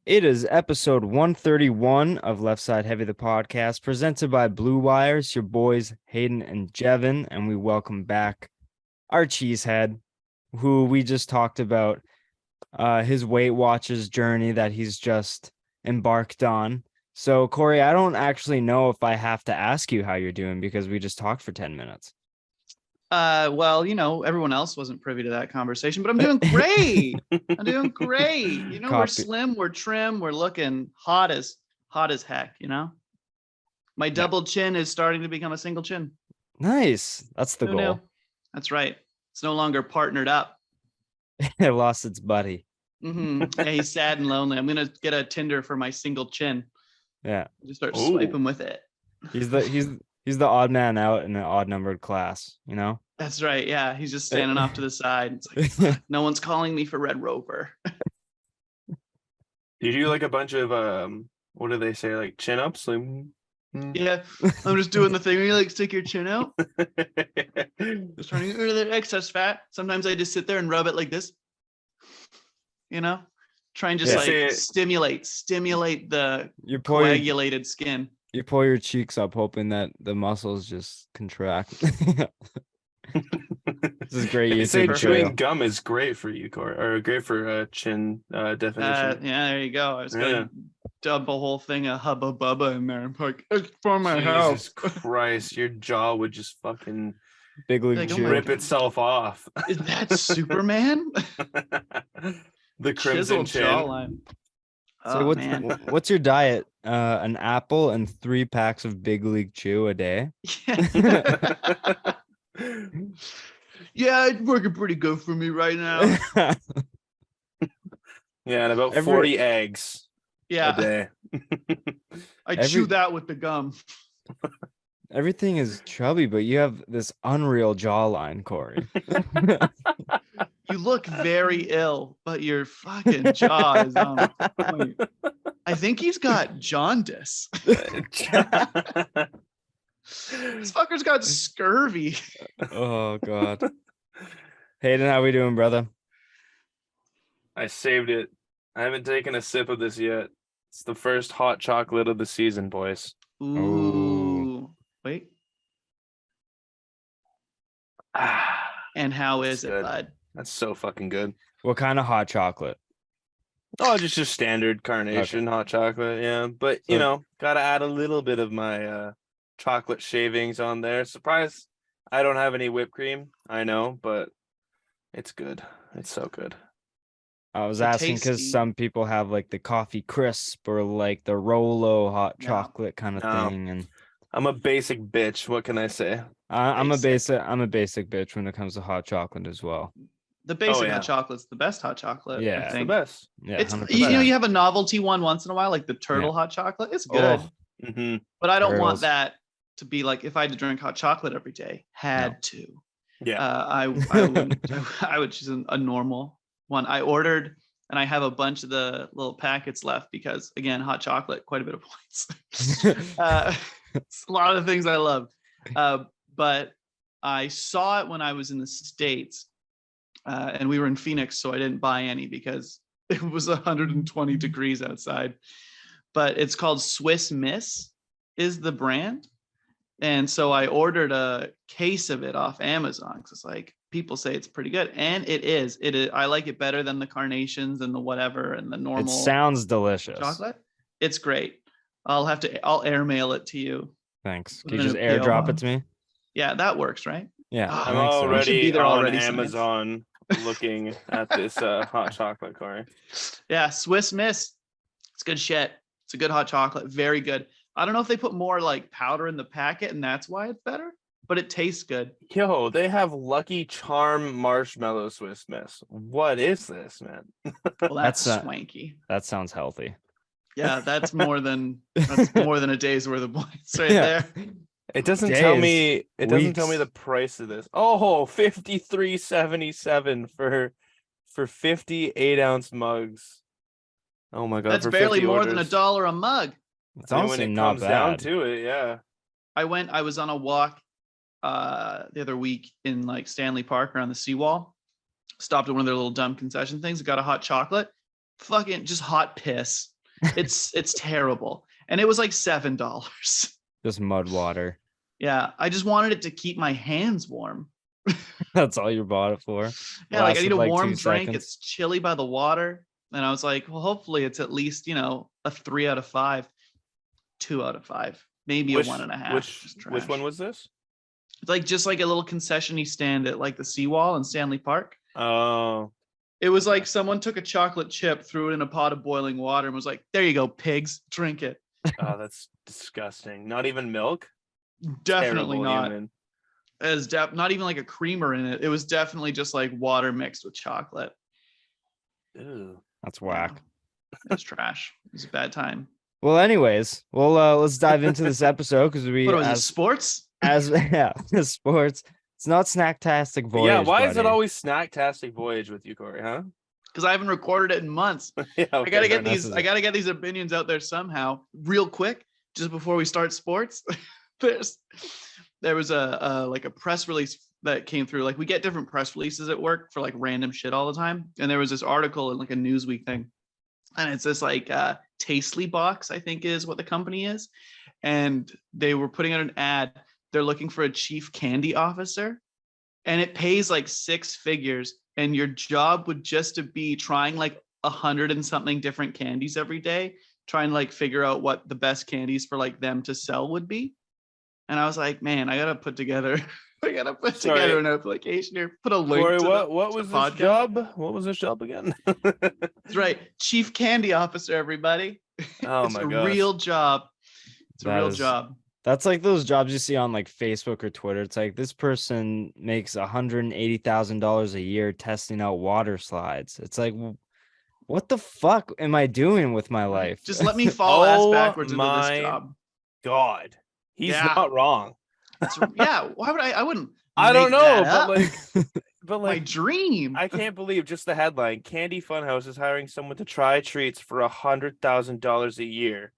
It is episode 131 of Left Side Heavy, the podcast, presented by Blue Wires, your boys Hayden and Jevin, and we welcome back our cheesehead, who we just talked about his Weight Watchers journey that he's just embarked on. So, Corey, I don't actually know if I have to ask you how you're doing because we just talked for 10 minutes. Well, everyone else wasn't privy to that conversation, but I'm doing great. I'm doing great. We're slim, we're trim, we're looking hot as heck, My double chin is starting to become a single chin. Nice. That's the goal. Knew? That's right. It's no longer partnered up. It lost its buddy. Mm-hmm. Yeah, he's sad and lonely. I'm gonna get a Tinder for my single chin. Yeah. Just start swiping with it. He's the odd man out in an odd numbered class, That's right. Yeah. He's just standing off to the side. It's like, no one's calling me for Red Rover. You do like a bunch of what do they say, like chin ups? Like, yeah, I'm just doing the thing where you like stick your chin out. Just trying to get rid of the excess fat. Sometimes I just sit there and rub it like this. Try and just stimulate the coagulated skin. You pull your cheeks up, hoping that the muscles just contract. This is great. You say chewing gum is great for you, Corey, or great for chin definition. Yeah, there you go. I was gonna dump a whole thing of Hubba Bubba in there. Like, it's for my house. Jesus Christ, your jaw would just fucking big league rip itself off. Is that Superman? The crimson chin. Jawline. So what's your diet? An apple and 3 packs of Big League Chew a day? Yeah, it's working pretty good for me right now. Yeah, and about 40 eggs a day. I chew that with the gum. Everything is chubby, but you have this unreal jawline, Corey. You look very ill, but your fucking jaw is on point. I think he's got jaundice. This fucker's got scurvy. Oh, God. Hayden, how we doing, brother? I saved it. I haven't taken a sip of this yet. It's the first hot chocolate of the season, boys. Ooh. Wait. And how is it, bud? That's so fucking good. What kind of hot chocolate? Oh, just your standard carnation hot chocolate, yeah. But, gotta add a little bit of my chocolate shavings on there. Surprise, I don't have any whipped cream. I know, but it's good. It's so good. I was asking because some people have like the coffee crisp or like the Rolo hot chocolate kind of thing, and I'm a basic bitch. What can I say? I'm a basic bitch when it comes to hot chocolate as well. The basic hot chocolate's the best hot chocolate. Yeah, I it's think. the best. Yeah, it's you have a novelty one once in a while, like the turtle hot chocolate. It's good, but I don't want that to be like if I had to drink hot chocolate every day. To. Yeah. I would choose a normal one. I ordered, and I have a bunch of the little packets left because, again, hot chocolate, quite a bit of points. It's a lot of things I love. But I saw it when I was in the States, and we were in Phoenix, so I didn't buy any because it was 120 degrees outside. But it's called Swiss Miss is the brand. And so I ordered a case of it off Amazon because it's like people say it's pretty good, and it is. It is. I like it better than the carnations and the whatever and the normal. It sounds delicious. Chocolate. It's great. I'll airmail it to you. Thanks. Can you just airdrop it to me? Yeah, that works, right? Yeah, I'm already on Amazon looking at this hot chocolate, Corey. Yeah, Swiss Miss. It's good shit. It's a good hot chocolate. Very good. I don't know if they put more like powder in the packet and that's why it's better, but it tastes good. Yo, they have Lucky Charm marshmallow Swiss Miss. What is this, man? Well, that's swanky. That sounds healthy. Yeah, that's more than a day's worth of points right there. It doesn't tell me the price of this. Oh, $53.77 for 58-ounce mugs. Oh my God. That's barely more than $1 a mug. It's honestly not bad. Down to it, yeah. I was on a walk the other week in like Stanley Park around the seawall. Stopped at one of their little dumb concession things. Got a hot chocolate. Fucking just hot piss. It's terrible. And it was like $7. Just mud water. Yeah, I just wanted it to keep my hands warm. That's all you bought it for. Yeah, like I need Lasted a like warm 2 drink. seconds. It's chilly by the water. And I was like, well, hopefully it's at least, a 3 out of 5, 2 out of 5, maybe a 1.5. Which one was this? It's like just like a little concession-y stand at like the seawall in Stanley Park. Oh, It was like someone took a chocolate chip, threw it in a pot of boiling water, and was like, there you go, pigs, drink it. oh, that's disgusting. Not even milk? Definitely Terrible not. human. As not even like a creamer in it. It was definitely just like water mixed with chocolate. Ew. That's whack. It was trash. It was a bad time. Well, anyways, let's dive into this episode because we What was it? Sports? yeah, sports. It's not Snacktastic Voyage. Yeah, why is it buddy. always Snacktastic Voyage with you, Corey, huh? Because I haven't recorded it in months. Yeah, I gotta get enough. I gotta get these opinions out there somehow, real quick, just before we start sports. There was a press release that came through. Like we get different press releases at work for like random shit all the time. And there was this article in like a Newsweek thing. And it's this like Tastely Box, I think is what the company is. And they were putting out an ad. They're looking for a chief candy officer. And it pays like 6 figures. And your job would just to be trying like 100 and something different candies every day, trying to like figure out what the best candies for like them to sell would be. And I was like, man, I gotta put together together an application here. Put a link. Corey, to what was this job? What was this job again? That's right, chief candy officer. Everybody, Oh it's my a god, real job. It's a That real is- job. That's like those jobs you see on like Facebook or Twitter. It's like this person makes $180,000 a year testing out water slides. It's like, what the fuck am I doing with my life? Just let me fall ass Oh backwards into my this job. God, he's Yeah. not wrong. Yeah, why would I wouldn't. I don't make know, that but up. like, but My like, dream. I can't believe just the headline: Candy Funhouse is hiring someone to try treats for $100,000 a year.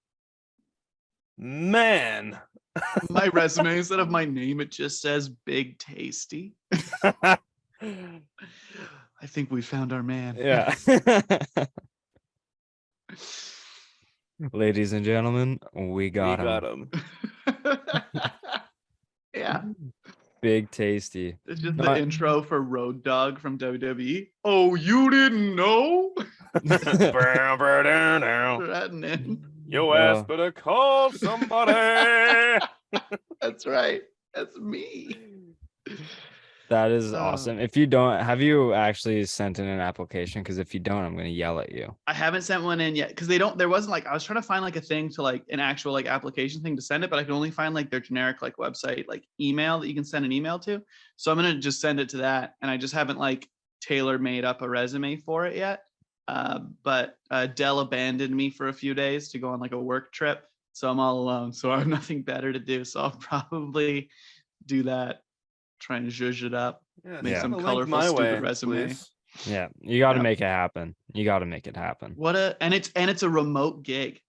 Man. My resume, instead of my name, it just says Big Tasty. I think we found our man. Yeah. Ladies and gentlemen, we got him. Yeah. Big Tasty. It's just the Not- intro for Road Dogg from WWE. Oh, you didn't know? Threatening. Yo Uh, ass better call somebody. That's right. That's me. That is Oh. awesome. If you don't, have you actually sent in an application? Because if you don't, I'm gonna yell at you. I haven't sent one in yet because there wasn't like, I was trying to find like a thing to like an actual like application thing to send it, but I could only find like their generic like website, like email that you can send an email to. So I'm going to just send it to that. And I just haven't like tailor made up a resume for it yet. But Dell abandoned me for a few days to go on like a work trip. So I'm all alone. So I have nothing better to do. So I'll probably do that. Try and zhuzh it up. Yeah, Make Yeah. some send a link colorful, my stupid way, resume. please. Yeah, you got to Yeah. make it happen. You got to make it happen. And it's a remote gig.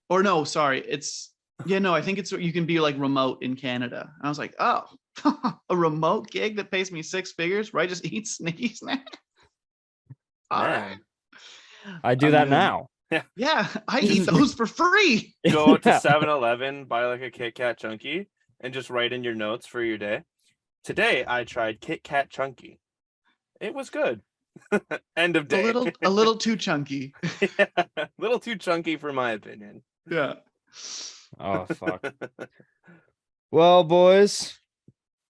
Or no, sorry, I think it's you can be like remote in Canada. And I was like, oh, a remote gig that pays me 6 figures, where I just eat sneaky snacks. All right. I do I'm that in. now. Yeah, I eat those for free. Go to Yeah. 7-Eleven, buy like a Kit Kat Chunky, and just write in your notes for your day. Today I tried Kit Kat Chunky. It was good. End of day. A little too chunky. Yeah, little too chunky for my opinion. Yeah. Oh fuck. Well, boys,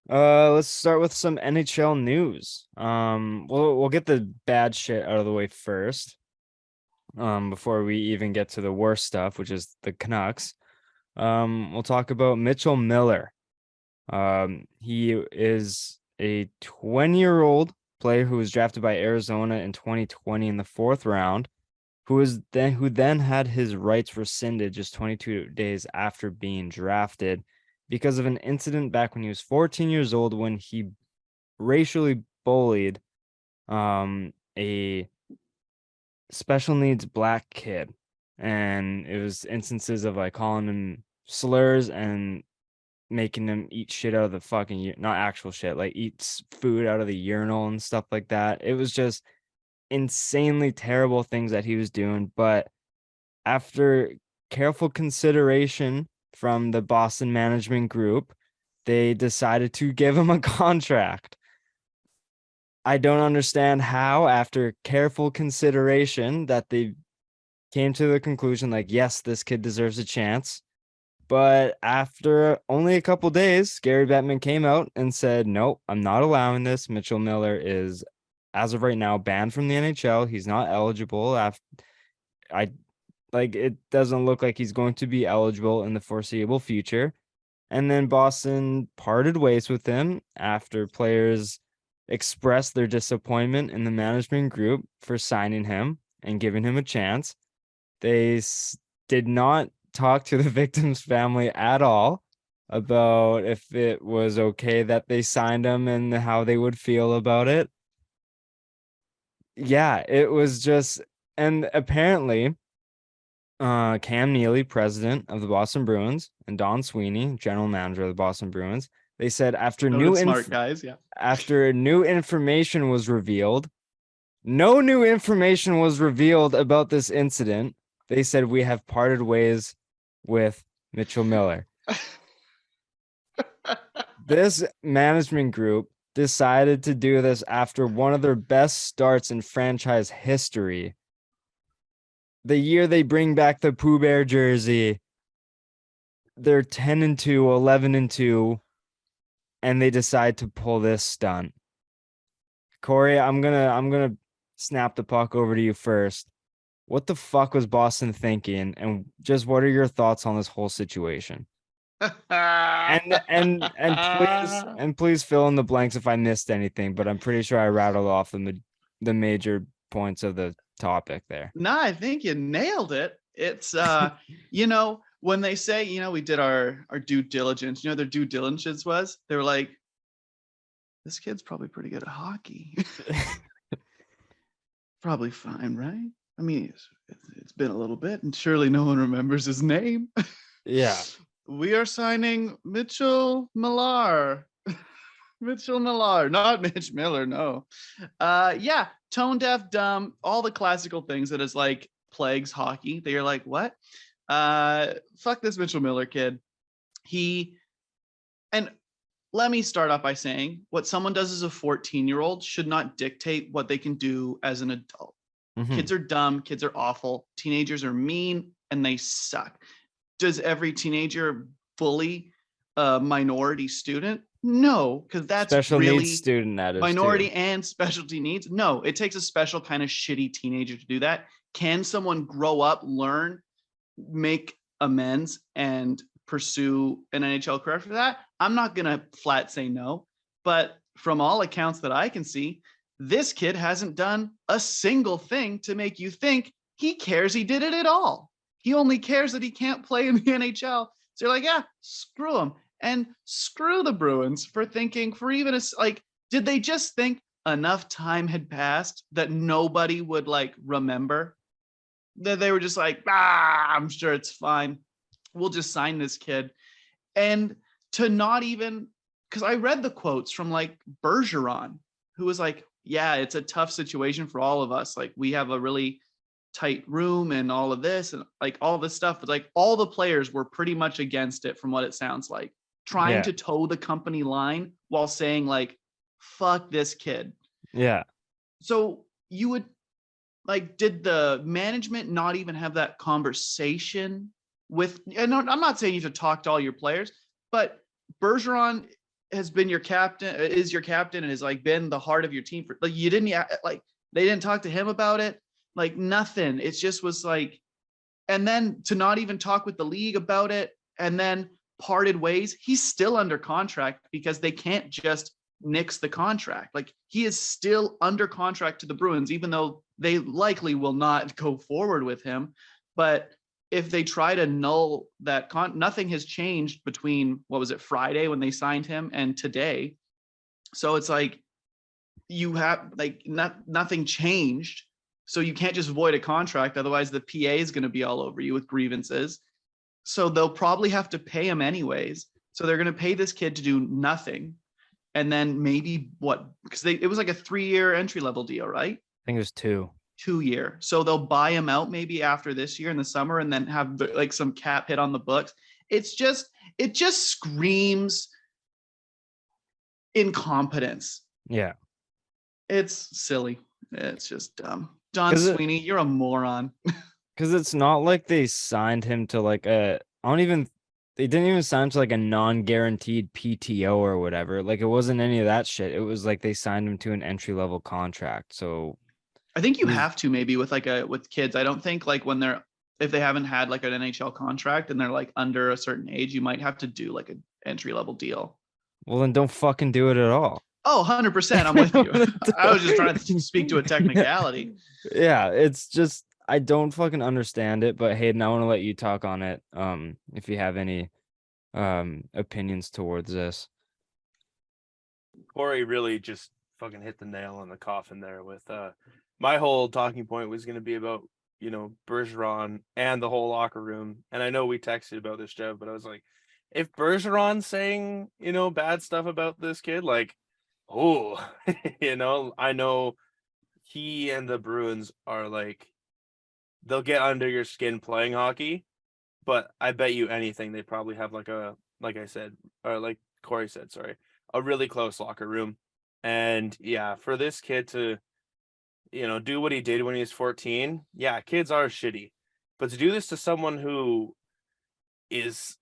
let's start with some NHL news. We'll get the bad shit out of the way first. Before we even get to the worst stuff, which is the Canucks. We'll talk about Mitchell Miller. He is a 20-year-old player who was drafted by Arizona in 2020 in the 4th round, who then had his rights rescinded just 22 days after being drafted because of an incident back when he was 14 years old when he racially bullied a special needs black kid. And it was instances of like calling him slurs and making him eat shit out of the fucking, not actual shit, like eats food out of the urinal and stuff like that. It was just insanely terrible things that he was doing. But after careful consideration from the Boston management group, they decided to give him a contract. I don't understand how, after careful consideration, that they came to the conclusion like, yes, this kid deserves a chance. But after only a couple days, Gary Bettman came out and said, nope, I'm not allowing this. Mitchell Miller is, as of right now, banned from the NHL. He's not eligible. It doesn't look like he's going to be eligible in the foreseeable future. And then Boston parted ways with him after players expressed their disappointment in the management group for signing him and giving him a chance. They did not talk to the victim's family at all about if it was okay that they signed him and how they would feel about it. Yeah, it was just, and apparently Cam Neely, president of the Boston Bruins, and Don Sweeney, general manager of the Boston Bruins, they said after smart guys, yeah. After new information was revealed, no new information was revealed about this incident. They said we have parted ways with Mitchell Miller. This management group decided to do this after one of their best starts in franchise history. The year they bring back the Pooh Bear jersey, they're 10-2, 11-2, and they decide to pull this stunt. Corey, I'm gonna snap the puck over to you first. What the fuck was Boston thinking, and just what are your thoughts on this whole situation? and please fill in the blanks if I missed anything, but I'm pretty sure I rattled off the major points of the topic there. No, I think you nailed it. It's when they say, we did our due diligence, their due diligence was, they were like, this kid's probably pretty good at hockey. Probably fine, right? I mean, it's been a little bit, and surely no one remembers his name. Yeah. We are signing Mitchell Millar. Mitchell Millar, not Mitch Miller, no. Yeah, tone deaf, dumb, all the classical things that is like plagues hockey. That you're like, what? Fuck this Mitchell Miller kid. And let me start off by saying what someone does as a 14-year-old should not dictate what they can do as an adult. Mhm. Kids are dumb, kids are awful, teenagers are mean, and they suck. Does every teenager bully a minority student? No, because that's special really needs student, that is minority too. and specialty needs. No, it takes a special kind of shitty teenager to do that. Can someone grow up, learn, make amends, and pursue an NHL career for that? I'm not gonna flat say no, but from all accounts that I can see, this kid hasn't done a single thing to make you think he cares he did it at all. He only cares that he can't play in the NHL. So you're like, yeah, screw him. And screw the Bruins for thinking, for even did they just think enough time had passed that nobody would remember? That they were just like, I'm sure it's fine. We'll just sign this kid. And to not even, because I read the quotes from Bergeron, who was like, yeah, it's a tough situation for all of us. We have a really tight room and all of this and all this stuff. But all the players were pretty much against it from what it sounds like, trying to toe the company line while saying fuck this kid. Yeah. So you would did the management not even have that conversation with, and I'm not saying you have to talk to all your players, but Bergeron has been your captain, is your captain, and has been the heart of your team for you didn't they didn't talk to him about it, nothing. It just was and then to not even talk with the league about it and then parted ways. He's still under contract because they can't just nix the contract. He is still under contract to the Bruins, even though they likely will not go forward with him. But if they try to null that nothing has changed between, what was it, Friday when they signed him and today. So it's you have nothing changed. So you can't just void a contract. Otherwise the PA is going to be all over you with grievances. So they'll probably have to pay him anyways. So they're going to pay this kid to do nothing. And then maybe because it was a 3-year entry level deal, right? I think it was 2. 2-year. So they'll buy him out maybe after this year in the summer and then have like some cap hit on the books. It just screams incompetence. Yeah. It's silly. It's just dumb. Don Sweeney, you're a moron. Because it's not like they signed him to like they didn't even sign him to like a non-guaranteed PTO or whatever. Like it wasn't any of that shit. It was like they signed him to an entry-level contract. So I think you have to maybe with kids. I don't think like if they haven't had like an NHL contract and they're like under a certain age, you might have to do like an entry-level deal. Well, then don't fucking do it at all. Oh, 100%. I'm with you. I was just trying to speak to a technicality. Yeah, it's just I don't fucking understand it. But Hayden, I want to let you talk on it. If you have any opinions towards this. Corey really just fucking hit the nail on the coffin there with my whole talking point was going to be about, Bergeron and the whole locker room. And I know we texted about this, Jeff, but I was like, if Bergeron's saying, bad stuff about this kid, like, oh, I know he and the Bruins are like, they'll get under your skin playing hockey, but I bet you anything they probably have like I said, or like Corey said, sorry, a really close locker room. And yeah, for this kid to, do what he did when he was 14, yeah, kids are shitty. But to do this to someone who is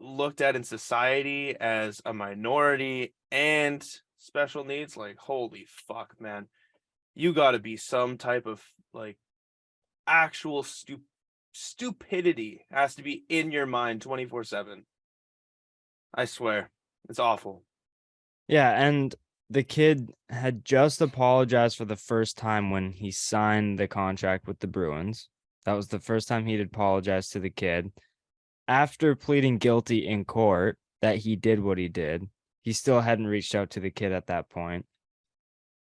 looked at in society as a minority and special needs, like, holy fuck, man. You got to be some type of like actual stupidity has to be in your mind 24/7. I swear, it's awful. Yeah, and the kid had just apologized for the first time when he signed the contract with the Bruins. That was the first time he'd apologized to the kid. After pleading guilty in court that he did what he did, he still hadn't reached out to the kid at that point.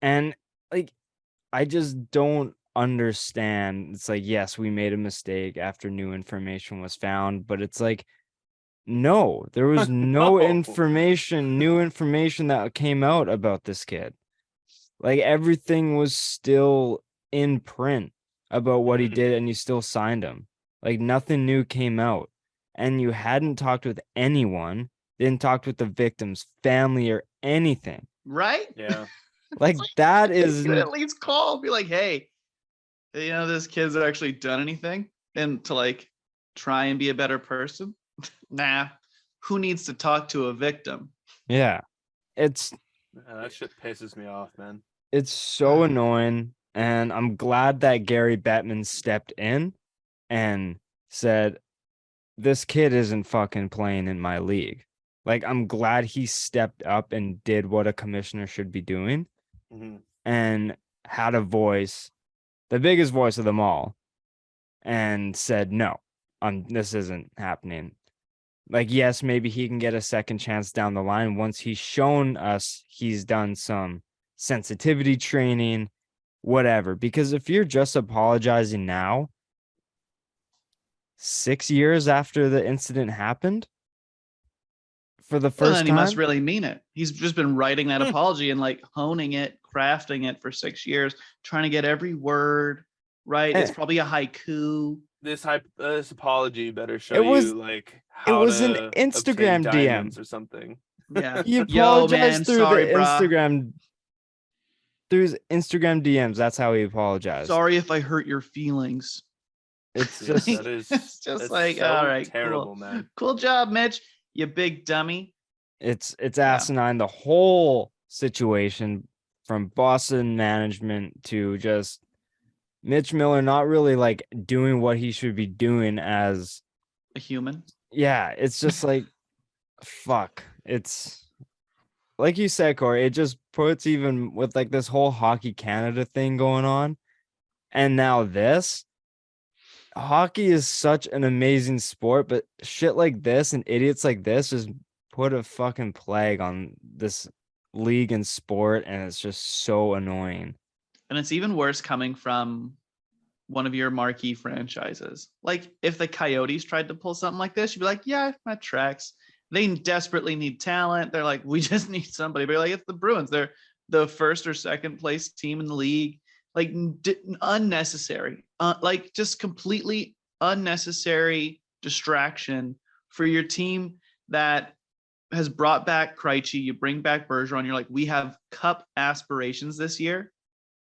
And like, I just don't understand. It's like, yes, we made a mistake after new information was found, but it's like, no, there was no No. new information that came out about this kid. Like everything was still in print about what he did, and you still signed him. Like nothing new came out, and you hadn't talked with anyone, didn't talk with the victim's family or anything. Right? Yeah. Like that You is would at least call, be like, hey, this kid's actually done anything, and to like try and be a better person. Nah, who needs to talk to a victim? yeah. Yeah, that shit pisses me off, man. It's so annoying, and I'm glad that Gary Bettman stepped in and said, this kid isn't fucking playing in my league. Like, I'm glad he stepped up and did what a commissioner should be doing, and had a voice, the biggest voice of them all, and said, no, this isn't happening. Like, yes, maybe he can get a second chance down the line once he's shown us he's done some sensitivity training, whatever. Because if you're just apologizing now, 6 years after the incident happened, for the first time, he must really mean it. He's just been writing that apology and like honing it, crafting it for 6 years, trying to get every word right. It's probably a haiku. This apology better show you like how it was to an Instagram DM or something. Yeah, he apologized through sorry, the Instagram, through his Instagram DMs. That's how he apologized. Sorry if I hurt your feelings. It's Yeah, just it's just like, so all right, terrible, cool. man. Cool job, Mitch. You big dummy. it's asinine. The whole situation, from Boston management to just Mitch Miller not really like doing what he should be doing as a human. Yeah, it's just like, fuck. It's like you said, Corey, it just puts, even with like this whole Hockey Canada thing going on, and now this. Hockey is such an amazing sport, but shit like this and idiots like this just put a fucking plague on this league and sport, and it's just so annoying. And it's even worse coming from one of your marquee franchises. Like if the Coyotes tried to pull something like this, you'd be like, yeah, that tracks. They desperately need talent. They're like, we just need somebody. But like, it's the Bruins. They're the first or second place team in the league. like unnecessary, like just completely unnecessary distraction for your team that has brought back Krejci. You bring back Bergeron. You're like, we have cup aspirations this year.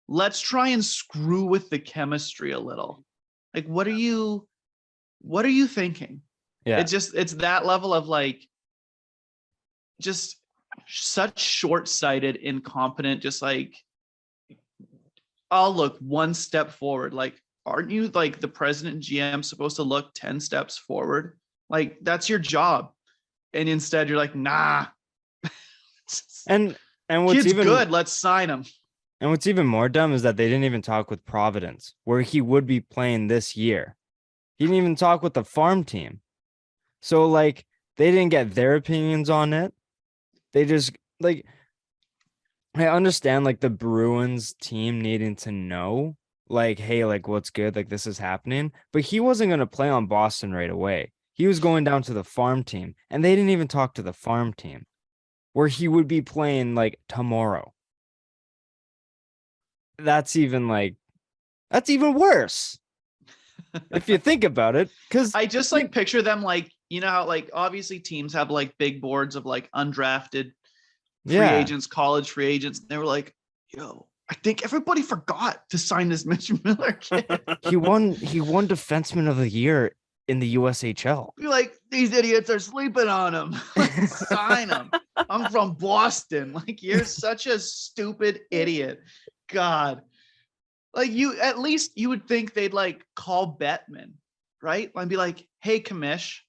Let's try and screw with the chemistry a little. Like, what are you thinking? Yeah. It's that level of like, just such short-sighted, incompetent, just like, I'll look one step forward. Like, aren't you like the president and GM supposed to look 10 steps forward? Like, that's your job. And instead you're like, nah. And what's Kid's even good, let's sign him. And what's even more dumb is that they didn't even talk with Providence, where he would be playing this year. He didn't even talk with the farm team. So, like, they didn't get their opinions on it. They just, like, I understand, like, the Bruins team needing to know, like, hey, like, what's good? Like, this is happening. But he wasn't going to play on Boston right away. He was going down to the farm team, and they didn't even talk to the farm team, where he would be playing, like, tomorrow. That's even worse if you think about it, because I just like picture them like, you know how like obviously teams have like big boards of like undrafted free agents, college free agents. They were like, yo, I think everybody forgot to sign this Mitch Miller kid. he won defenseman of the year in the USHL. You're like, these idiots are sleeping on him. Sign him. I'm from Boston. Like, you're such a stupid idiot. God. Like, you at least you would think they'd like call Bettman, right? And be like, hey, Commish,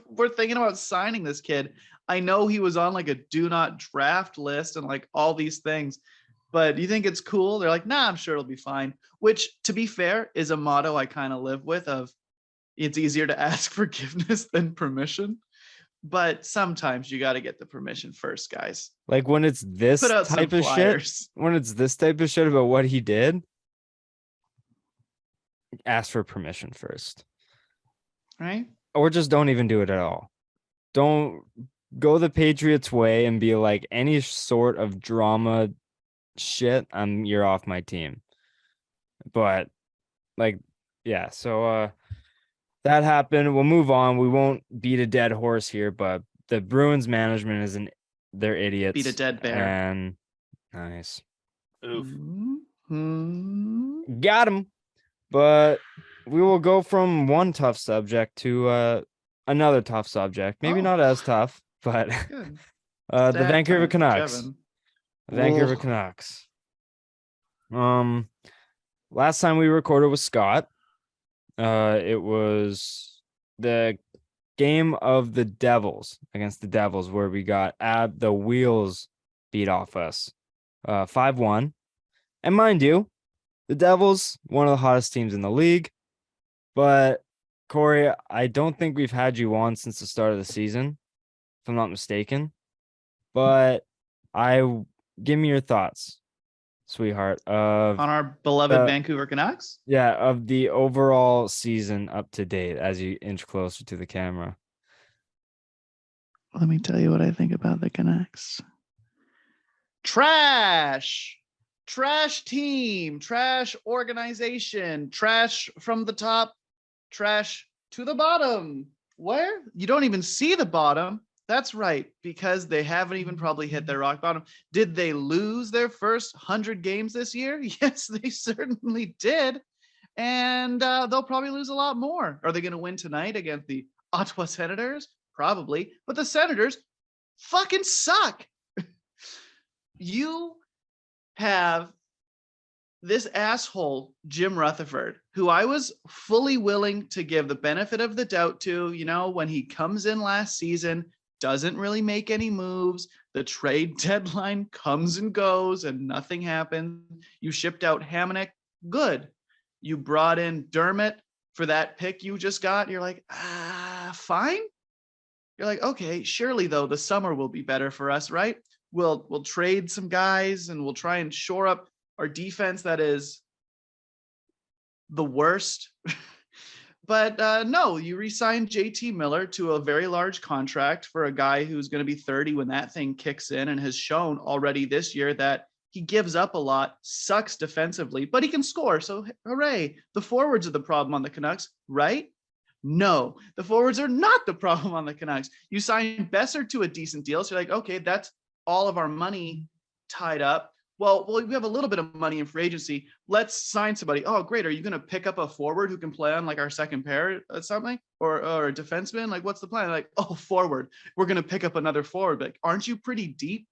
we're thinking about signing this kid. I know he was on like a do not draft list and like all these things, but you think it's cool? They're like, nah, I'm sure it'll be fine. Which, to be fair, is a motto I kind of live with of it's easier to ask forgiveness than permission. But sometimes you got to get the permission first, guys. Like, when it's this type of shit, when it's this type of shit about what he did, ask for permission first. Right? Or just don't even do it at all. Don't go the Patriots way and be like, any sort of drama shit, you're off my team. But like, yeah, so that happened. We'll move on. We won't beat a dead horse here, but the Bruins management they're idiots. Beat a dead bear. And nice. Oof. Mm-hmm. Got him. But we will go from one tough subject to another tough subject. Maybe not as tough, but the Vancouver Canucks. Vancouver Canucks. Last time we recorded with Scott, it was the game of the Devils against the Devils where we got the wheels beat off us 5-1. And mind you, the Devils, one of the hottest teams in the league. But Corey, I don't think we've had you on since the start of the season, if I'm not mistaken. But give me your thoughts, sweetheart, on our beloved Vancouver Canucks. Yeah, of the overall season up to date as you inch closer to the camera. Let me tell you what I think about the Canucks. Trash team, trash organization, trash from the top, trash to the bottom. Where? You don't even see the bottom. That's right, because they haven't even probably hit their rock bottom. Did they lose their first 100 games this year? Yes, they certainly did. And they'll probably lose a lot more. Are they going to win tonight against the Ottawa Senators? Probably. But the Senators fucking suck. You have this asshole, Jim Rutherford, who I was fully willing to give the benefit of the doubt to, you know, when he comes in last season, doesn't really make any moves. The trade deadline comes and goes and nothing happens. You shipped out Hamonic. Good. You brought in Dermott for that pick you just got. You're like, fine. You're like, okay, surely though, the summer will be better for us, right? We'll trade some guys and we'll try and shore up our defense that is the worst. But no, you re-signed JT Miller to a very large contract for a guy who's going to be 30 when that thing kicks in and has shown already this year that He gives up a lot, sucks defensively, but he can score. So hooray. The forwards are the problem on the Canucks, right? No, the forwards are not the problem on the Canucks. You sign Besser to a decent deal. So you're like, okay, that's all of our money tied up. Well, we have a little bit of money in free agency. Let's sign somebody. Oh, great. Are you going to pick up a forward who can play on like our second pair or something? Or a defenseman? Like, what's the plan? Like, oh, forward. We're going to pick up another forward. Like, aren't you pretty deep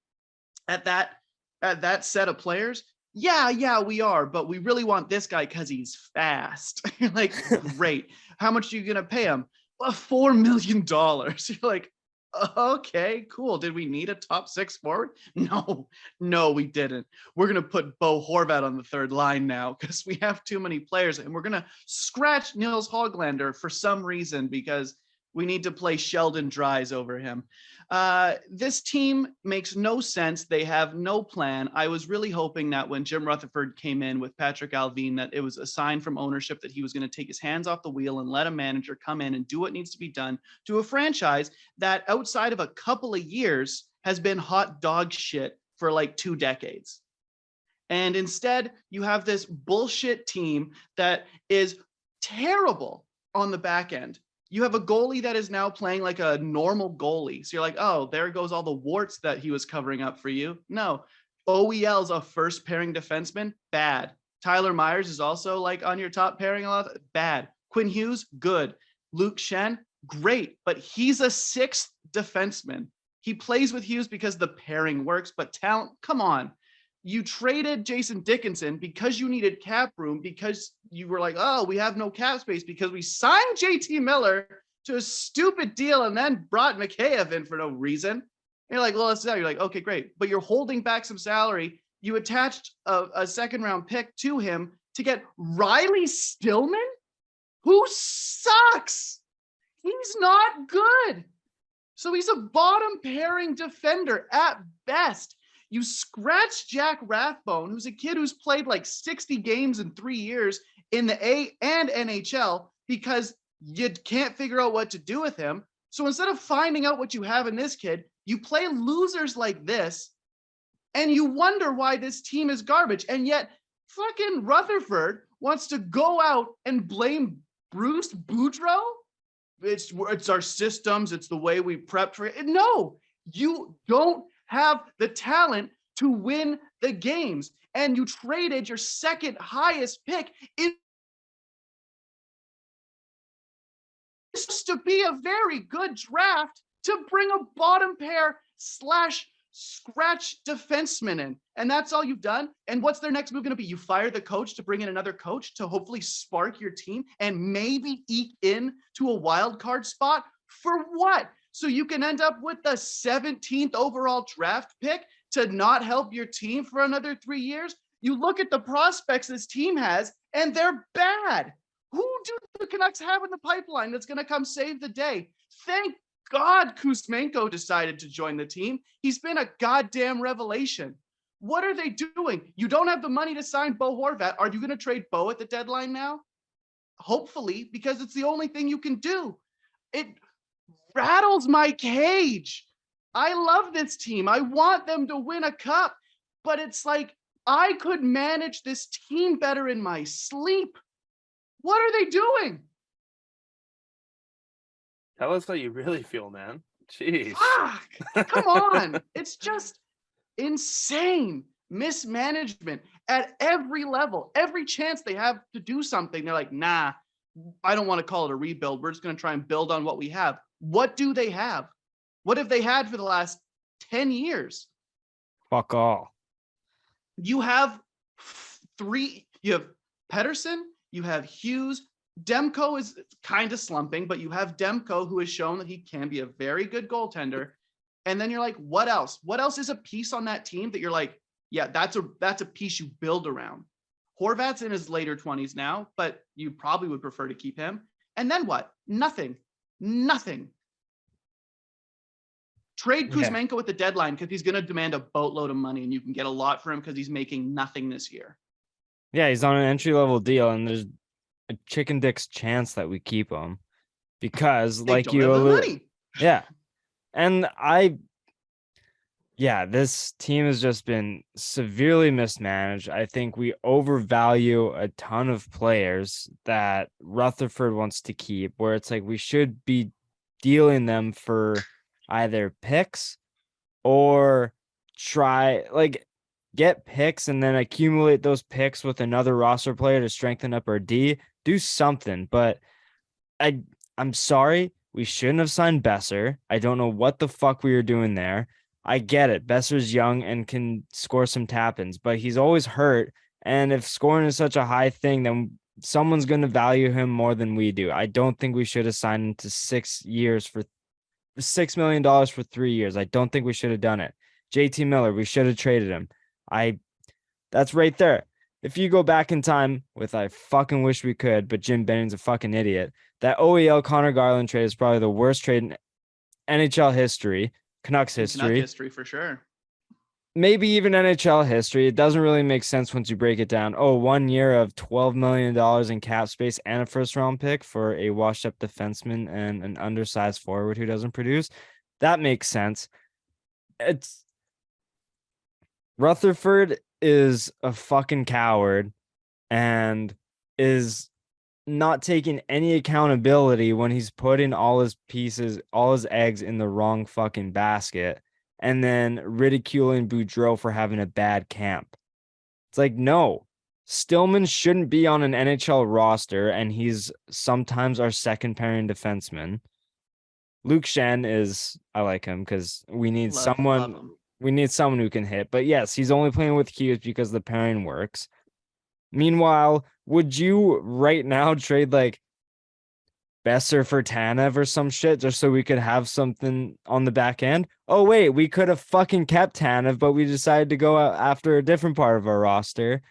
at that set of players? Yeah, we are, but we really want this guy because he's fast. You're like, great. How much are you gonna pay him? Well, $4 million. You're like, okay, cool. Did we need a top 6 forward? No, we didn't. We're gonna put Bo Horvat on the third line now because we have too many players, and we're gonna scratch Nils Hoglander for some reason because we need to play Sheldon Dries over him. This team makes no sense. They have no plan. I was really hoping that when Jim Rutherford came in with Patrick Allvin, that it was a sign from ownership that he was going to take his hands off the wheel and let a manager come in and do what needs to be done to a franchise that outside of a couple of years has been hot dog shit for like 2 decades. And instead, you have this bullshit team that is terrible on the back end. You have a goalie that is now playing like a normal goalie. So you're like, oh, there goes all the warts that he was covering up for you. No, OEL's a first pairing defenseman. Bad. Tyler Myers is also like on your top pairing a lot. Bad. Quinn Hughes, good. Luke Shen, great. But he's a 6th defenseman. He plays with Hughes because the pairing works, but talent, come on. You traded Jason Dickinson because you needed cap room, because you were like, oh, we have no cap space because we signed JT Miller to a stupid deal and then brought Mikheyev in for no reason. And you're like, well, let's do that. You're like, okay, great. But you're holding back some salary. You attached a second round pick to him to get Riley Stillman, who sucks. He's not good. So he's a bottom pairing defender at best. You scratch Jack Rathbone, who's a kid who's played like 60 games in 3 years in the A and NHL because you can't figure out what to do with him. So instead of finding out what you have in this kid, you play losers like this and you wonder why this team is garbage. And yet fucking Rutherford wants to go out and blame Bruce Boudreau. It's our systems. It's the way we prepped for it. No, you don't have the talent to win the games. And you traded your second highest pick in to be a very good draft to bring a bottom pair / scratch defenseman in. And that's all you've done. And what's their next move going to be? You fire the coach to bring in another coach to hopefully spark your team and maybe eke in to a wild card spot for what? So you can end up with the 17th overall draft pick to not help your team for another 3 years. You look at the prospects this team has, and they're bad. Who do the Canucks have in the pipeline that's going to come save the day? Thank God Kuzmenko decided to join the team. He's been a goddamn revelation. What are they doing? You don't have the money to sign Bo Horvat. Are you going to trade Bo at the deadline now? Hopefully, because it's the only thing you can do. It rattles my cage. I love this team. I want them to win a cup, but it's like I could manage this team better in my sleep. What are they doing? Tell us how you really feel, man. Jeez. Fuck. Come on. It's just insane mismanagement at every level. Every chance they have to do something, they're like, nah, I don't want to call it a rebuild. We're just going to try and build on what we have. What do they have? What have they had for the last 10 years? Fuck all. You have 3. You have Pettersson. You have Hughes. Demko is kind of slumping, but you have Demko, who has shown that he can be a very good goaltender. And then you're like, what else? What else is a piece on that team that you're like, yeah, that's a piece you build around? Horvat's in his later 20s now, but you probably would prefer to keep him. And then what? Nothing. Trade Kuzmenko at the deadline because he's going to demand a boatload of money, and you can get a lot for him because he's making nothing this year. Yeah, he's on an entry-level deal, and there's a chicken dick's chance that we keep him because, They like don't you have the allude, money. yeah, and Yeah, this team has just been severely mismanaged. I think we overvalue a ton of players that Rutherford wants to keep, where it's like we should be dealing them for either picks or try like get picks and then accumulate those picks with another roster player to strengthen up our D. Do something, but I I'm sorry, we shouldn't have signed Besser. I don't know what the fuck we were doing there. I get it. Besser's young and can score some tap-ins, but he's always hurt. And if scoring is such a high thing, then someone's going to value him more than we do. I don't think we should have signed him to 6 years for $6 million for 3 years. I don't think we should have done it. JT Miller, we should have traded him. That's right there. If you go back in time with I fucking wish we could, but Jim Benning's a fucking idiot. That OEL Connor Garland trade is probably the worst trade in NHL history, Canucks history, Canuck history for sure. maybe even NHL history. It doesn't really make sense once you break it down. Oh, 1 year of $12 million in cap space and a first round pick for a washed up defenseman and an undersized forward who doesn't produce. That makes sense. It's Rutherford is a fucking coward and is not taking any accountability when he's putting all his pieces, all his eggs in the wrong fucking basket and then ridiculing Boudreau for having a bad camp. It's like, no, Stillman shouldn't be on an NHL roster and he's sometimes our second pairing defenseman. Luke Shen I like him because we need Love him. we need someone who can hit. But yes, he's only playing with Hughes because the pairing works. Meanwhile, would you right now trade like Besser for Tanev or some shit just so we could have something on the back end? Oh, wait, we could have fucking kept Tanev, but we decided to go out after a different part of our roster.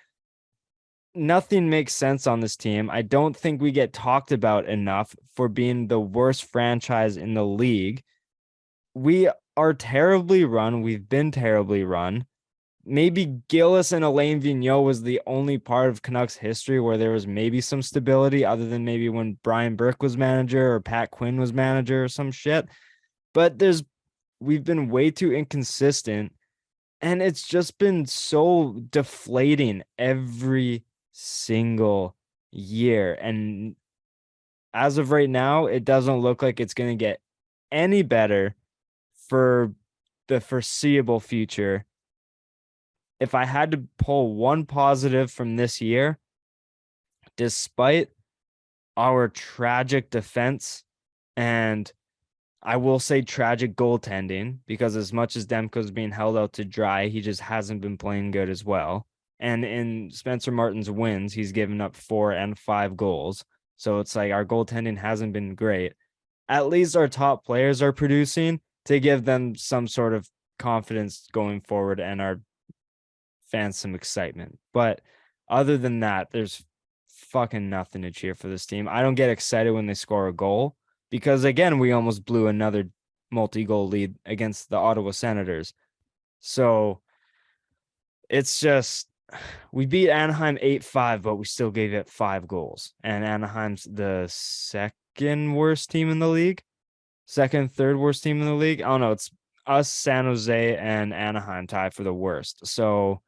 Nothing makes sense on this team. I don't think we get talked about enough for being the worst franchise in the league. We are terribly run. We've been terribly run. Maybe Gillis and Alain Vigneault was the only part of Canucks history where there was maybe some stability other than maybe when Brian Burke was manager or Pat Quinn was manager or some shit. But we've been way too inconsistent and it's just been so deflating every single year. And as of right now, it doesn't look like it's going to get any better for the foreseeable future. If I had to pull one positive from this year, despite our tragic defense and I will say tragic goaltending, because as much as Demko's being held out to dry, he just hasn't been playing good as well. And in Spencer Martin's wins, he's given up 4 and 5 goals. So it's like our goaltending hasn't been great. At least our top players are producing to give them some sort of confidence going forward and our fans some excitement. But other than that, there's fucking nothing to cheer for this team. I don't get excited when they score a goal because, again, we almost blew another multi-goal lead against the Ottawa Senators. So it's just, we beat Anaheim 8-5, but we still gave it 5 goals. And Anaheim's the second worst team in the league. Second, third worst team in the league. I don't know. It's us, San Jose, and Anaheim tied for the worst. So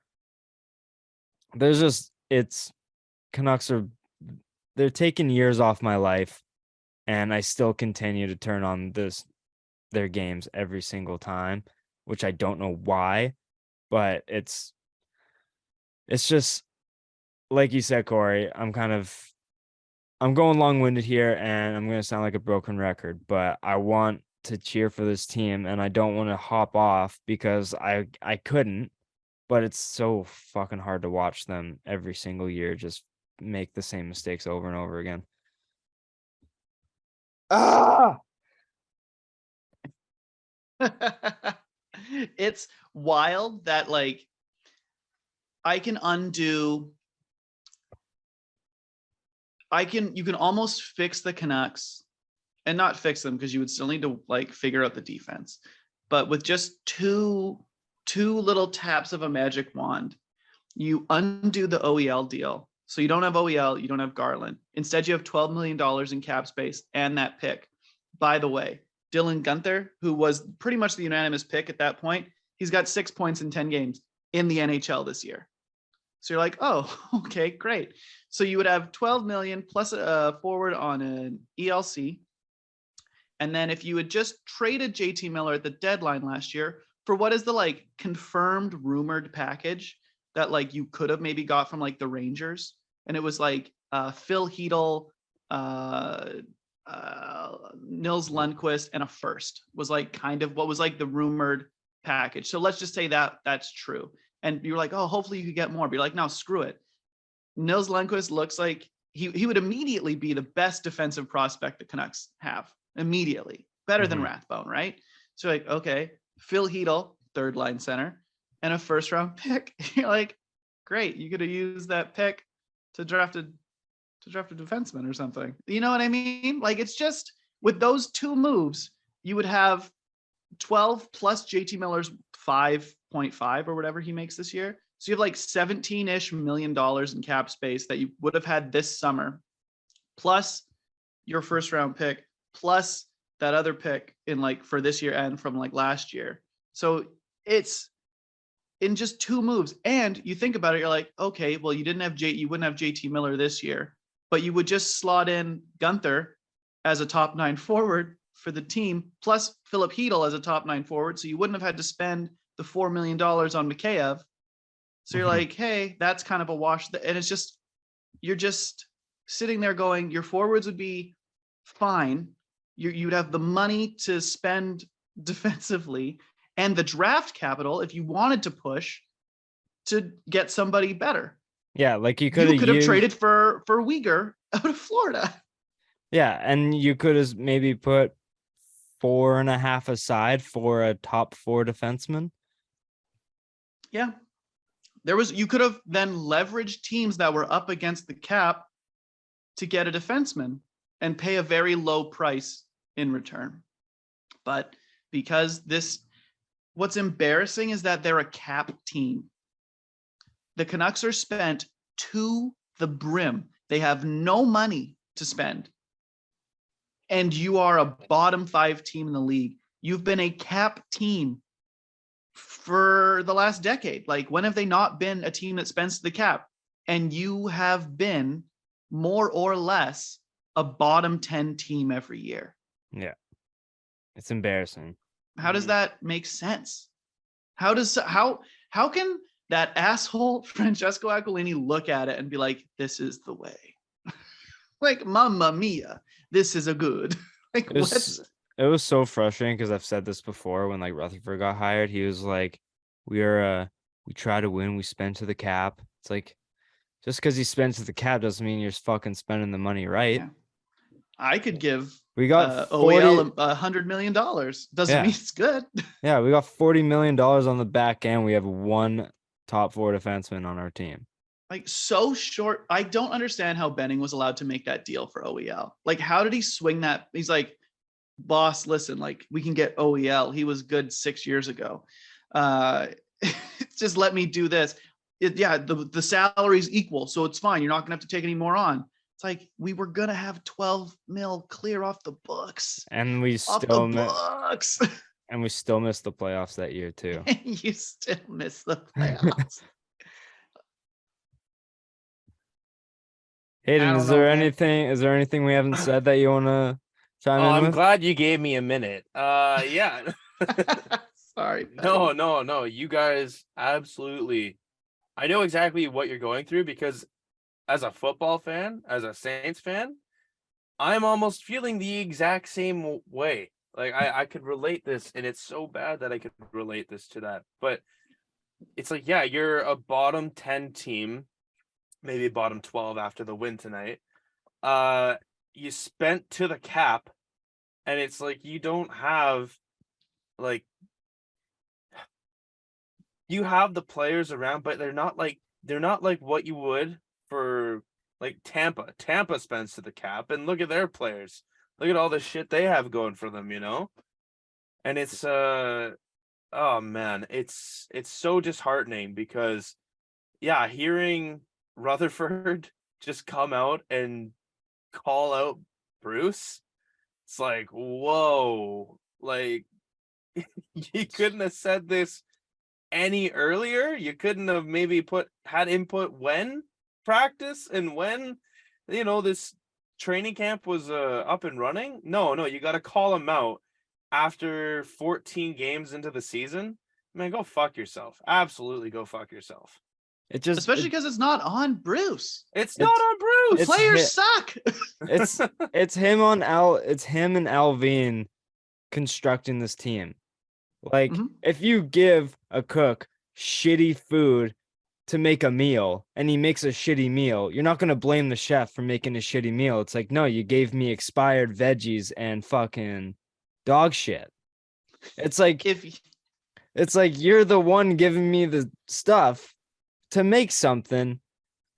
Canucks they're taking years off my life, and I still continue to turn on their games every single time, which I don't know why, but it's just like you said, Corey. I'm going long-winded here, and I'm gonna sound like a broken record, but I want to cheer for this team, and I don't want to hop off because I couldn't. But it's so fucking hard to watch them every single year just make the same mistakes over and over again. It's wild that like you can almost fix the Canucks and not fix them because you would still need to like figure out the defense. But with just two little taps of a magic wand, you undo the OEL deal. So you don't have OEL, you don't have Garland. Instead, you have $12 million in cap space and that pick. By the way, Dylan Guenther, who was pretty much the unanimous pick at that point, He's got 6 points in 10 games in the NHL this year. So you're like, oh, okay, great. So you would have 12 million plus a forward on an ELC. And then if you had just traded JT Miller at the deadline last year for what is the like confirmed rumored package that like you could have maybe got from like the Rangers, and it was like Phil Hedel, Nils Lundqvist, and a first was like kind of what was like the rumored package. So let's just say that that's true. And you're like, oh, hopefully you could get more. But you're like, no, screw it. Nils Lundqvist looks like he would immediately be the best defensive prospect the Canucks have. Immediately. Better than Rathbone, right? So like, okay, Phil Hedel, third line center, and a first round pick. You're like, great, you could have used that pick to draft a defenseman or something. You know what I mean? Like, it's just with those two moves, you would have 12 plus JT Miller's 5.5 or whatever he makes this year. So you have like $17-ish million in cap space that you would have had this summer, plus your first round pick, plus that other pick in like for this year and from like last year. So it's in just two moves. And you think about it, you're like, okay, well, you wouldn't have JT Miller this year, but you would just slot in Gunther as a top 9 forward for the team, plus Philip Hedel as a top 9 forward. So you wouldn't have had to spend the $4 million on Mikheyev. So you're like, hey, that's kind of a wash. And it's just, you're just sitting there going, your forwards would be fine. You'd have the money to spend defensively and the draft capital if you wanted to push to get somebody better. Yeah, like you could have used... traded for Uyghur out of Florida. Yeah, and you could have maybe put 4.5 aside for a top 4 defenseman. Yeah. You could have then leveraged teams that were up against the cap to get a defenseman and pay a very low price in return. But because what's embarrassing is that they're a cap team. The Canucks are spent to the brim. They have no money to spend. And you are a bottom 5 team in the league. You've been a cap team for the last decade. Like, when have they not been a team that spends the cap? And you have been more or less a bottom 10 team every year. Yeah. It's embarrassing. How does that make sense? How can that asshole Francesco Aquilini look at it and be like, this is the way? Like, mamma mia, this is a good. Like, it was so frustrating because I've said this before. When like Rutherford got hired, he was like, we try to win, we spend to the cap. It's like, just because he spends to the cap doesn't mean you're fucking spending the money right. Yeah. I could give we got OEL $100 million. Doesn't mean it's good. Yeah, we got $40 million on the back end. We have one top 4 defenseman on our team. Like, so short. I don't understand how Benning was allowed to make that deal for OEL. Like, how did he swing that? He's like, boss, listen, like, we can get OEL. He was good 6 years ago. Just let me do this. The salary's equal, so it's fine. You're not gonna have to take any more on. It's like, we were gonna have 12 mil clear off the books, and we still missed the playoffs that year too. You still miss the playoffs. Hayden, is there anything we haven't said that you want to chime in with? I'm glad you gave me a minute. Yeah. Sorry. No. You guys, absolutely. I know exactly what you're going through, because as a football fan, as a Saints fan, I'm almost feeling the exact same way. Like, I could relate this, and it's so bad that I could relate this to that. But it's like, yeah, you're a bottom 10 team, maybe bottom 12 after the win tonight. You spent to the cap, and it's like, you don't have, like, you have the players around, but they're not like what you would for like Tampa. Tampa spends to the cap, and look at their players. Look at all the shit they have going for them, you know? And it's oh man, it's so disheartening, because yeah, hearing Rutherford just come out and call out Bruce, it's like, whoa, like, you couldn't have said this any earlier? You couldn't have maybe had input when practice and when, this training camp was up and running? No, you got to call him out after 14 games into the season. Man, go fuck yourself. Absolutely go fuck yourself. Especially because it's not on Bruce. It's not on Bruce. Players suck. It's him and Alvin constructing this team. Like, if you give a cook shitty food to make a meal and he makes a shitty meal, you're not going to blame the chef for making a shitty meal. It's like, no, you gave me expired veggies and fucking dog shit. It's like you're the one giving me the stuff to make something,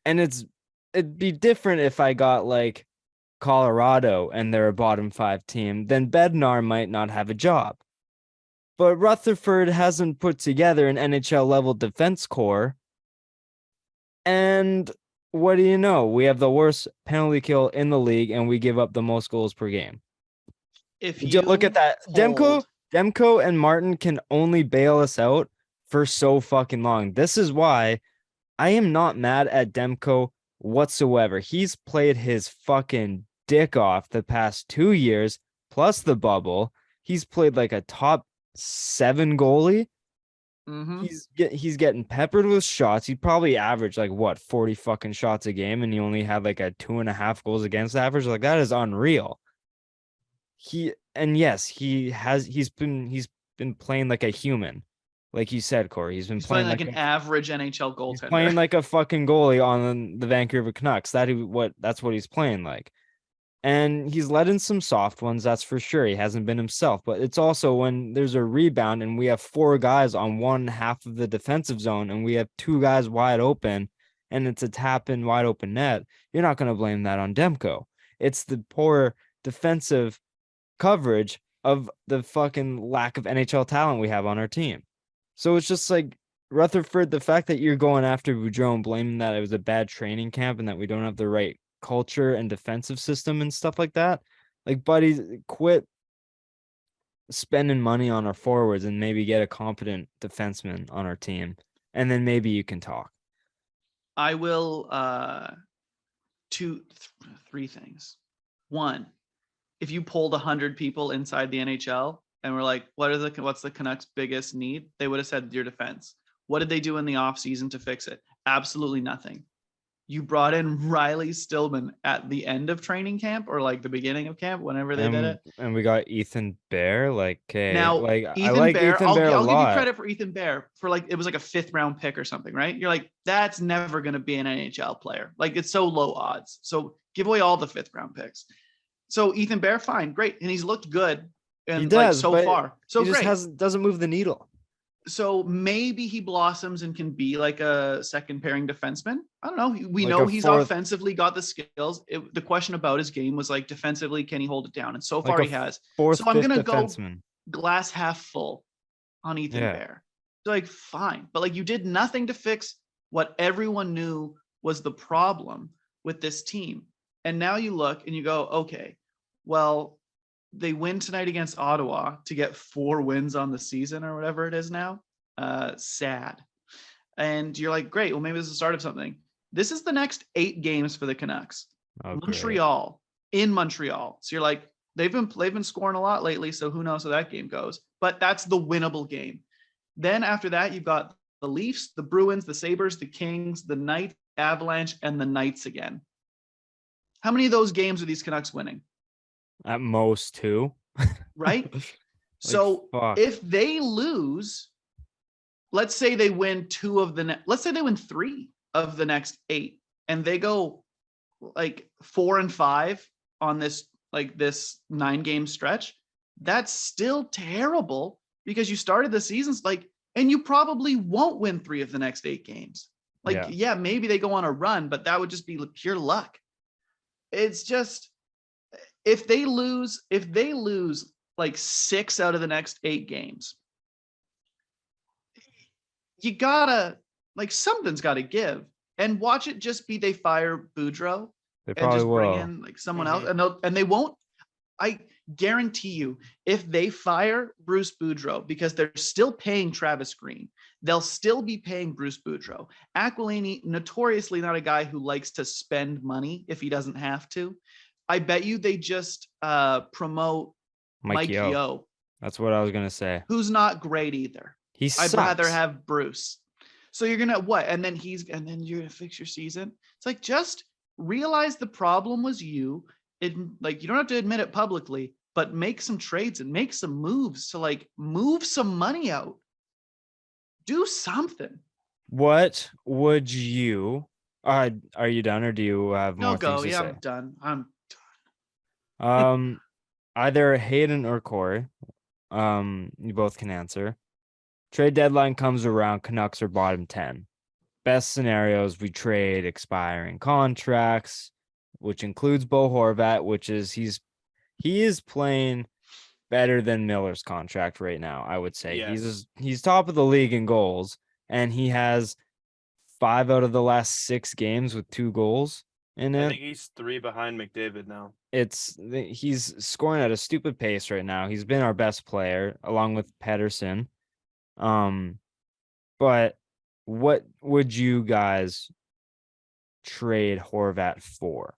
and it'd be different if I got like Colorado and they're a bottom 5 team, then Bednar might not have a job. But Rutherford hasn't put together an NHL level defense core. And what do you know? We have the worst penalty kill in the league, and we give up the most goals per game. If you look at that, Demko and Martin can only bail us out for so fucking long. This is why I am not mad at Demko whatsoever. He's played his fucking dick off the past 2 years, plus the bubble. He's played like a top 7 goalie. He's getting peppered with shots. He probably averaged like 40 fucking shots a game, and he only had like a 2.5 goals against average. Like, that is unreal. He's been playing like a human. Like you said, Corey, he's playing like an average NHL goaltender. He's playing like a fucking goalie on the Vancouver Canucks. That's what he's playing like. And he's let in some soft ones, that's for sure. He hasn't been himself, but it's also when there's a rebound and we have 4 guys on one half of the defensive zone and we have 2 guys wide open and it's a tap in wide open net. You're not going to blame that on Demko. It's the poor defensive coverage of the fucking lack of NHL talent we have on our team. So it's just like, Rutherford, the fact that you're going after Boudreau and blaming that it was a bad training camp and that we don't have the right culture and defensive system and stuff like that, like, buddy, quit spending money on our forwards and maybe get a competent defenseman on our team, and then maybe you can talk. I will 3 things. 1, if you polled 100 people inside the NHL and we're like, what's the Canucks' biggest need? They would have said your defense. What did they do in the offseason to fix it? Absolutely nothing. You brought in Riley Stillman at the end of training camp or like the beginning of camp, whenever they did it. And we got Ethan Bear. Like, okay, now, like Ethan I like Bear, Ethan Bear I'll a give lot. you credit for Ethan Bear for like, it was like a 5th round pick or something, right? You're like, that's never going to be an NHL player. Like, it's so low odds. So give away all the 5th round picks. So Ethan Bear, fine, great. And he's looked good. And he does, like so far. So he great. just doesn't move the needle. So maybe he blossoms and can be like a second pairing defenseman. I don't know. We Like know a he's fourth- offensively got the skills. The question about his game was like, defensively, can he hold it down? And so far Like a he has. Fourth, So I'm fifth gonna go defenseman. glass half full on Ethan Yeah. Bear. So like, fine. But like, you did nothing to fix what everyone knew was the problem with this team. And now you look and you go, okay, well, they win tonight against Ottawa to get 4 wins on the season or whatever it is now. Sad. And you're like, great, well, maybe this is the start of something. This is the next 8 games for the Canucks. Oh, Montreal, in Montreal. So you're like, they've been scoring a lot lately, so who knows how that game goes. But that's the winnable game. Then after that, you've got the Leafs, the Bruins, the Sabres, the Kings, the Knights, Avalanche, and the Knights again. How many of those games are these Canucks winning? At most 2. Right? So fuck. if they lose, let's say they win 2 of the let's say they win 3 of the next 8 and they go like 4-5 on this 9-game stretch, that's still terrible because you started the seasons like, and you probably won't win 3 of the next 8 games. Like, yeah, maybe they go on a run, but that would just be pure luck. It's just, if they lose like 6 out of the next 8 games, you gotta, like, something's gotta give. And watch it just be they fire Boudreau They and probably just bring will. in like someone else, and they won't. guarantee you, if they fire Bruce Boudreau, because they're still paying Travis Green, they'll still be paying Bruce Boudreau. Aquilini, notoriously not a guy who likes to spend money if he doesn't have to. I bet you they just promote Mike Yeo. That's what I was gonna say. Who's not great either. I'd rather have Bruce. So you're gonna what? And then you're gonna fix your season. It's like, just realize the problem was you. Like, you don't have to admit it publicly, but make some trades and make some moves to like move some money out. Do something. What would you? Are you done, or do you have more No, go. things to Yeah, say? I'm done. I'm Either Hayden or Corey. You both can answer. Trade deadline comes around, Canucks are bottom 10. Best scenarios, we trade expiring contracts, which includes Bo Horvat, which is he is playing better than Miller's contract right now, I would say. Yes. He's top of the league in goals, and he has 5 out of the last 6 games with 2 goals in I it. think he's 3 behind McDavid now. He's scoring at a stupid pace right now. He's been our best player along with Pedersen. But what would you guys trade Horvat for?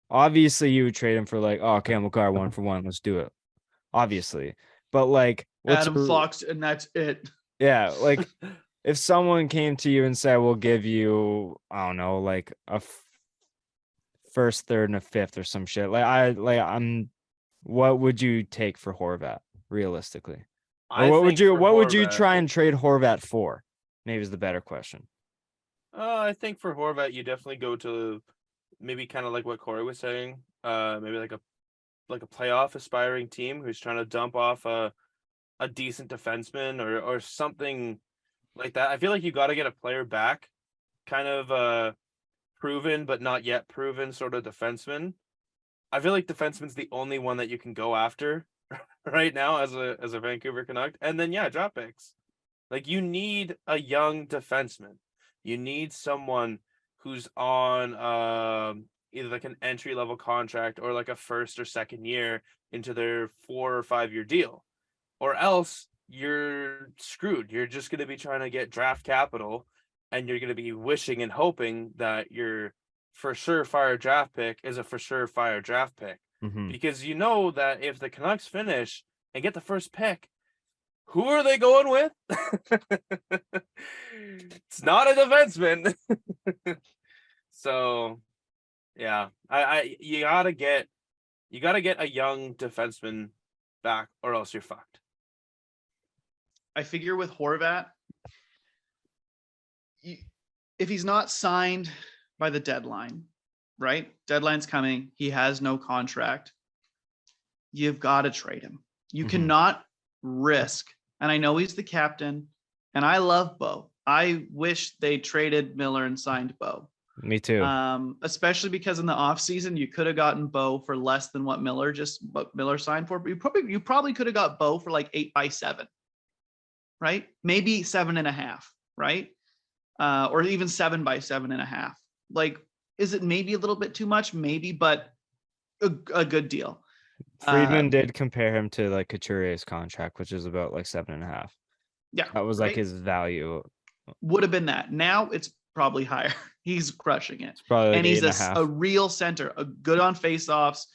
Obviously, you would trade him for like, oh, Cam McCarr 1-for-1. Let's do it. Obviously, but like, Adam Fox, and that's it. Yeah, like if someone came to you and said, "We'll give you, I don't know, like a first, third, and a fifth, or some shit," what would you take for Horvat realistically? Or what would you try and trade Horvat for? Maybe is the better question. I think for Horvat, you definitely go to maybe kind of like what Corey was saying. Maybe like a playoff aspiring team who's trying to dump off a decent defenseman or something like that. I feel like you got to get a player back, kind of proven but not yet proven sort of defenseman. I feel like defenseman's the only one that you can go after right now as a Vancouver Canuck. And then draft picks. Like, you need a young defenseman. You need someone who's on either like an entry level contract or like a first or second year into their 4 or 5 year deal, or else you're screwed. You're just going to be trying to get draft capital, and you're going to be wishing and hoping that your for sure fire draft pick is a for sure fire draft pick. Mm-hmm. Because you know that if the Canucks finish and get the first pick, who are they going with? It's not a defenseman. So yeah, you gotta get a young defenseman back, or else you're fucked. I figure with Horvat, if he's not signed by the deadline, right? Deadline's coming. He has no contract. You've got to trade him. You cannot risk. And I know he's the captain, and I love Bo. I wish they traded Miller and signed Bo. Me too. Especially because in the offseason, you could have gotten Bo for less than what Miller signed for. But you probably could have got Bo for like 8x7, right? Maybe 7.5, right? Or even 7x7.5. Like, is it maybe a little bit too much? Maybe, but a good deal. Friedman did compare him to like Couturier's contract, which is about like 7.5. Yeah, that was like his value. Would have been that. Now it's probably higher. He's crushing it. It's probably like and he's 8.5. a real center, a good on faceoffs,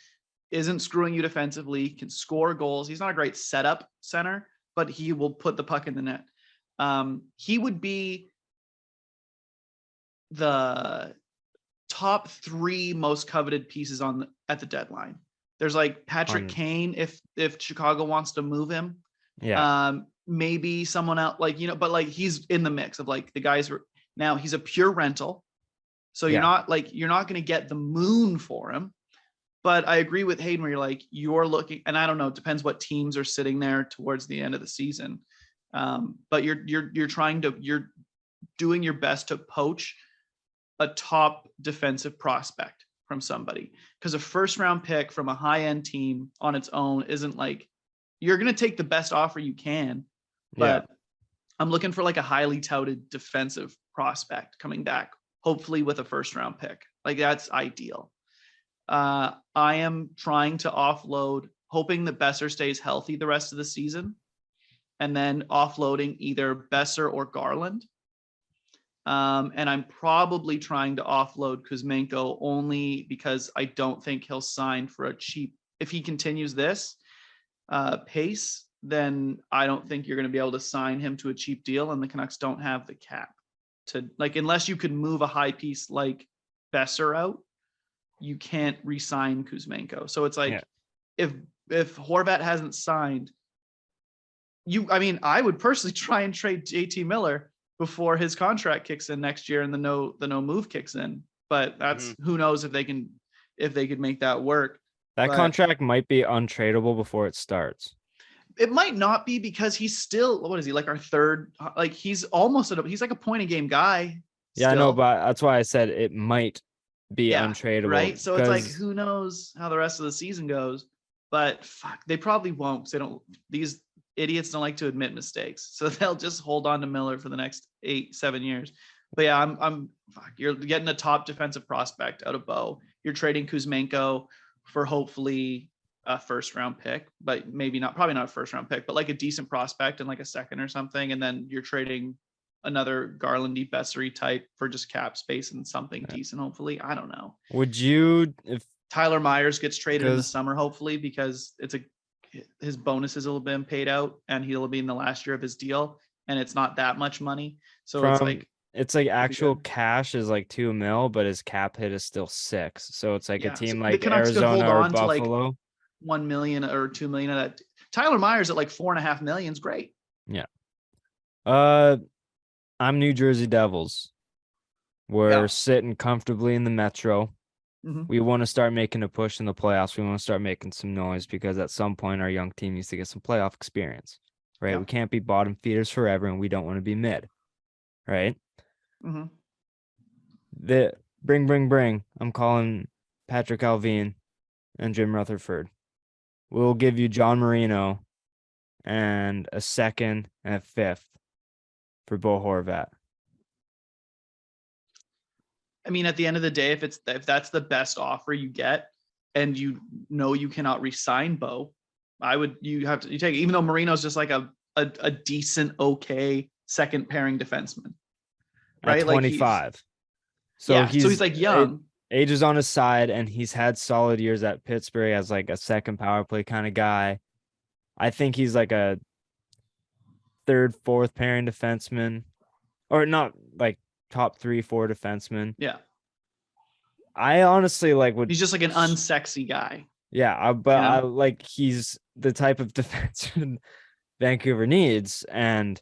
isn't screwing you defensively, can score goals. He's not a great setup center, but he will put the puck in the net. He would be the top 3 most coveted pieces at the deadline. There's like Patrick Kane if Chicago wants to move him. Yeah. Maybe someone else, like, but like he's in the mix of like the guys who now he's a pure rental. So you're not going to get the moon for him. But I agree with Hayden where you're looking, and I don't know, it depends what teams are sitting there towards the end of the season. But you're doing your best to poach a top defensive prospect from somebody, because a first round pick from a high end team on its own isn't like, you're going to take the best offer you can, but I'm looking for like a highly touted defensive prospect coming back, hopefully with a first round pick. Like, that's ideal. I am trying to offload hoping that Besser stays healthy the rest of the season, and then offloading either Besser or Garland. And I'm probably trying to offload Kuzmenko only because I don't think he'll sign for a cheap. If he continues this pace, then I don't think you're going to be able to sign him to a cheap deal, and the Canucks don't have the cap to, like, unless you could move a high piece like Besser out, you can't re-sign Kuzmenko. So it's like, if Horvat hasn't signed, I would personally try and trade JT Miller before his contract kicks in next year and the no move kicks in. But that's who knows if they could make that work. That contract might be untradeable before it starts. It might not be, because he's still, what is he, like our third, like he's almost he's like a point a game guy. Yeah, I know, but that's why I said it might be untradeable. Right. So it's like, who knows how the rest of the season goes, but fuck, they probably won't. These idiots don't like to admit mistakes. So they'll just hold on to Miller for the next 8-7 years. But yeah, you're getting a top defensive prospect out of Bo. You're trading Kuzmenko for hopefully a first round pick, but probably not a first round pick, but like a decent prospect and like a second or something. And then you're trading another Garlandy Bessery type for just cap space and something decent, hopefully. I don't know. Would you, if Tyler Myers gets traded in the summer, hopefully, because his bonuses will have been paid out and he'll be in the last year of his deal, and it's not that much money. So it's like actual cash is like $2 million, but his cap hit is still $6 million. So it's like a team like Arizona or Buffalo. Like 1 million or 2 million of that. Tyler Myers at like $4.5 million is great. Yeah. I'm New Jersey Devils. We're sitting comfortably in the Metro. Mm-hmm. We want to start making a push in the playoffs. We want to start making some noise, because at some point our young team needs to get some playoff experience, right? Yeah. We can't be bottom feeders forever, and we don't want to be mid, right? Mm-hmm. Bring. I'm calling Patrick Alvin and Jim Rutherford. We'll give you John Marino and a second and a fifth for Bo Horvat. I mean, at the end of the day, if that's the best offer you get, and you know you cannot re-sign Bo, you take it, even though Marino's just like a decent, okay second pairing defenseman, right? At 25. So he's like young. Age is on his side, and he's had solid years at Pittsburgh as like a second power play kind of guy. I think he's like a third, fourth pairing defenseman, or not like top 3-4 defenseman. Yeah. I honestly he's just like an unsexy guy. Yeah, I like he's the type of defenseman Vancouver needs, and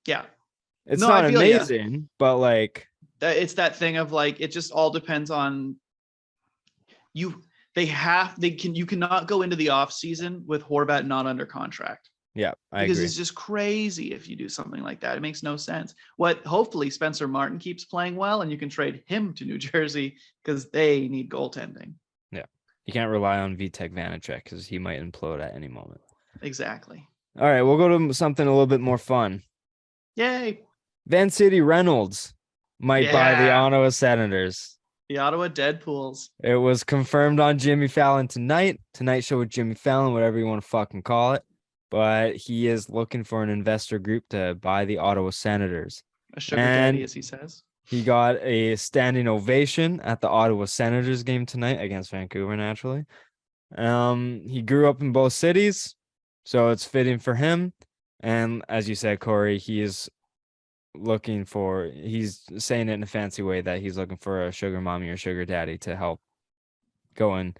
it's not amazing, but like it's that thing of like, it just all depends on you. You cannot go into the off season with Horvat not under contract. Yeah, because it's just crazy if you do something like that. It makes no sense. Hopefully Spencer Martin keeps playing well, and you can trade him to New Jersey, because they need goaltending. Yeah, you can't rely on Vitek Vanacek because he might implode at any moment. Exactly. All right, we'll go to something a little bit more fun. Yay! Van City Reynolds might buy the Ottawa Senators. The Ottawa Deadpools. It was confirmed on Jimmy Fallon tonight. Tonight Show with Jimmy Fallon, whatever you want to fucking call it. But he is looking for an investor group to buy the Ottawa Senators. A sugar daddy, as he says. He got a standing ovation at the Ottawa Senators game tonight against Vancouver, naturally. He grew up in both cities, so it's fitting for him. And as you said, Corey, he's saying it in a fancy way that he's looking for a sugar mommy or sugar daddy to help go in.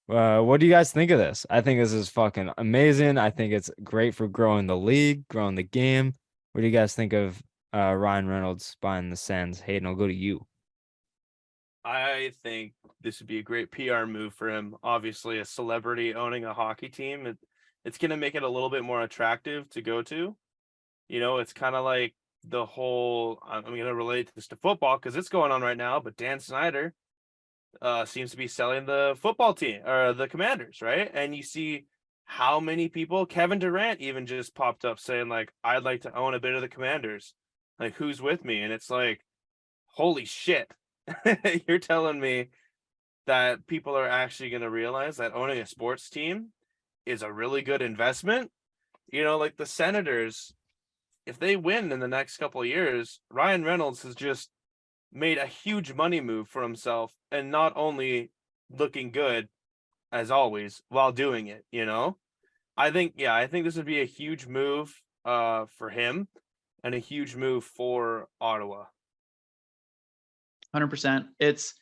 What do you guys think of this? I think this is fucking amazing. I think it's great for growing the league, growing the game. What do you guys think of Ryan Reynolds buying the Sens? Hayden, I'll go to you. I think this would be a great PR move for him. Obviously, a celebrity owning a hockey team, it's going to make it a little bit more attractive to go to. You know, it's kind of like the whole, I'm going to relate this to football because it's going on right now, but Dan Snyder seems to be selling the football team or the Commanders, right? And you see how many people, Kevin Durant even just popped up saying like, I'd like to own a bit of the Commanders. Like, who's with me? And it's like, holy shit. You're telling me that people are actually going to realize that owning a sports team is a really good investment. Like the Senators, if they win in the next couple of years, Ryan Reynolds has just made a huge money move for himself, and not only looking good as always while doing it. I think this would be a huge move for him and a huge move for Ottawa. 100%. It's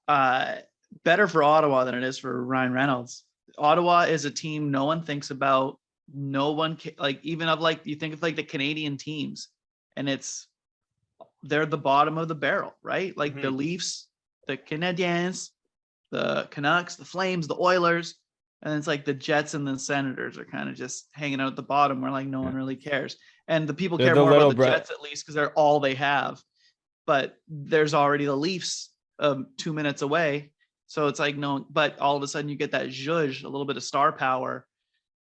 better for Ottawa than it is for Ryan Reynolds. Ottawa is a team no one thinks about. No one like, even of like, you think of like the Canadian teams, and they're the bottom of the barrel, right? Like the Leafs, the Canadiens, the Canucks, the Flames, the Oilers, and it's like the Jets and the Senators are kind of just hanging out at the bottom where like no one really cares. And the people care more about the Jets at least because they're all they have. But there's already the Leafs 2 minutes away. So it's like, no, but all of a sudden you get that zhuzh, a little bit of star power,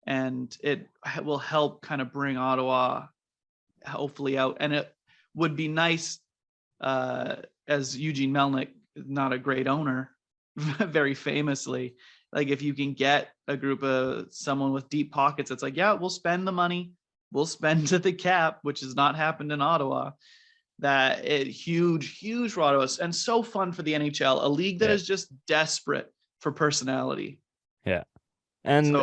and it will help kind of bring Ottawa hopefully out. And it would be nice, as Eugene Melnyk, not a great owner, very famously, like if you can get a group of someone with deep pockets, it's like, yeah, we'll spend the money, we'll spend to the cap, which has not happened in Ottawa. That huge for Ottawa, and so fun for the NHL, a league that is just desperate for personality. Yeah. And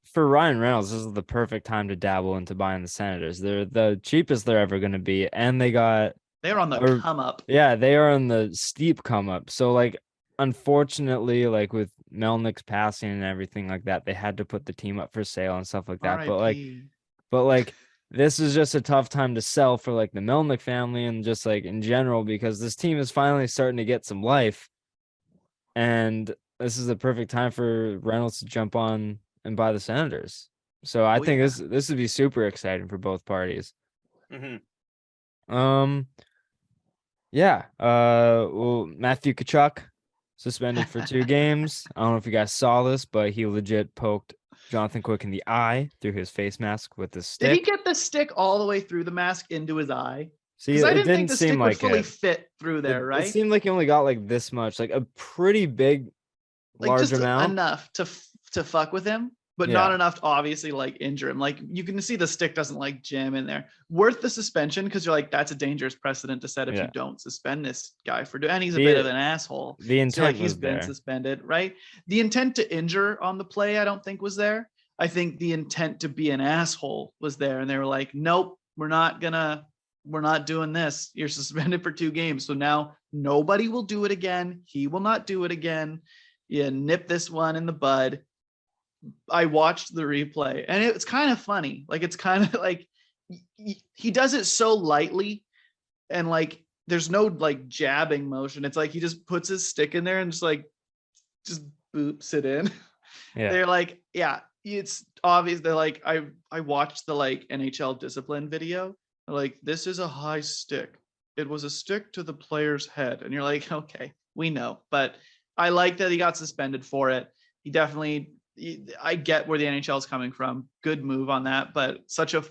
for Ryan Reynolds, this is the perfect time to dabble into buying the Senators. They're the cheapest they're ever going to be, and they're on the come up. Yeah, they are on the steep come up. So like, unfortunately, like with Melnyk's passing and everything like that, they had to put the team up for sale and stuff like that. But like this is just a tough time to sell for like the Melnyk family and just like in general, because this team is finally starting to get some life, and this is the perfect time for Reynolds to jump on and buy the Senators. So I think this would be super exciting for both parties. Well, Matthew Tkachuk suspended for 2 games. I don't know if you guys saw this, but he legit poked Jonathan Quick in the eye through his face mask with the stick. Did he get the stick all the way through the mask into his eye? See, I didn't think the stick would fully fit through there, right? It seemed like he only got like this much, like a pretty big, like large amount. Enough to fuck with him, but not enough to obviously like injure him. Like you can see the stick doesn't like jam in there. Worth the suspension, because you're like, that's a dangerous precedent to set if you don't suspend this guy for doing. And he's a bit of an asshole. The intent he's been suspended, right? The intent to injure on the play, I don't think was there. I think the intent to be an asshole was there, and they were like, nope, we're not doing this. You're suspended for 2 games. So now nobody will do it again. He will not do it again. You nip this one in the bud. I watched the replay, and it's kind of funny. Like, it's kind of like he does it so lightly, and like there's no like jabbing motion. It's like he just puts his stick in there and just boops it in. Yeah. They're like, yeah, it's obvious. They're like, I watched the like NHL discipline video. They're like, this is a high stick. It was a stick to the player's head. And you're like, okay, we know. But I like that he got suspended for it. He definitely, I get where the NHL is coming from. Good move on that, but such a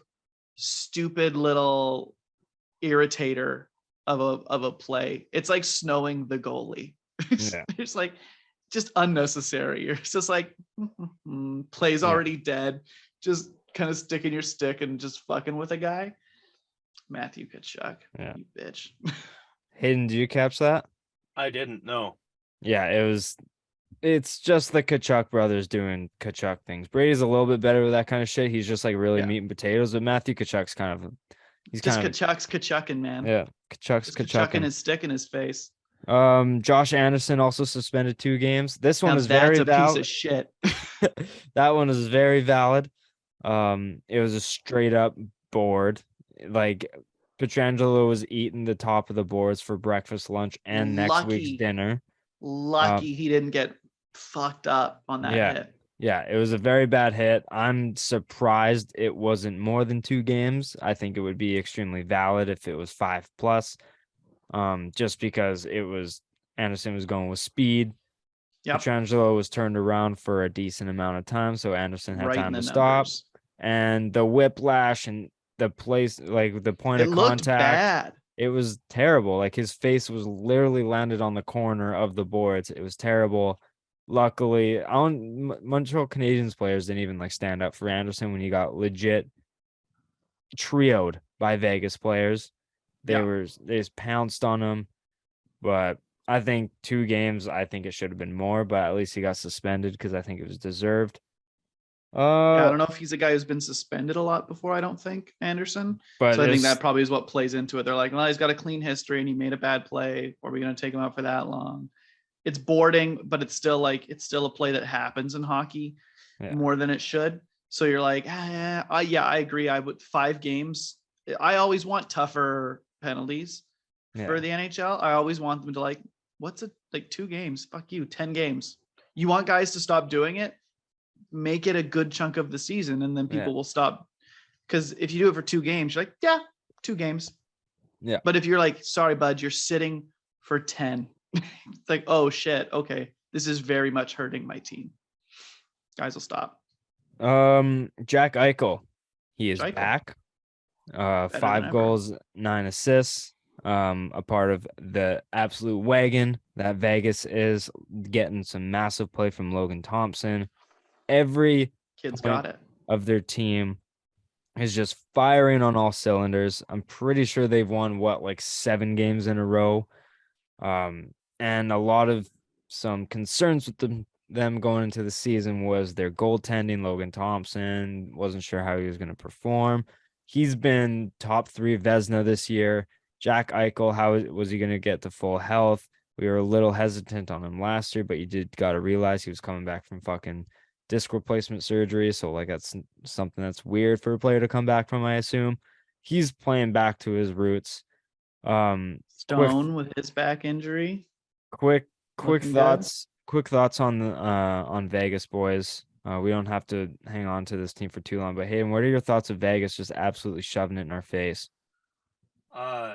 stupid little irritator of a play. It's like snowing the goalie. It's like just unnecessary. You're just like, play's already dead. Just kind of sticking your stick and just fucking with a guy. Matthew Tkachuk, you bitch. Hayden, did you catch that? I didn't know. Yeah, it's just the Tkachuk brothers doing Tkachuk things. Brady's a little bit better with that kind of shit. He's just like really meat and potatoes, but Matthew Tkachuk's Kachuk's Kachucking, man. Yeah, Tkachuk's Kachucking his stick in his face. Josh Anderson also suspended 2 games. This one is very valid. Piece of shit. That one is very valid. It was a straight up board. Like Pietrangelo was eating the top of the boards for breakfast, lunch, and next week's dinner. Lucky he didn't get fucked up on that hit. Yeah, it was a very bad hit. I'm surprised it wasn't more than 2 games. I think it would be extremely valid if it was 5+. Just because Anderson was going with speed. Yep. Pietrangelo was turned around for a decent amount of time, so Anderson had time to stop. And the whiplash and the place, like the point of contact, bad. It was terrible. Like his face was literally landed on the corner of the boards. It was terrible. luckily, Montreal Canadiens players didn't even like stand up for Anderson when he got legit trioed by Vegas players. They just pounced on him. But I think 2 games, I think it should have been more, but at least he got suspended because I think it was deserved. Yeah, I don't know if he's a guy who's been suspended a lot before. I don't think Anderson. But So I think that probably is what plays into it. They're like, well, he's got a clean history and he made a bad play. Are we going to take him out for that long? It's boarding, but it's still a play that happens in hockey more than it should. So you're like, I agree. I would 5 games. I always want tougher penalties for the NHL. I always want them to like, what's it like 2 games? Fuck you, 10 games. You want guys to stop doing it? Make it a good chunk of the season, and then people will stop. Because if you do it for 2 games, you're like, yeah, 2 games. Yeah. But if you're like, sorry, bud, you're sitting for 10. It's like, oh shit, okay, this is very much hurting my team. Guys will stop. Jack Eichel, he is back. Better 5 goals, 9 assists. A part of the absolute wagon that Vegas is, getting some massive play from Logan Thompson. Every Kids got it. Of their team is just firing on all cylinders. I'm pretty sure they've won like 7 games in a row. And a lot of some concerns with them going into the season was their goaltending. Logan Thompson wasn't sure how he was going to perform. He's been top 3 Vezina this year. Jack Eichel, how was he going to get to full health? We were a little hesitant on him last year, but you got to realize he was coming back from fucking disc replacement surgery. So like that's something that's weird for a player to come back from, I assume. He's playing back to his roots. Stone with his back injury. Quick thoughts. Quick thoughts on Vegas, boys. We don't have to hang on to this team for too long, but Hayden, what are your thoughts of Vegas just absolutely shoving it in our face?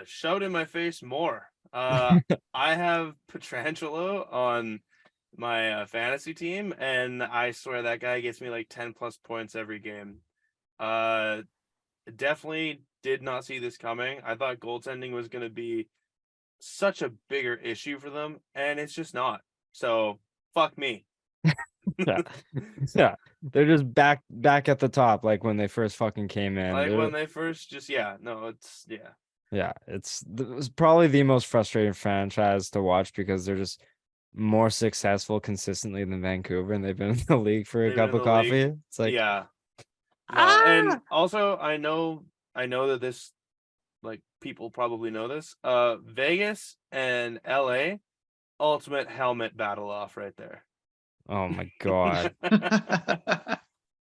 Shoved in my face more. I have Pietrangelo on my fantasy team, and I swear that guy gets me like 10 plus points every game. Definitely did not see this coming. I thought goaltending was going to be such a bigger issue for them, and it's just not. So fuck me. Yeah, they're just back at the top, like when they first fucking came in. Like when they first it's probably the most frustrating franchise to watch because they're just more successful consistently than Vancouver, and they've been in the league for a cup of coffee. It's like, and also I know that this, like, people probably know this. Vegas and LA, ultimate helmet battle off right there. Oh my god.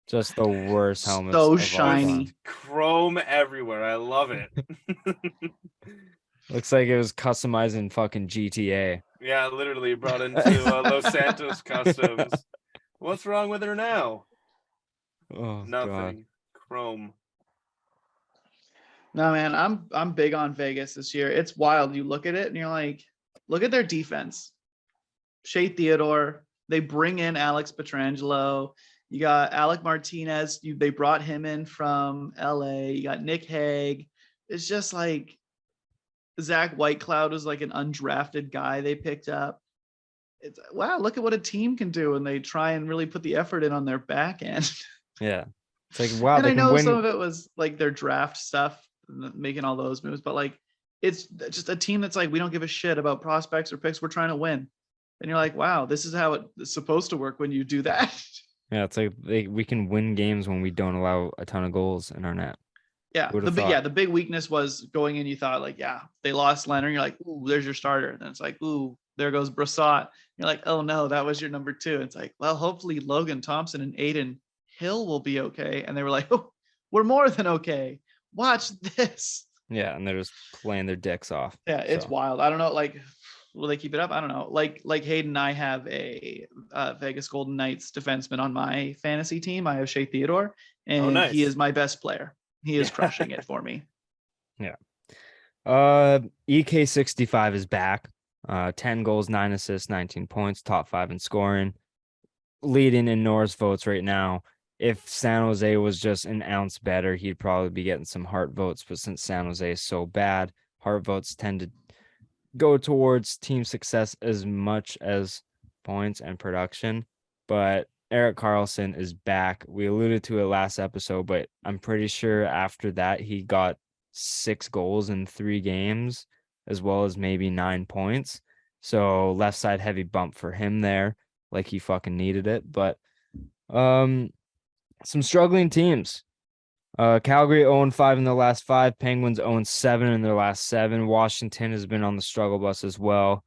Just the worst helmets. So shiny. Chrome everywhere. I love it. Looks like it was customized in fucking GTA. Yeah, literally brought into Los Santos Customs. What's wrong with her now? Oh, nothing. God. Chrome. No, man, I'm big on Vegas this year. It's wild. You look at it and you're like, look at their defense. Shea Theodore. They bring in Alex Pietrangelo. You got Alec Martinez. They brought him in from LA. You got Nick Hague. It's just like Zach Whitecloud was like an undrafted guy they picked up. It's wow, look at what a team can do when they try and really put the effort in on their back end. Yeah. It's like, wow. And I know some of it was like their draft stuff, making all those moves, but like it's just a team that's like, we don't give a shit about prospects or picks. We're trying to win. And you're like, wow, this is how it's supposed to work when you do that. Yeah, it's like we can win games when we don't allow a ton of goals in our net. Yeah, the big weakness was going in. You thought like, yeah, they lost Leonard. You're like, ooh, there's your starter. And then it's like, ooh, there goes Brassard. You're like, oh no, that was your number 2. It's like, well, hopefully Logan Thompson and Aiden Hill will be okay. And they were like, oh, we're more than okay. Watch this. Yeah, and they're just playing their dicks off. Yeah, it's wild. I don't know, like, will they keep it up? I don't know. Like Hayden and I have a Vegas Golden Knights defenseman on my fantasy team. I have Shea Theodore, and he is my best player. He is crushing it for me. Yeah. EK65 is back. 10 goals, 9 assists, 19 points, top 5 in scoring, leading in Norris votes right now. If San Jose was just an ounce better, he'd probably be getting some Hart votes. But since San Jose is so bad, Hart votes tend to go towards team success as much as points and production, but Eric Carlson is back. We alluded to it last episode, but I'm pretty sure after that he got 6 goals in 3 games, as well as maybe 9 points. So left side heavy bump for him there, like he fucking needed it. But some struggling teams. Calgary 0-5 in their last 5. Penguins 0-7 in their last 7. Washington has been on the struggle bus as well.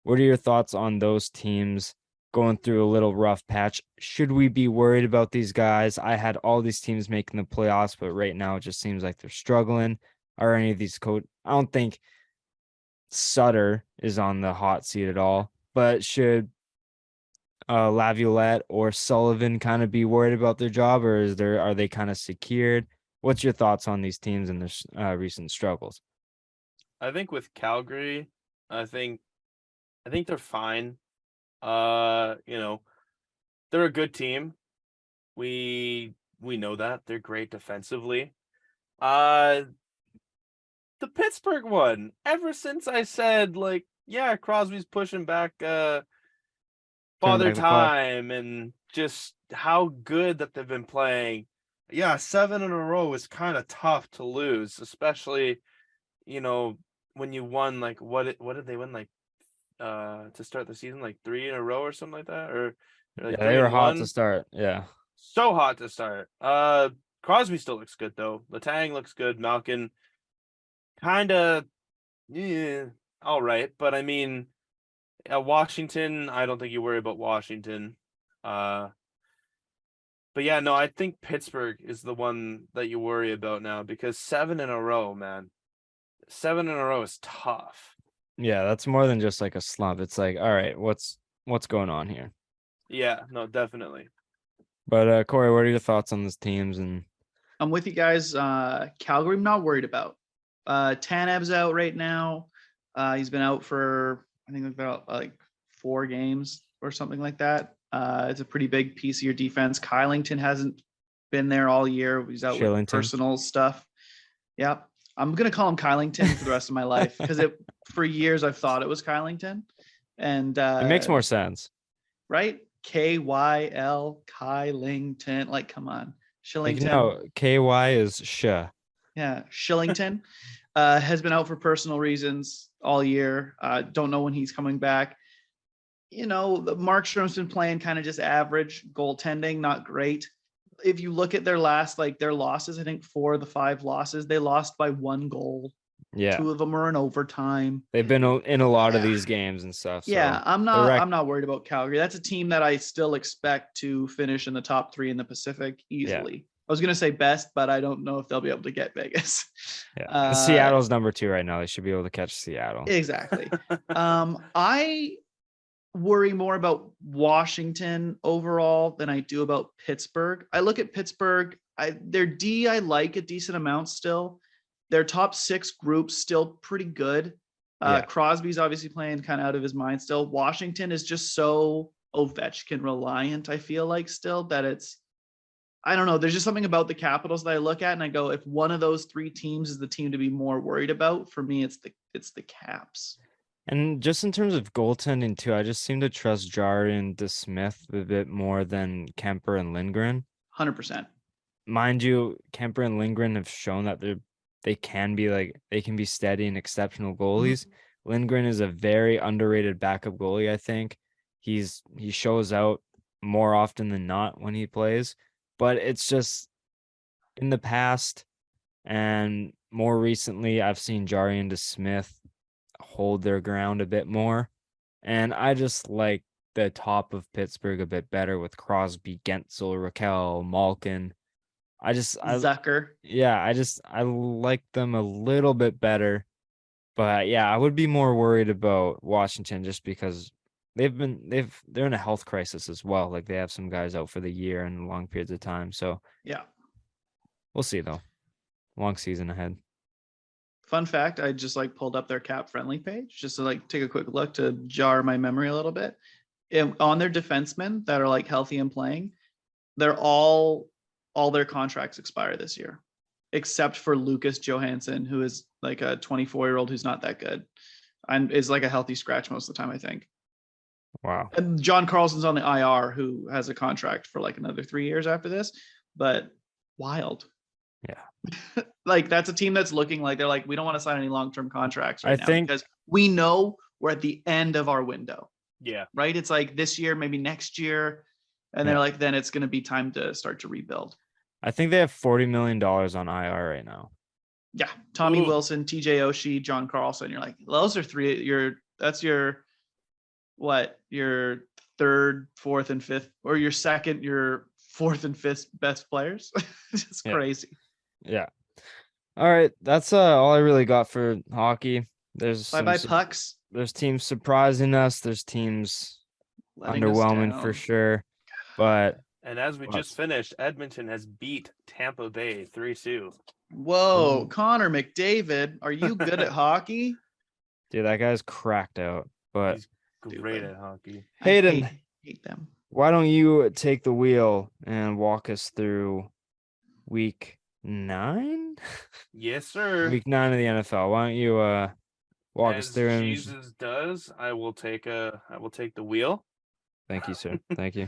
What are your thoughts on those teams going through a little rough patch? Should we be worried about these guys? I had all these teams making the playoffs, but right now it just seems like they're struggling. Are any of these I don't think Sutter is on the hot seat at all, but should Laviolette or Sullivan kind of be worried about their job, or are they kind of secured? What's your thoughts on these teams and their recent struggles? I think with Calgary, I think they're fine. You know, they're a good team. We know that they're great defensively. The Pittsburgh one, ever since I said, like, yeah, Crosby's pushing back Father back the clock. Time and just how good that they've been playing. Yeah, 7 in a row is kind of tough to lose, especially, you know, when you won, like, what did they win, like, to start the season, like 3 in a row or something like that, or like Yeah, they were hot 3-1. to start. Yeah, So hot to start. Crosby still looks good though. Letang looks good. Malkin kind of, yeah, all right. But I mean, Washington, I don't think you worry about Washington. But yeah, no, I think Pittsburgh is the one that you worry about now, because 7 in a row, man. 7 in a row is tough. yeah, that's more than just like a slump. It's like, all right, what's going on here? Yeah, no, definitely. But Corey, what are your thoughts on these teams? And I'm with you guys. Calgary, I'm not worried about. Tanev's out right now. He's been out for, I think, about like 4 games or something like that. It's a pretty big piece of your defense. Kylington hasn't been there all year. He's out with Shillington. personal stuff. Yep. I'm going to call him Kylington for the rest of my life, because for years I've thought it was Kylington. And it makes more sense. Right? KYL, Kylington. Like, come on. Shillington. Like, no, KY is sh. Yeah, Shillington has been out for personal reasons all year. Don't know when he's coming back. You know, the Markstrom's been playing kind of just average goaltending, not great. If you look at their losses, I think 4 of the 5 losses, they lost by 1 goal. Yeah, 2 of them were in overtime. they've been in a lot of these games and stuff. So Yeah, I'm not worried about Calgary. That's a team that I still expect to finish in the top 3 in the Pacific easily. Yeah. I was going to say best, but I don't know if they'll be able to get Vegas. Yeah. Seattle's number 2 right now. They should be able to catch Seattle. Exactly. I worry more about Washington overall than I do about Pittsburgh. I look at Pittsburgh, their D I like a decent amount still. Their top 6 groups still pretty good. Crosby's obviously playing kind of out of his mind still. Washington is just so Ovechkin reliant, I feel like, still, that it's, I don't know. There's just something about the Capitals that I look at and I go, if one of those 3 teams is the team to be more worried about, for me, it's the Caps. And just in terms of goaltending too, I just seem to trust Jarry and DeSmith a bit more than Kemper and Lindgren. 100%. Mind you, Kemper and Lindgren have shown that they can be steady and exceptional goalies. Mm-hmm. Lindgren is a very underrated backup goalie, I think. He shows out more often than not when he plays, but it's just in the past and more recently, I've seen Jarry and DeSmith hold their ground a bit more, and I just like the top of Pittsburgh a bit better with Crosby, Gensel, Raquel, Malkin. Zucker. I like them a little bit better, but yeah, I would be more worried about Washington just because they're in a health crisis as well. Like, they have some guys out for the year and long periods of time. So yeah, we'll see though. Long season ahead. Fun fact, I just pulled up their cap friendly page just to take a quick look to jar my memory a little bit. On their defensemen that are healthy and playing, they're all their contracts expire this year, except for Lucas Johansson, who is a 24-year-old who's not that good and is a healthy scratch most of the time, I think. Wow. And John Carlson's on the IR, who has a contract for like another 3 years after this. But wild. Yeah. Like that's a team that's looking like they're like, we don't want to sign any long-term contracts right I now think because we know we're at the end of our window, Yeah. right? It's like this year, maybe next year. And Yeah. they're like, then it's going to be time to start to rebuild. I think they have $40 million on IR right now. Yeah. Tommy Ooh. Wilson, TJ Oshie, John Carlson. You're like, those are three. That's your third, fourth, and fifth, or your second, your fourth and fifth best players. It's Yeah. crazy. Yeah. All right. That's all I really got for hockey. There's Bye pucks. there's teams surprising us. There's teams Letting us underwhelming for down. sure. But And as we What? just finished, Edmonton has beat Tampa Bay 3-2. Whoa, Ooh. Connor McDavid, are you good at hockey? dude, that guy's cracked out. But He's great Stupid. at hockey. Hayden. I hate them. why don't you take the wheel and walk us through week 9? Yes, sir. Week 9 of the NFL. Why don't you walk us As through and Jesus does, I will take the wheel. thank you, sir. Thank you.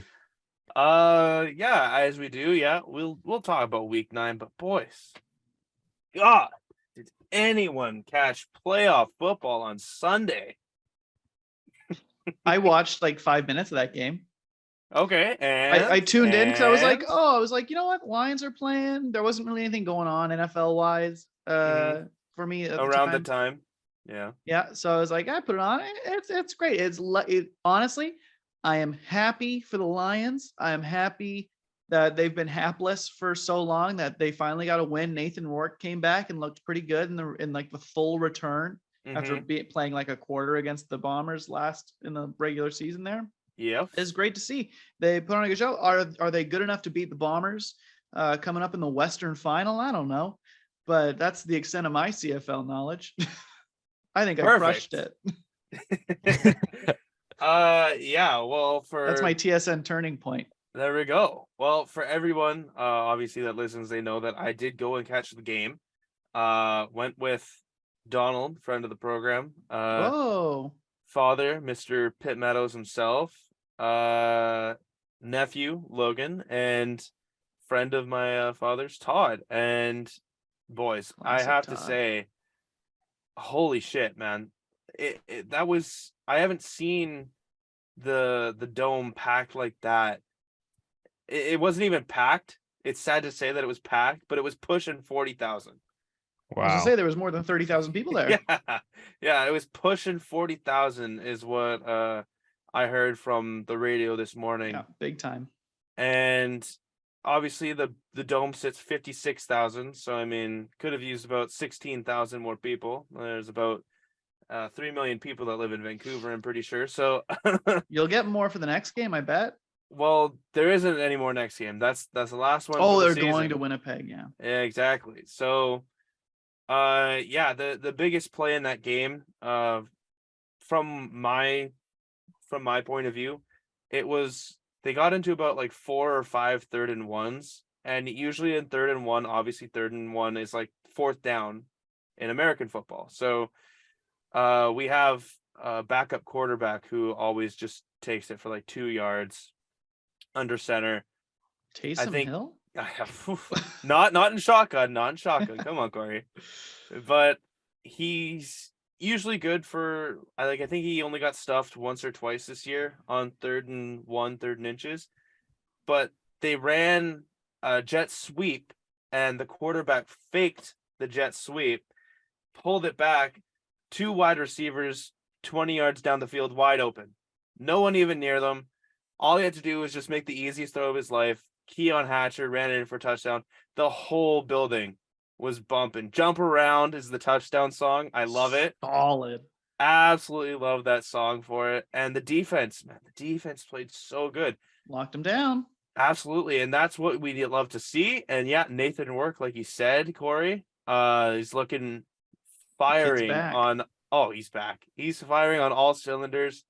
Yeah, as we do, yeah, we'll talk about week 9, but boys, God, did anyone catch playoff football on Sunday? I watched like 5 minutes of that game. Okay, and I tuned in because I was like, and- you know what? Lions are playing. There wasn't really anything going on NFL wise for me at around the the time. time, yeah. Yeah, so I was like, I put it on. It's great. Honestly, I am happy for the Lions. I am happy that they've been hapless for so long that they finally got a win. Nathan Rourke came back and looked pretty good in like the full return after Mhm. playing like a quarter against the Bombers last in the regular season there. Yep. It's great to see. They put on a good show. Are they good enough to beat the Bombers coming up in the Western Final? I don't know, but that's the extent of my CFL knowledge. I think I crushed it. Yeah, well, That's my TSN turning point. there we go. Well, for everyone, obviously that listens, they know that I did go and catch the game. Went with Donald, friend of the program. Whoa. Father, Mr. Pitt Meadows himself. Nephew, Logan, and friend of my father's, Todd. And boys, I Classic have to Todd. say, holy shit, man. That was, I haven't seen the dome packed like that. It wasn't even packed. It's sad to say that it was packed, but it was pushing 40,000. I was gonna Wow. say there was more than 30,000 people there. Yeah, it was pushing 40,000 is what I heard from the radio this morning. Yeah, big time. And obviously the dome sits 56,000, so I mean, could have used about 16,000 more people. There's about 3 million people that live in Vancouver, I'm pretty sure. So You'll get more for the next game, I bet. well, there isn't any more next game. That's the last one. Oh, for the they're going to season. Winnipeg, yeah. Yeah, exactly. So yeah, the biggest play in that game, from my point of view, it was they got into about like 4 or 5 third and ones, and usually in 3rd and 1, obviously 3rd and 1 is like 4th down in American football. So we have a backup quarterback who always just takes it for like 2 yards under center. Taysom think- Hill? not in shotgun, Come on, Corey. But he's usually good for, I think he only got stuffed once or twice this year on 3rd and 1, 3rd and inches. But they ran a jet sweep, and the quarterback faked the jet sweep, pulled it back, 2 wide receivers 20 yards down the field wide open. No one even near them. All he had to do was just make the easiest throw of his life. Keon Hatcher ran it in for a touchdown. The whole building was bumping. Jump Around is the touchdown song. I love it. Solid. Absolutely love that song for it. And the defense, man, the defense played so good. Locked him down. Absolutely. And that's what we love to see. And yeah, Nathan Rourke, like you said, Corey, he's looking firing back. on, oh, he's back. He's firing on all cylinders.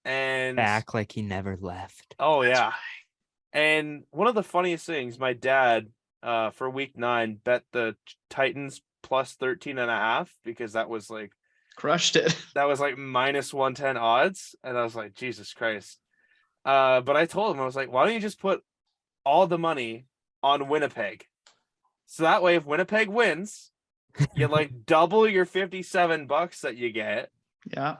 And Back like he never left. oh, That's yeah. right. And one of the funniest things, my dad, for week 9, bet the Titans plus 13.5, because that was like Crushed it. that was like minus 110 odds, and I was like, Jesus Christ. But I told him, I was like, why don't you just put all the money on Winnipeg? So that way, if Winnipeg wins, you like double your $57 that you get. Yeah.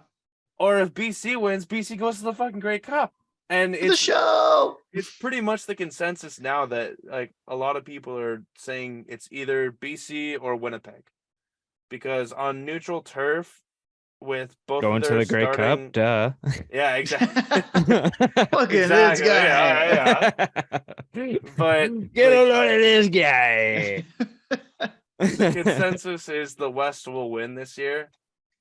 Or if BC wins, BC goes to the fucking Grey Cup. And The show. it's pretty much the consensus now that like a lot of people are saying it's either BC or Winnipeg. Because on neutral turf with both Going of to their the Grey starting... Cup, duh. Yeah, exactly. Look at this guy. Yeah. But Get a like, load of this guy. the consensus is the West will win this year.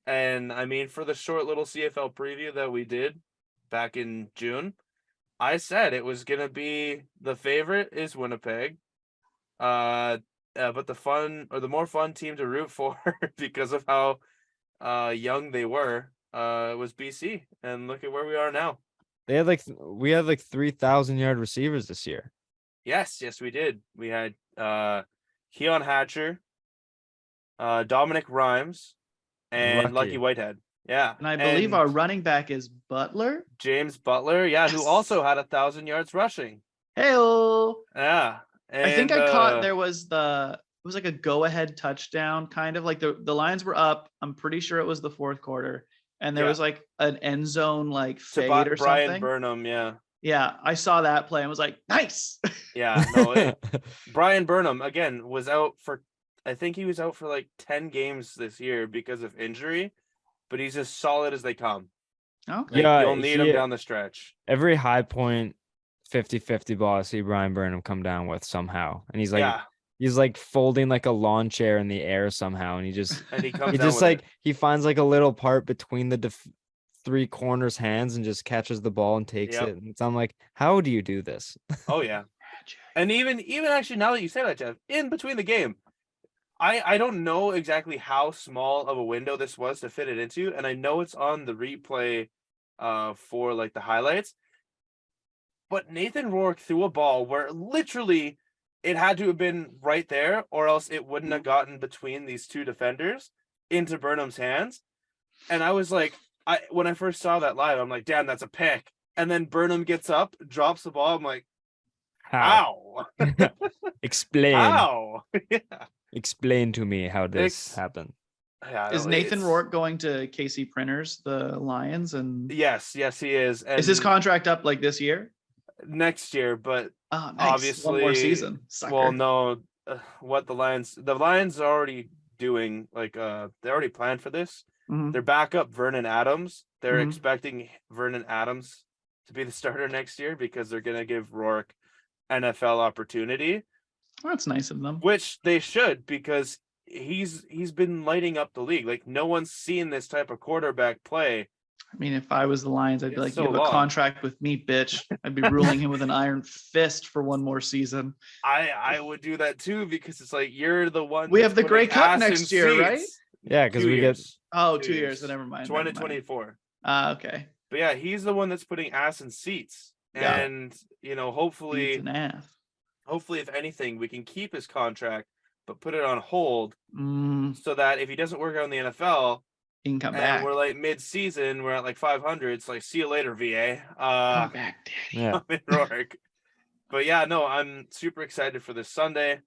And I mean, for the short little CFL preview that we did back in June, I said it was gonna be the favorite is Winnipeg. But the more fun team to root for because of how young they were, was BC. And look at where we are now. We had like 3,000-yard receivers this year. Yes, we did. We had Keon Hatcher, Dominic Rhymes, and Lucky Whitehead. Yeah. And I believe our running back is Butler. James Butler, yeah, who Yes. also had 1,000 yards rushing. Hey-o. Yeah. I think I caught it was like a go-ahead touchdown, kind of like the Lions were up. I'm pretty sure it was the fourth quarter. And there was like an end zone like fade or Brian something. Burnham, yeah. Yeah, I saw that play and was like, nice. Yeah, no, Brian Burnham again was out for, I think he was out for like 10 games this year because of injury, but he's as solid as they come. Okay. Yeah, You'll need him down the stretch. Every high point 50-50 ball I see Brian Burnham come down with somehow. And he's like he's like folding like a lawn chair in the air somehow. And he comes he down just like he finds like a little part between the three corners hands and just catches the ball and takes it. And so I'm like, how do you do this? Oh yeah. And even actually now that you say that, Jeff, in between the game, I don't know exactly how small of a window this was to fit it into, and I know it's on the replay for like the highlights. But Nathan Rourke threw a ball where literally it had to have been right there, or else it wouldn't have gotten between these two defenders into Burnham's hands. And I was like, when I first saw that live, I'm like, damn, that's a pick. And then Burnham gets up, drops the ball. I'm like, how? Explain. How? Yeah. Explain to me how this happened. Yeah, is Nathan Rourke going to KC Printers, the Lions? And yes, he is. And is his contract up like this year? Next year, but nice. Obviously, one more season. Sucker. Well, no, what the Lions are already doing, like they already planned for this. Mhm. Their backup Vernon Adams, they're Mhm. expecting Vernon Adams to be the starter next year because they're gonna give Rourke NFL opportunity. That's nice of them. Which they should, because he's been lighting up the league. Like no one's seen this type of quarterback play. I mean, if I was the Lions, I'd be like, so you have long. a contract with me, bitch. I'd be ruling him with an iron fist for one more season. I would do that too, because it's like you're the one. We that's have the Grey putting Cup ass in next year, right? seats. Yeah, because 2 we years. Oh, 2 2 years. So never mind. 2024. Okay. But yeah, he's the one that's putting ass in seats. Yeah. And hopefully, Beats an ass. hopefully, if anything, we can keep his contract, but put it on hold Mm, so that if he doesn't work out in the NFL, he can come and back. we're like mid-season, we're at like 500. It's like, see you later, VA. Come back, Daddy. Yeah. Rourke. But yeah, no, I'm super excited for this Sunday.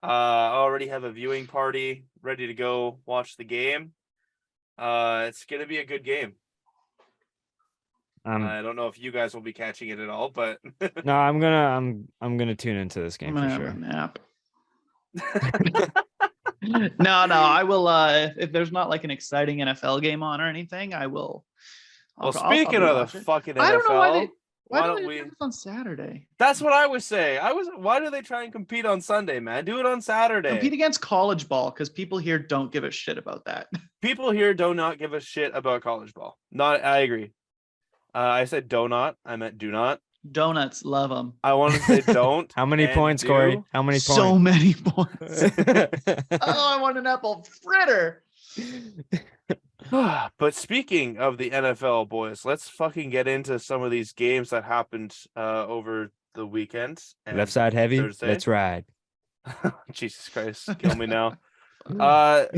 I already have a viewing party ready to go watch the game. It's gonna be a good game. I don't know if you guys will be catching it at all, but No, I'm gonna tune into this I'm game gonna for have sure. a nap. No, I will. If there's not like an exciting NFL game on or anything, I will. Well, I'll probably speaking of watch the it. fucking NFL, I don't know why why don't don't we do this on Saturday? That's what I was saying. Why do they try and compete on Sunday, man? Do it on Saturday. Compete against college ball because people here don't give a shit about that. People here do not give a shit about college ball. I agree. I said do not. I meant do not. Donuts, love them. I wanted to say don't. How many and points, do. Corey? How many So points? many points. Oh, I want an apple fritter. But speaking of the NFL, boys, let's fucking get into some of these games that happened over the weekend. and Left side heavy. Thursday. Let's ride. Jesus Christ, kill me now.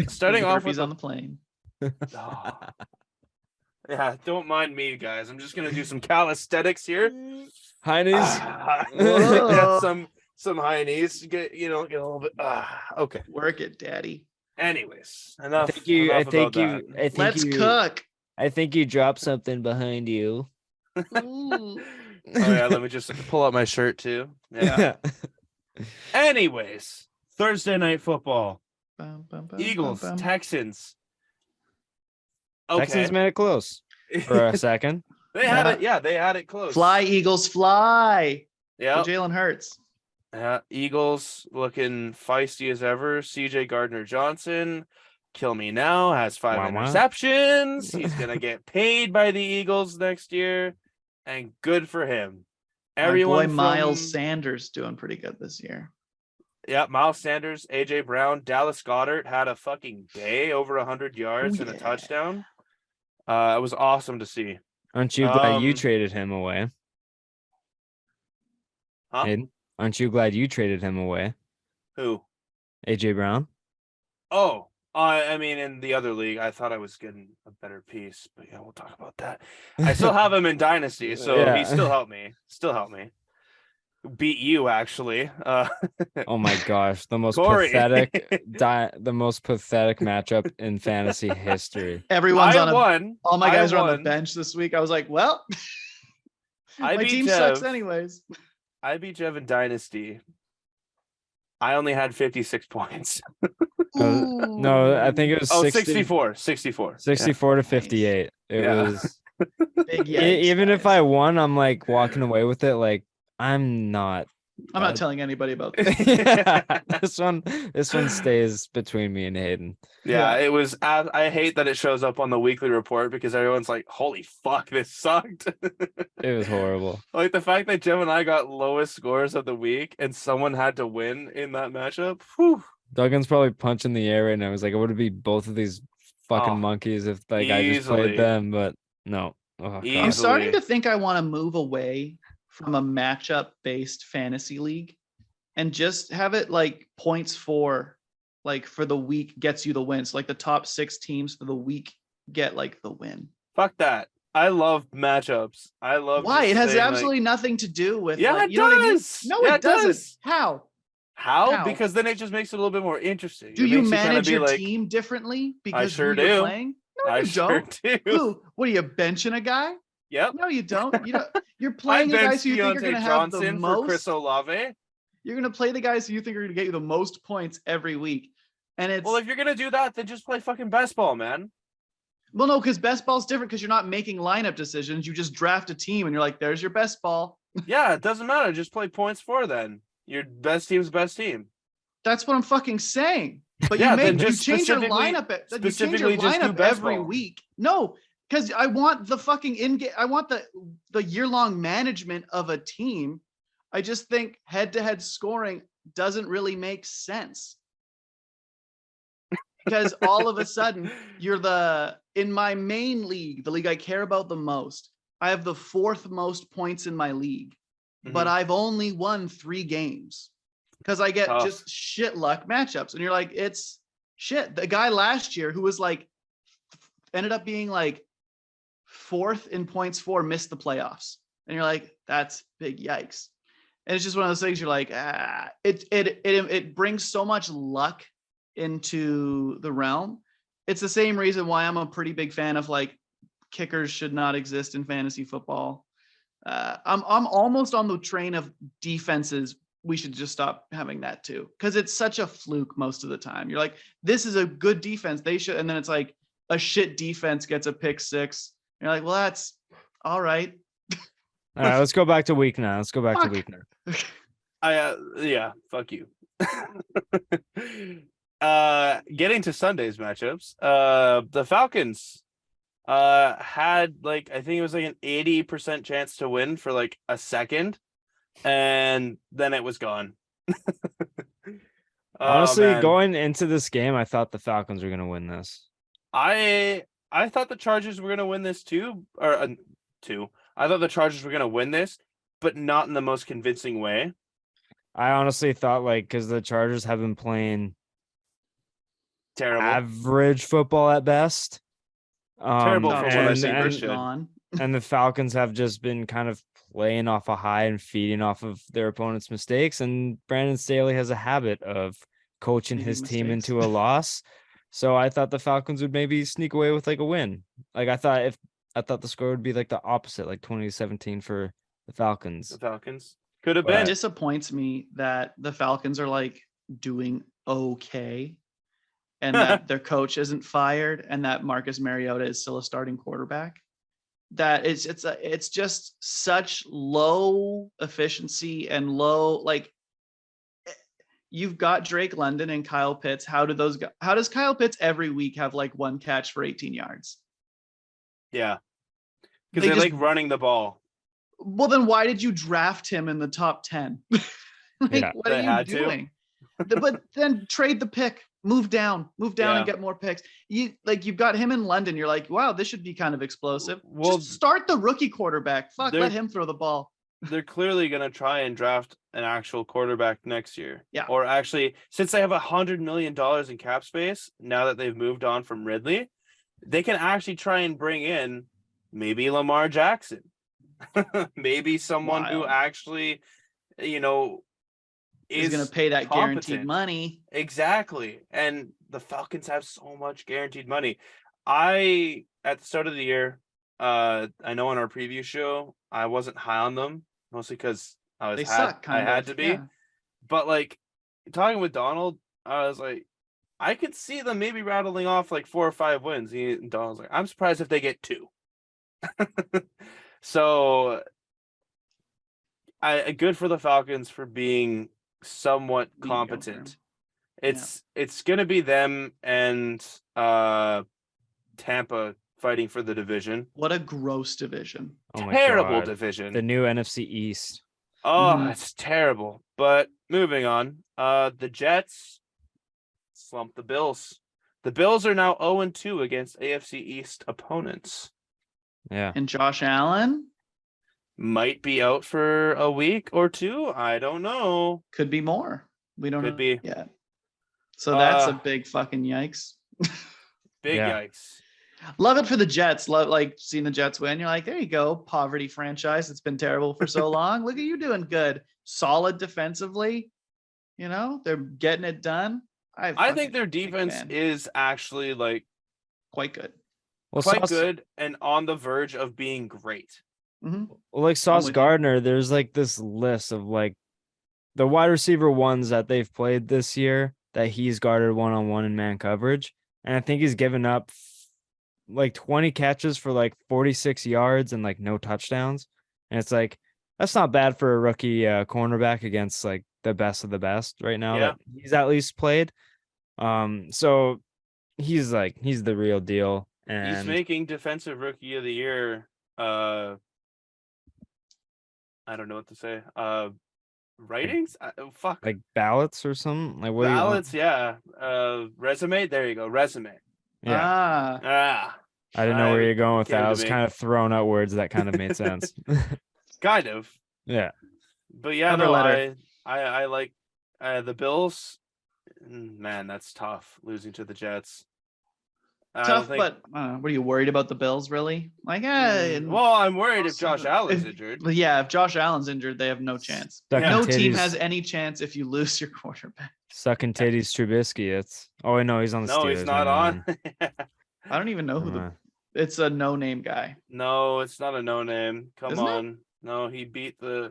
Starting off with on the plane. Oh. Yeah, don't mind me, guys. I'm just gonna do some calisthenics here. Heinies. Yeah, some high knees. Get a little bit. Okay. Work it, daddy. Anyways, I enough. think you. I Enough think about you. I think Let's you. cook. I think you dropped something behind you. Ooh. Oh yeah, let me just pull out my shirt too. Yeah. Anyways, Thursday night football. Bum, bum, bum, Eagles, bum, bum. Texans. Okay. Texans made it close for a second. They had it. Yeah, they had it close. Fly, Eagles, fly. Yeah. Jalen Hurts. Eagles looking feisty as ever. CJ Gardner-Johnson, kill me now, has 5 Wah, wah. interceptions. He's going to get paid by the Eagles next year, and good for him. Everyone My boy Miles from- Sanders doing pretty good this year. Yeah, Miles Sanders, AJ Brown, Dallas Goedert had a fucking day, over 100 yards and a yeah. touchdown. It was awesome to see. Aren't you glad you Um, traded him away? Huh? Hayden? Aren't you glad you traded him away? Who? AJ Brown? Oh, I mean, in the other league, I thought I was getting a better piece, but yeah, we'll talk about that. I still have him in Dynasty, so Yeah. he still helped me. Beat you, actually. Oh my gosh, the most Corey. pathetic the most pathetic matchup in fantasy history. Everyone's I on a. won. All my I guys are on the won. bench this week. I was like, well, I my beat team Jeff. sucks anyways. I beat Jeff in Dynasty. I only had 56 points. No, I think it was Oh, 60 64. 64 to 58. It Yeah. was Big E- yikes, even if guys. I won, I'm like walking away with it like I'm not. I'm not bad. telling anybody about this. This one stays between me and Hayden. Yeah, it was. I hate that it shows up on the weekly report because everyone's like, "Holy fuck, this sucked." It was horrible. Like the fact that Jeff and I got lowest scores of the week, and someone had to win in that matchup. Whew. Duggan's probably punching the air right now. He's like, it would be both of these fucking Oh, monkeys if like I just easily. played them, but no. Oh, God. I'm starting Easily. to think I want to move away from a matchup based fantasy league and just have it like points for the week gets you the win. So like the top 6 teams for the week get like the win. Fuck that. I love matchups. I love. Why? just It has saying, like, absolutely nothing to do with Yeah, like, it you know what I mean? does. No, Yeah, it it doesn't. does. How? How? How? Because then it just makes it a little bit more interesting. Do It you makes kinda manage be your like, team differently because sure who you're do. playing? No, I you sure don't. do. Who? What are you benching a guy? Yep. No, you don't. You don't. You're I playing the guys benched who you think are Deontay going to have the Johnson for Chris most. Olave. You're going to play the guys who you think are going to get you the most points every week. And it's Well, if you're gonna do that, then just play fucking best ball, man. well, no, because best ball's different because you're not making lineup decisions. You just draft a team and you're like, there's your best ball. Yeah, it doesn't matter. Just play points for then. Your best team's best team. That's what I'm fucking saying. But Yeah, you then make you just change your specifically- lineup. You change your specifically just do lineup best every ball. week. No, because I want the fucking in-game. I want the year-long management of a team. I just think head-to-head scoring doesn't really make sense. Because all of a sudden you're in my main league, the league I care about the most, I have the 4th most points in my league, but Mhm. I've only won 3 games because I get Tough. just shit luck matchups. And you're like, it's shit. The guy last year who was like, ended up being like 4th in points for missed the playoffs. And you're like, that's big yikes. And it's just one of those things you're like, it brings so much luck into the realm. It's the same reason why I'm a pretty big fan of like kickers should not exist in fantasy football. I'm almost on the train of defenses. We should just stop having that too, because it's such a fluke most of the time. You're like, this is a good defense. They should, and then it's like a shit defense gets a pick 6. You're like, well, that's all right. All right, let's go back to week 9. Let's go back to Fuck. week 9. Yeah, fuck you. Getting to Sunday's matchups, the Falcons had like, I think it was like an 80% chance to win for like a second, and then it was gone. Honestly, man. going into this game, I thought the Falcons were going to win this. I thought the Chargers were gonna win this too, or I thought the Chargers were gonna win this, but not in the most convincing way. I honestly thought because the Chargers have been playing Terrible. average football at best. Terrible for what I and, think and, Christian. gone. and the Falcons have just been kind of playing off a high and feeding off of their opponent's mistakes. And Brandon Staley has a habit of coaching his Making team mistakes. into a loss. So I thought the Falcons would maybe sneak away with like a win. Like I thought the score would be like the opposite, like 2017 for the Falcons. The Falcons could have But- been. It disappoints me that the Falcons are like doing okay and that their coach isn't fired and that Marcus Mariota is still a starting quarterback. That it's just such low efficiency and low, like, you've got Drake London and Kyle Pitts. How does Kyle Pitts every week have like one catch for 18 yards? Yeah. Because They they just- like running the ball. Well, then why did you draft him in the top 10? Like, Yeah. what They are you had to. doing? But then trade the pick, move down Yeah. and get more picks. You've got him in London. You're like, wow, this should be kind of explosive. Well, Just start the rookie quarterback. Fuck, they're- let him throw the ball. They're clearly going to try and draft an actual quarterback next year. Yeah. Or actually, since they have $100 million in cap space, now that they've moved on from Ridley, they can actually try and bring in maybe Lamar Jackson. Maybe someone who Wild. actually, He's is going to pay that guaranteed competent. money. Exactly. And the Falcons have so much guaranteed money. At the start of the year, I know on our preview show, I wasn't high on them, mostly because They suck, I kind had of. to be. Yeah. But like talking with Donald, I was like, I could see them maybe rattling off like 4 or 5 wins. And Donald's like, I'm surprised if they get 2. So good for the Falcons for being somewhat Mediocre. competent. It's gonna be them and Tampa fighting for the division. What a gross division. Oh my Terrible God. division. The new NFC East. Oh, Mhm. it's terrible. But moving on, the Jets slumped the Bills. The Bills are now 0-2 against AFC East opponents. Yeah. And Josh Allen Might be out for a week or 2. I don't know. could be more. We don't Could know be. yet. So that's a Uh, big fucking yikes. Big Yeah. yikes. Love it for the Jets. Love like seeing the Jets win. You're like, there you go, poverty franchise. It's been terrible for so long. Look at you doing good. Solid defensively. You know, they're getting it done. I think their big defense fan. is actually like quite good. Well, quite Sauce, good and on the verge of being great. Mhm. well, like Sauce with you. Gardner, there's like this list of like the wide receiver ones that they've played this year that he's guarded one-on-one in man coverage. And I think he's given up like 20 catches for like 46 yards and like no touchdowns. And it's like, that's not bad for a rookie cornerback against like the best of the best right now Yeah. that he's at least played. So he's the real deal. And He's making defensive rookie of the year. I don't know what to say. Writings? Fuck. like ballots or something. Like what do you Ballots, yeah. Resume. There you go. Resume. Yeah. Ah, Ah, I didn't know where you're going with came that. I to was me. kind of throwing out words that kind of made sense. kind of. Yeah. But yeah, Cover no, letter. I like the Bills. Man, that's tough losing to the Jets. I don't tough, think- but what are you worried about the Bills really? Like, well, I'm worried if Josh Allen's injured. yeah, if Josh Allen's injured, they have no chance. Sucking No team titties- has any chance if you lose your quarterback. sucking titties Trubisky. It's wait, no, he's on the No, Steelers. he's not never on. mind. I don't even know who Never the. mind. It's a no-name guy. No, it's not a no name. Come Isn't it? on. No, he beat the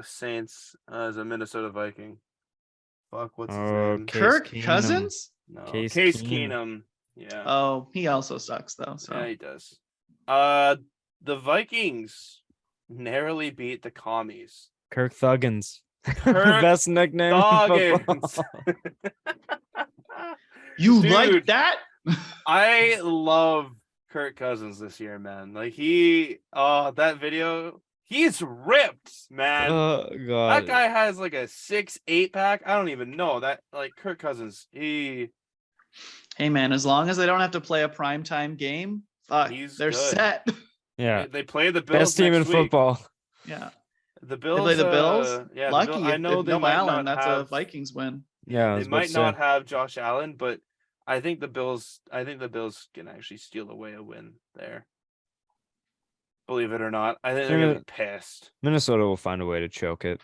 Saints as a Minnesota Viking. Fuck, what's his name? Case Kirk Keenum. Cousins? No, Case Case Keenum. Keenum. Yeah. Oh, he also sucks though. So Yeah, he does. The Vikings narrowly beat the Commies. Kirk Thuggins. Kirk Best nickname. in football. Thuggins. you Dude. like that? I love Kirk Cousins this year, man. Like that video, he's ripped, man. Oh That god. guy has like a 6'8" pack. I don't even know that. Like Kirk Cousins, Hey man, as long as they don't have to play a primetime game, fuck, He's they're good. set. Yeah. they play the Bills. Best team in next week. football. Yeah, The Bills. play the Bills? Yeah, the lucky. Bill- I know if they no might Allen, not that's have, a Vikings win. Yeah. I They was about might to not say. have Josh Allen, but I think the Bills can actually steal away a win there. Believe it or not, I think they're gonna be pissed. Minnesota will find a way to choke it.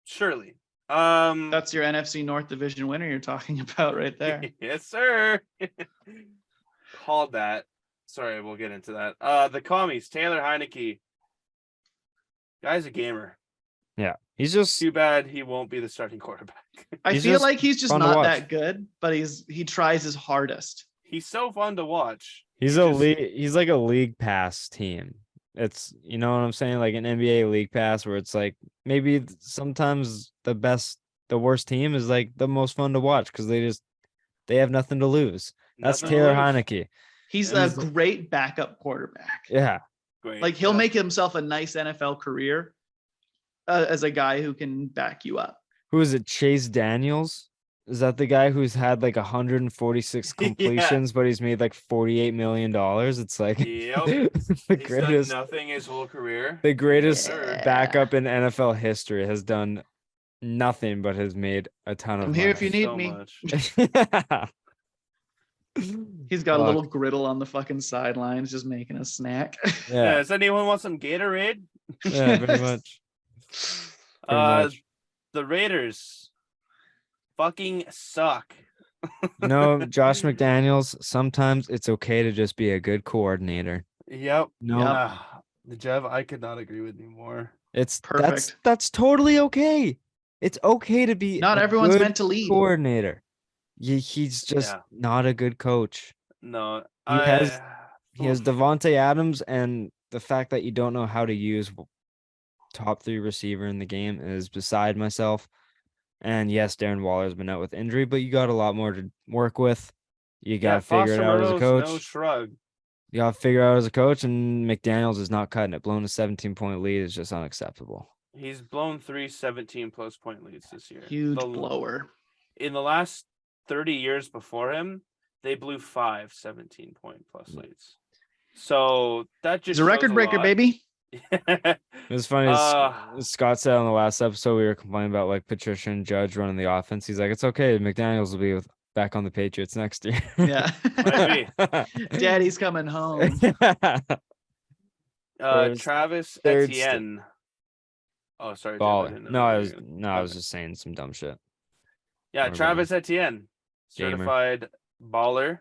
Surely. That's your NFC North division winner you're talking about right there. Yes, sir. Called that. Sorry, we'll get into that. The commies, Taylor Heineke. Guy's a gamer. Yeah, he's just Too bad he won't be the starting quarterback. I He's feel just like he's just fun to not watch. that good, but he tries his hardest. He's so fun to watch. he's he's like a league pass team. It's you know what I'm saying, like an NBA league pass where it's like maybe sometimes the worst team is like the most fun to watch because they have nothing to lose. That's Nothing to Taylor lose. Heineke. He's Yeah. a great backup quarterback. Yeah, Great. Like he'll Yeah. make himself a nice NFL career as a guy who can back you up. who is it? Chase Daniels. Is that the guy who's had like 146 Yeah. completions, but he's made like $48 million? It's like Yep. the He's greatest, done nothing his whole career. the greatest Yeah. backup in NFL history has done nothing but has made a ton of I'm here if money. you need So me. much. He's got a Fuck. little griddle on the fucking sidelines, just making a snack. Yeah. Yeah, Does anyone want some Gatorade? yeah, pretty much. Pretty much. The Raiders fucking suck. You know, Josh McDaniels, sometimes it's okay to just be a good coordinator. Yep. No, Yep. The Jeff, I could not agree with you more. that's Perfect. that's totally okay. It's okay to be Not a everyone's good meant to lead. coordinator. He's just Yeah. not a good coach. No, He has oof. Devontae Adams, and the fact that you don't know how to use top 3 receiver in the game is beside myself. And yes, Darren Waller's been out with injury, but you got a lot more to work with. You got to figure it out as a Foster coach. Moreau's no shrug. You got to figure out as a coach, and McDaniels is not cutting it. Blowing a 17-point lead is just unacceptable. He's blown 3 17-plus point leads this year. Huge The- blower. In the last 30 years before him, they blew 5 17-point-plus leads. So that just He's a record shows breaker, lot. baby. It was funny. Uh, Scott said on the last episode we were complaining about like Patricia and Judge running the offense. He's like, it's okay. McDaniels will be back on the Patriots next year. Yeah. Might Daddy's coming home. First, Travis third Etienne. Oh, sorry. Jeff, I Baller. didn't know No, you I were was gonna- I was Okay. just saying some dumb shit. Yeah, Whatever. Travis Etienne, Gamer. certified baller.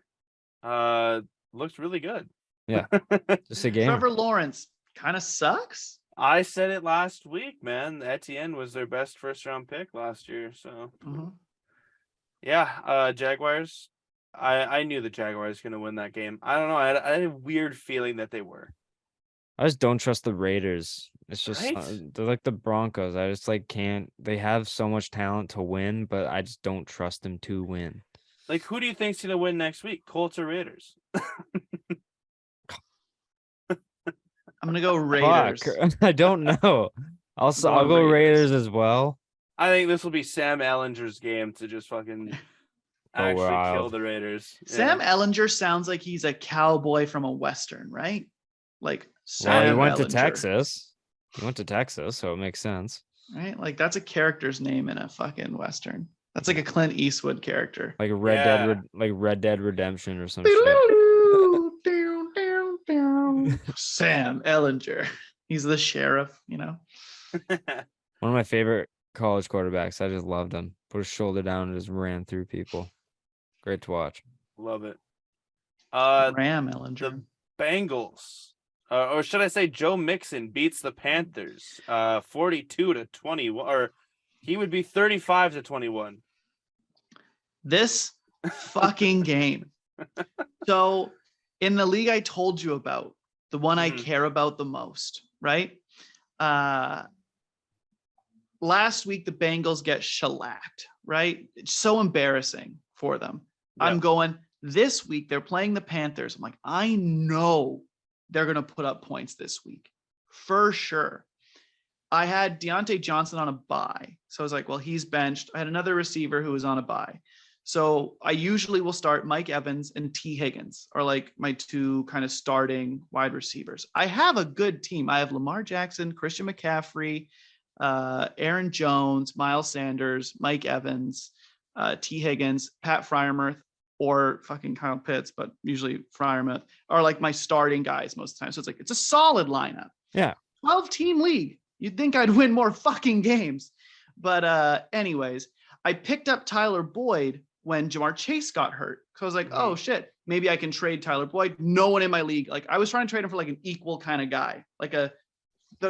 Looks really good. Yeah. Just a gamer. Trevor Lawrence kind of sucks. I said it last week, man. Etienne was their best first-round pick last year. So yeah, Jaguars. I knew the Jaguars going to win that game. I don't know. I had a weird feeling that they were. I just don't trust the Raiders. It's just Right? they're like the Broncos. I just like can't. They have so much talent to win, but I just don't trust them to win. Like, who do you think's going to win next week? Colts or Raiders? I'm gonna go Raiders. Fuck. I don't know. I'll Going go Raiders. Raiders as well. I think this will be Sam Ellinger's game to just fucking actually kill wild. the Raiders. Sam Yeah. Ellinger sounds like he's a cowboy from a western, right? Like Well, Sam he went to Ellinger, Texas. He went to Texas, so it makes sense. right? Like that's a character's name in a fucking western. That's like a Clint Eastwood character. Like Yeah. Red Dead Redemption or some shit. Sam Ellinger. He's the sheriff, you know. One of my favorite college quarterbacks. I just loved him. Put his shoulder down and just ran through people. Great to watch. Love it. Ram Ellinger. The Bengals, or should I say, Joe Mixon beats the Panthers, 42-21, or he would be 35-21. This fucking game. So in the league I told you about, the one I Mhm. care about the most, right? Last week the Bengals get shellacked, right? It's so embarrassing for them. I'm Yep. going this week, they're playing the Panthers. I'm like, I know they're going to put up points this week for sure. I had Deontay Johnson on a bye. So I was like, well, he's benched. I had another receiver who was on a bye. So I usually will start Mike Evans and T. Higgins are like my two kind of starting wide receivers. I have a good team. I have Lamar Jackson, Christian McCaffrey, Aaron Jones, Miles Sanders, Mike Evans, T. Higgins, Pat Fryermuth, or fucking Kyle Pitts, but usually Freiermuth are like my starting guys most of the time. So it's like, it's a solid lineup. Yeah. 12-team league. You'd think I'd win more fucking games. But anyways, I picked up Tyler Boyd when Jamar Chase got hurt. So I was like, oh shit, maybe I can trade Tyler Boyd. No one in my league. Like I was trying to trade him for like an equal kind of guy, like the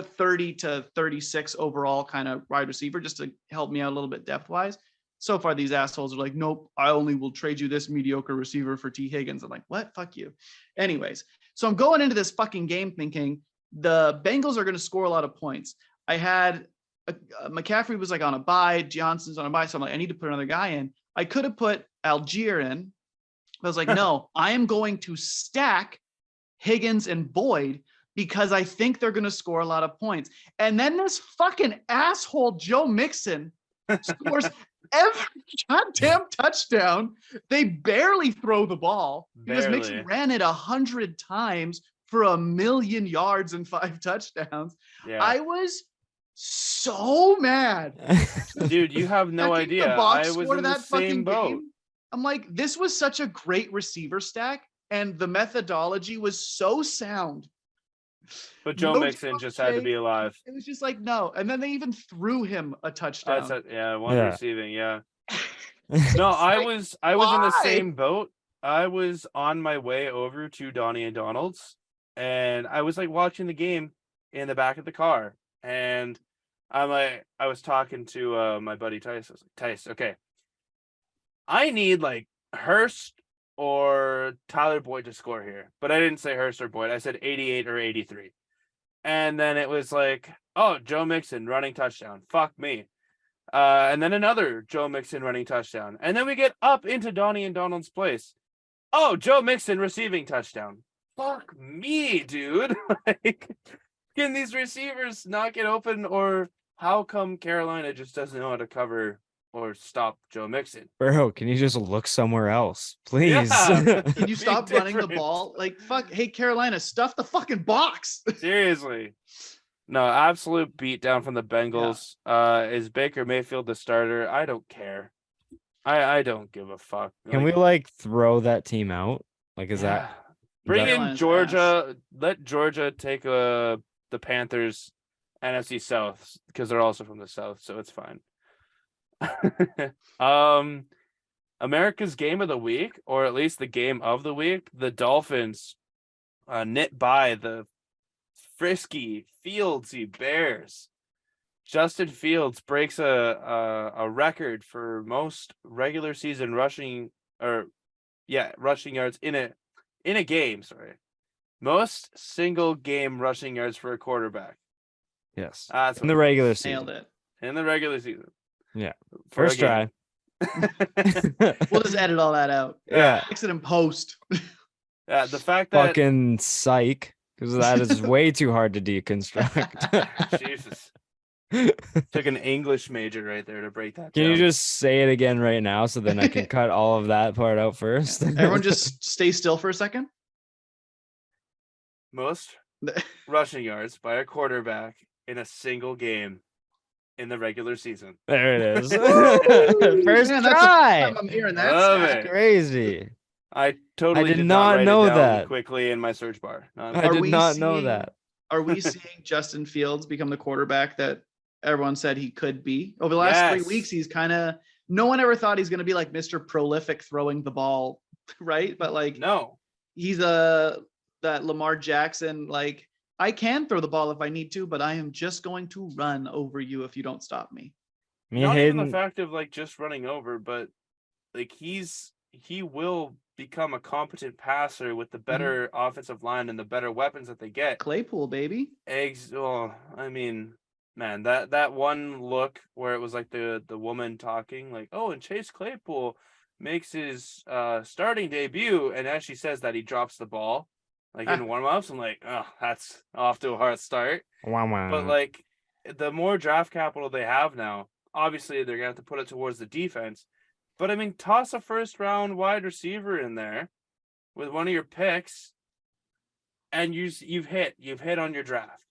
30 to 36 overall kind of wide receiver, just to help me out a little bit depth wise. So far, these assholes are like, nope, I only will trade you this mediocre receiver for T. Higgins. I'm like, what? Fuck you. Anyways, so I'm going into this fucking game thinking the Bengals are going to score a lot of points. I had McCaffrey was like on a bye, Johnson's on a bye, so I'm like, I need to put another guy in. I could have put Algier in. I was like, no, I am going to stack Higgins and Boyd because I think they're going to score a lot of points. And then this fucking asshole Joe Mixon scores every goddamn touchdown. They barely throw the ball because Mixon ran it 100 times for 1,000,000 yards and 5 touchdowns. Yeah. I was so mad. Dude, you have no idea. I was in the same boat. Game. I'm like, this was such a great receiver stack, and the methodology was so sound. But Joe Mixon just had to be alive. It was just like, no. And then they even threw him a touchdown. One receiving, yeah. No, I was in the same boat. I was on my way over to Donnie and Donald's, and I was like watching the game in the back of the car. And I was talking to my buddy Tice. I was like, Tice, okay, I need like Hurst or Tyler Boyd to score here. But I didn't say Hurst or Boyd. I said 88 or 83. And then it was like, oh, Joe Mixon running touchdown. Fuck me. And then another Joe Mixon running touchdown. And then we get up into Donnie and Donald's place. Oh, Joe Mixon receiving touchdown. Fuck me, dude. Like, can these receivers not get open, or how come Carolina just doesn't know how to cover or stop Joe Mixon? Bro, can you just look somewhere else, please? Yeah. Can you stop running the ball? Like, fuck, hey, Carolina, stuff the fucking box. Seriously. No, absolute beatdown from the Bengals. Yeah. Is Baker Mayfield the starter? I don't care. I don't give a fuck. Can we like throw that team out? Like, is that bring in Georgia? Ass. Let Georgia take the Panthers NFC South, because they're also from the South, so it's fine. America's game of the week, or at least the game of the week, the Dolphins knit by the frisky Fieldsy Bears. Justin Fields breaks a record for most regular season rushing yards in a game. Sorry, most single game rushing yards for a quarterback. Yes, in the regular season. Nailed it. In the regular season. Yeah, first try. We'll just edit all that out. Yeah, fix it in post. Yeah, the fact that fucking psych, because that is way too hard to deconstruct. Jesus. Took an English major right there to break that Can down. you just say it again right now so then I can cut all of that part out first? Everyone just stay still for a second. Most rushing yards by a quarterback in a single game in the regular season. There it is. First try. I'm hearing that. That's crazy. I totally did not know that quickly in my search bar. I did not know that. Are we seeing Justin Fields become the quarterback that everyone said he could be? Over the last 3 weeks, he's kind of, no one ever thought he's going to be like Mr. Prolific throwing the ball, right? But like, no, he's that Lamar Jackson, like, I can throw the ball if I need to, but I am just going to run over you if you don't stop me. Not even the fact of like just running over, but like he will become a competent passer with the better offensive line and the better weapons that they get. Claypool, baby. Well, I mean, man, that one look where it was like the woman talking like, oh, and Chase Claypool makes his starting debut, and as she says that, he drops the ball like in warm-ups. I'm like, oh, that's off to a hard start. Wow. But like, the more draft capital they have now, obviously they're gonna have to put it towards the defense. But I mean, toss a first-round wide receiver in there with one of your picks, and you've hit on your draft.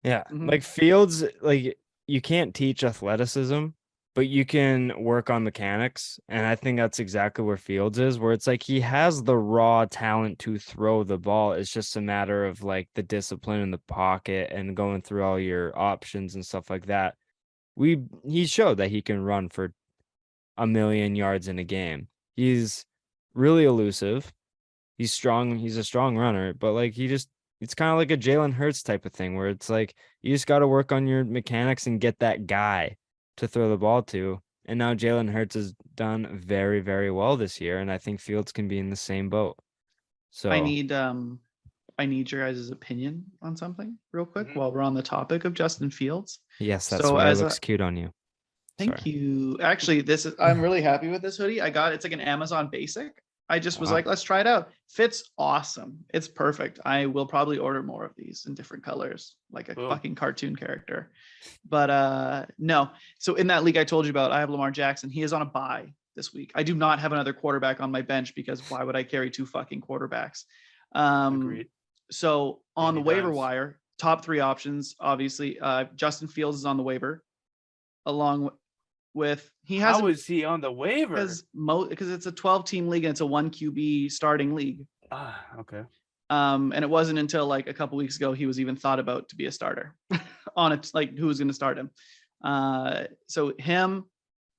Yeah, like Fields, like you can't teach athleticism, but you can work on mechanics. And I think that's exactly where Fields is, where it's like he has the raw talent to throw the ball. It's just a matter of like the discipline in the pocket and going through all your options and stuff like that. He showed that he can run for 1,000,000 yards in a game. He's really elusive. He's strong. He's a strong runner, but like it's kind of like a Jalen Hurts type of thing where it's like you just got to work on your mechanics and get that guy to throw the ball to. And now Jalen Hurts has done very, very well this year, and I think Fields can be in the same boat. So I need your guys' opinion on something real quick while we're on the topic of Justin Fields. yes, that's So why it as looks cute on you. Thank Sorry. you. Actually, I'm really happy with this hoodie. It's like an Amazon basic. I just was Wow. like, let's try it out. Fits awesome. It's perfect. I will probably order more of these in different colors, like a Cool. fucking cartoon character. But no. So in that league I told you about, I have Lamar Jackson. He is on a bye this week. I do not have another quarterback on my bench because why would I carry 2 fucking quarterbacks? Agreed. So on the Many waiver times. wire, top 3 options, obviously, Justin Fields is on the waiver, along with he has How is he on the waiver? because it's a 12-team league and it's a 1 QB starting league. Okay. And it wasn't until like a couple weeks ago he was even thought about to be a starter on it, like who was going to start him. So him,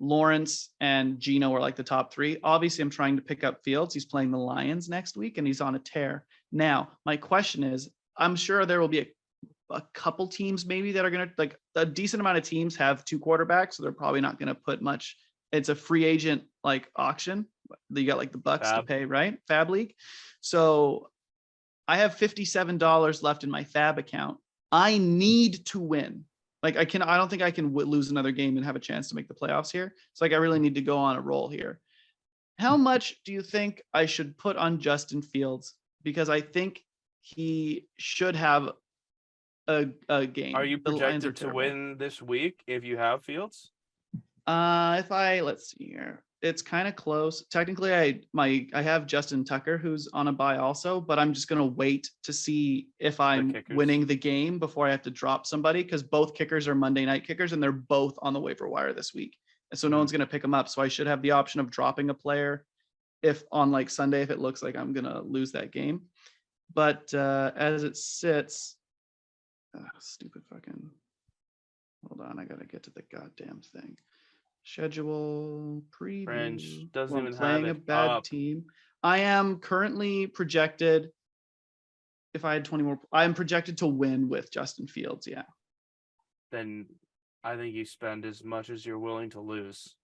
Lawrence, and Gino are like the top 3. Obviously, I'm trying to pick up Fields. He's playing the Lions next week and he's on a tear. Now, my question is, I'm sure there will be a couple teams maybe that are going to, like, a decent amount of teams have 2 quarterbacks, so they're probably not going to put much. It's a free agent like auction. You got like the Bucks to pay, right? Fab League. So I have $57 left in my Fab account. I need to win. Like I don't think I can lose another game and have a chance to make the playoffs here. So like I really need to go on a roll here. How much do you think I should put on Justin Fields? Because I think he should have a game. Are you The Lions projected to terrible. win this week if you have Fields? Let's see here. It's kind of close. Technically, I have Justin Tucker who's on a bye also, but I'm just gonna wait to see if I'm kickers. winning the game before I have to drop somebody, because both kickers are Monday night kickers and they're both on the waiver wire this week. And so no one's gonna pick them up. So I should have the option of dropping a player if on like Sunday if it looks like I'm gonna lose that game. But as it sits, stupid fucking. Hold on, I gotta get to the goddamn thing. Schedule preview. French doesn't Well, I'm even playing have a it bad up. team. I am currently projected. If I had 20 more, I'm projected to win with Justin Fields. Yeah. Then I think you spend as much as you're willing to lose.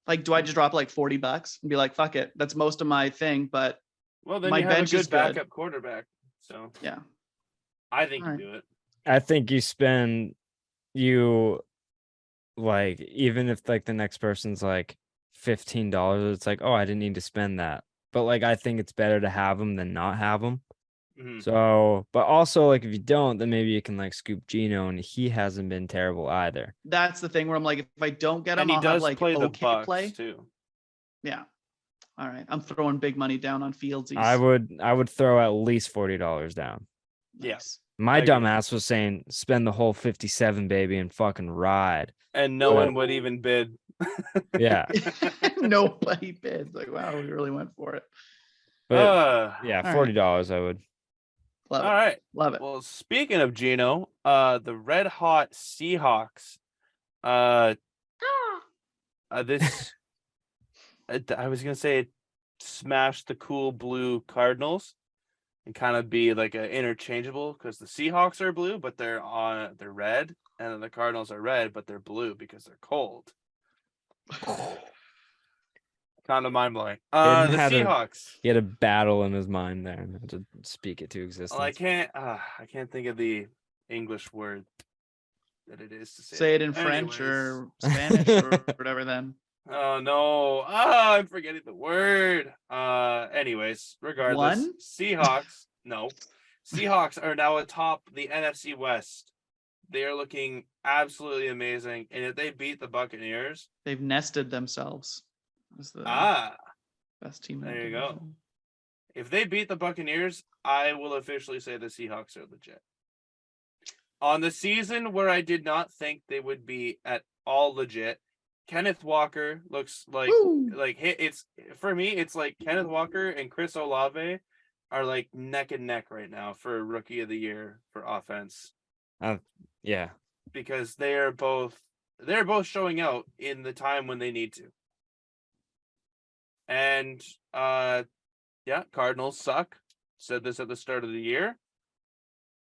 Like, do I just drop like $40 and be like, fuck it? That's most of my thing. But Well, then my you have a bench is good good. backup quarterback. So Yeah. I think All you right. do it. I think like even if like the next person's like $15, it's like, oh, I didn't need to spend that. But like I think it's better to have them than not have them. Mhm. So, but also like if you don't, then maybe you can like scoop Gino, and he hasn't been terrible either. That's the thing where I'm like, if I don't get him, And he I'll have does like play the okay Bucks play. too. Yeah. All right. I'm throwing big money down on Fields. I would throw at least $40 down. Nice. My I agree. dumbass was saying spend the whole 57, baby, and fucking ride. And no But- one would even bid. Yeah. Nobody bid. Like, wow, we really went for it. But yeah, All right. $40 I would. Love All it. right. Love it. Well, speaking of Gino, the red hot Seahawks. This I was gonna say smash the cool blue Cardinals and kind of be like an interchangeable, because the Seahawks are blue, but they're red, and then the Cardinals are red, but they're blue because they're cold. Kind of mind blowing. The Seahawks. He had a battle in his mind there and had to speak it to existence. Well, I can't think of the English word that it is to say. Say it in French or Spanish or whatever then. Oh no. I'm forgetting the word. Anyways, regardless. One? Seahawks. No. Seahawks are now atop the NFC West. They are looking absolutely amazing. And if they beat the Buccaneers. They've nested themselves as the best team. There you go. If they beat the Buccaneers, I will officially say the Seahawks are legit. On the season where I did not think they would be at all legit, Kenneth Walker looks like Woo! it's for me. It's like Kenneth Walker and Chris Olave are like neck and neck right now for Rookie of the Year for offense Yeah. because they're both showing out in the time when they need to. And yeah, Cardinals suck. Said this at the start of the year.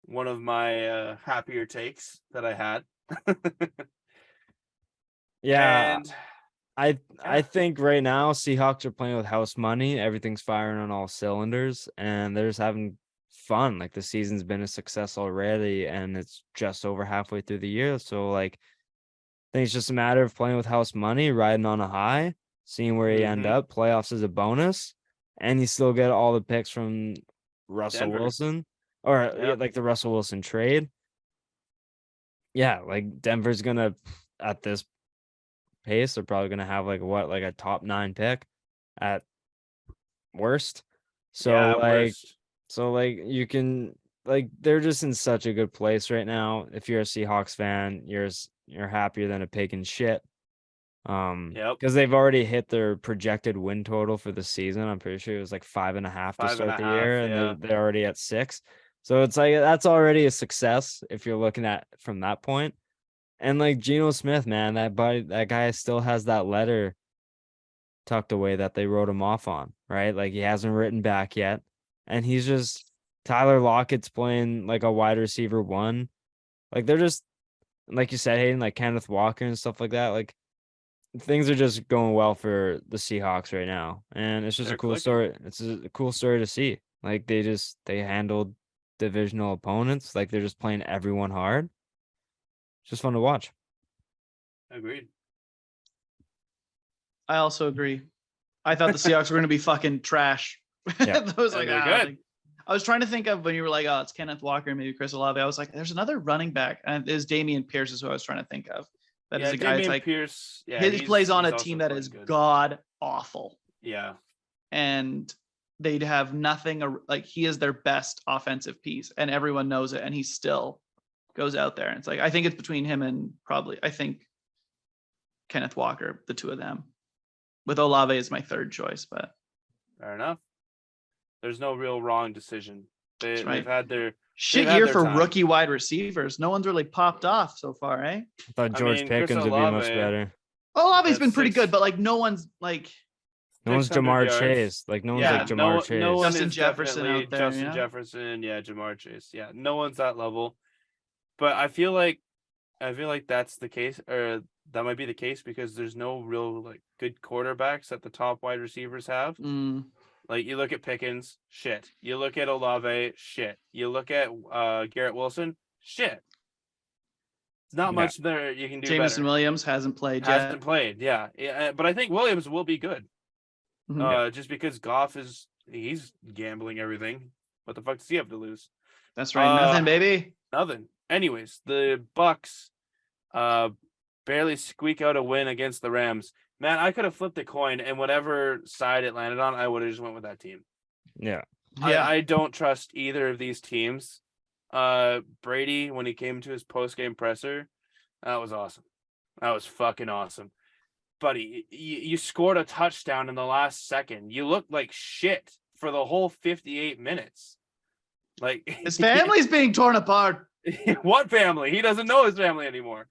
One of my happier takes that I had. Yeah. And I think right now Seahawks are playing with house money. Everything's firing on all cylinders, and they're just having fun. Like the season's been a success already, and it's just over halfway through the year. So like, I think it's just a matter of playing with house money, riding on a high, seeing where you end Mhm. up. Playoffs is a bonus, and you still get all the picks from Russell Denver. Wilson or Yep. like the Russell Wilson trade. Yeah, like Denver's gonna at this pace, they're probably gonna have like a top 9 pick at worst. So Yeah, like worst. you can like they're just in such a good place right now. If you're a Seahawks fan, you're happier than a pig in shit. Yep. Because they've already hit their projected win total for the season. I'm pretty sure it was like 5.5 to start the 5.5. year, and Yeah. they're already at 6. So it's like that's already a success if you're looking at from that point. And like Geno Smith, man, that guy still has that letter tucked away that they wrote him off on, right? Like he hasn't written back yet. And he's just Tyler Lockett's playing like a wide receiver 1. Like they're just like you said, Hayden, like Kenneth Walker and stuff like that. Like things are just going well for the Seahawks right now. And it's just a They're cool clicking. story. It's a cool story to see. Like they handled divisional opponents. Like they're just playing everyone hard. It's just fun to watch. Agreed. I also agree. I thought the Seahawks were going to be fucking trash. Yeah. I was And like, they're good. like, I was trying to think of when you were like, oh, it's Kenneth Walker and maybe Chris Olave. I was like, there's another running back, and it's Damian Pierce is who I was trying to think of. That is Yeah, a guy that's Dameon like Pierce. Yeah, his plays on he's a also team that playing is good. god awful, Yeah. and they'd have nothing like he is their best offensive piece, and everyone knows it, and he still goes out there. And it's like I think it's between him and probably I think Kenneth Walker, the two of them. With Olave as my third choice, but Fair enough. There's no real wrong decision. That's right. They've had their shit had year their for time. rookie wide receivers. No one's really popped off so far, eh? I thought I George mean, Chris Pickens would be much Olave, better. Olave's That's been pretty 6 good, but like no one's like No one's 600 Jamar yards. Chase. Like no one's Yeah, like Jamar no Chase. one Justin is Jefferson definitely out there, Justin you know? Jefferson. Yeah, Jamar Chase. Yeah, no one's that level. But I feel like that's the case, or that might be the case because there's no real like good quarterbacks that the top wide receivers have. Like you look at Pickens, shit. You look at Olave, shit. You look at Garrett Wilson, shit. It's not Yeah. much there you can do Jameson better. Williams hasn't played Hasn't yet. played, yeah. But I think Williams will be good. Mhm. Just because Goff he's gambling everything. What the fuck does he have to lose? That's right. Nothing, baby. Nothing. Anyways, the Bucks barely squeak out a win against the Rams. Man, I could have flipped a coin, and whatever side it landed on, I would have just went with that team. Yeah. Yeah. I don't trust either of these teams. Brady, when he came to his post-game presser, that was awesome. That was fucking awesome. Buddy, you scored a touchdown in the last second. You looked like shit for the whole 58 minutes. Like His family's being torn apart. What family? He doesn't know his family anymore.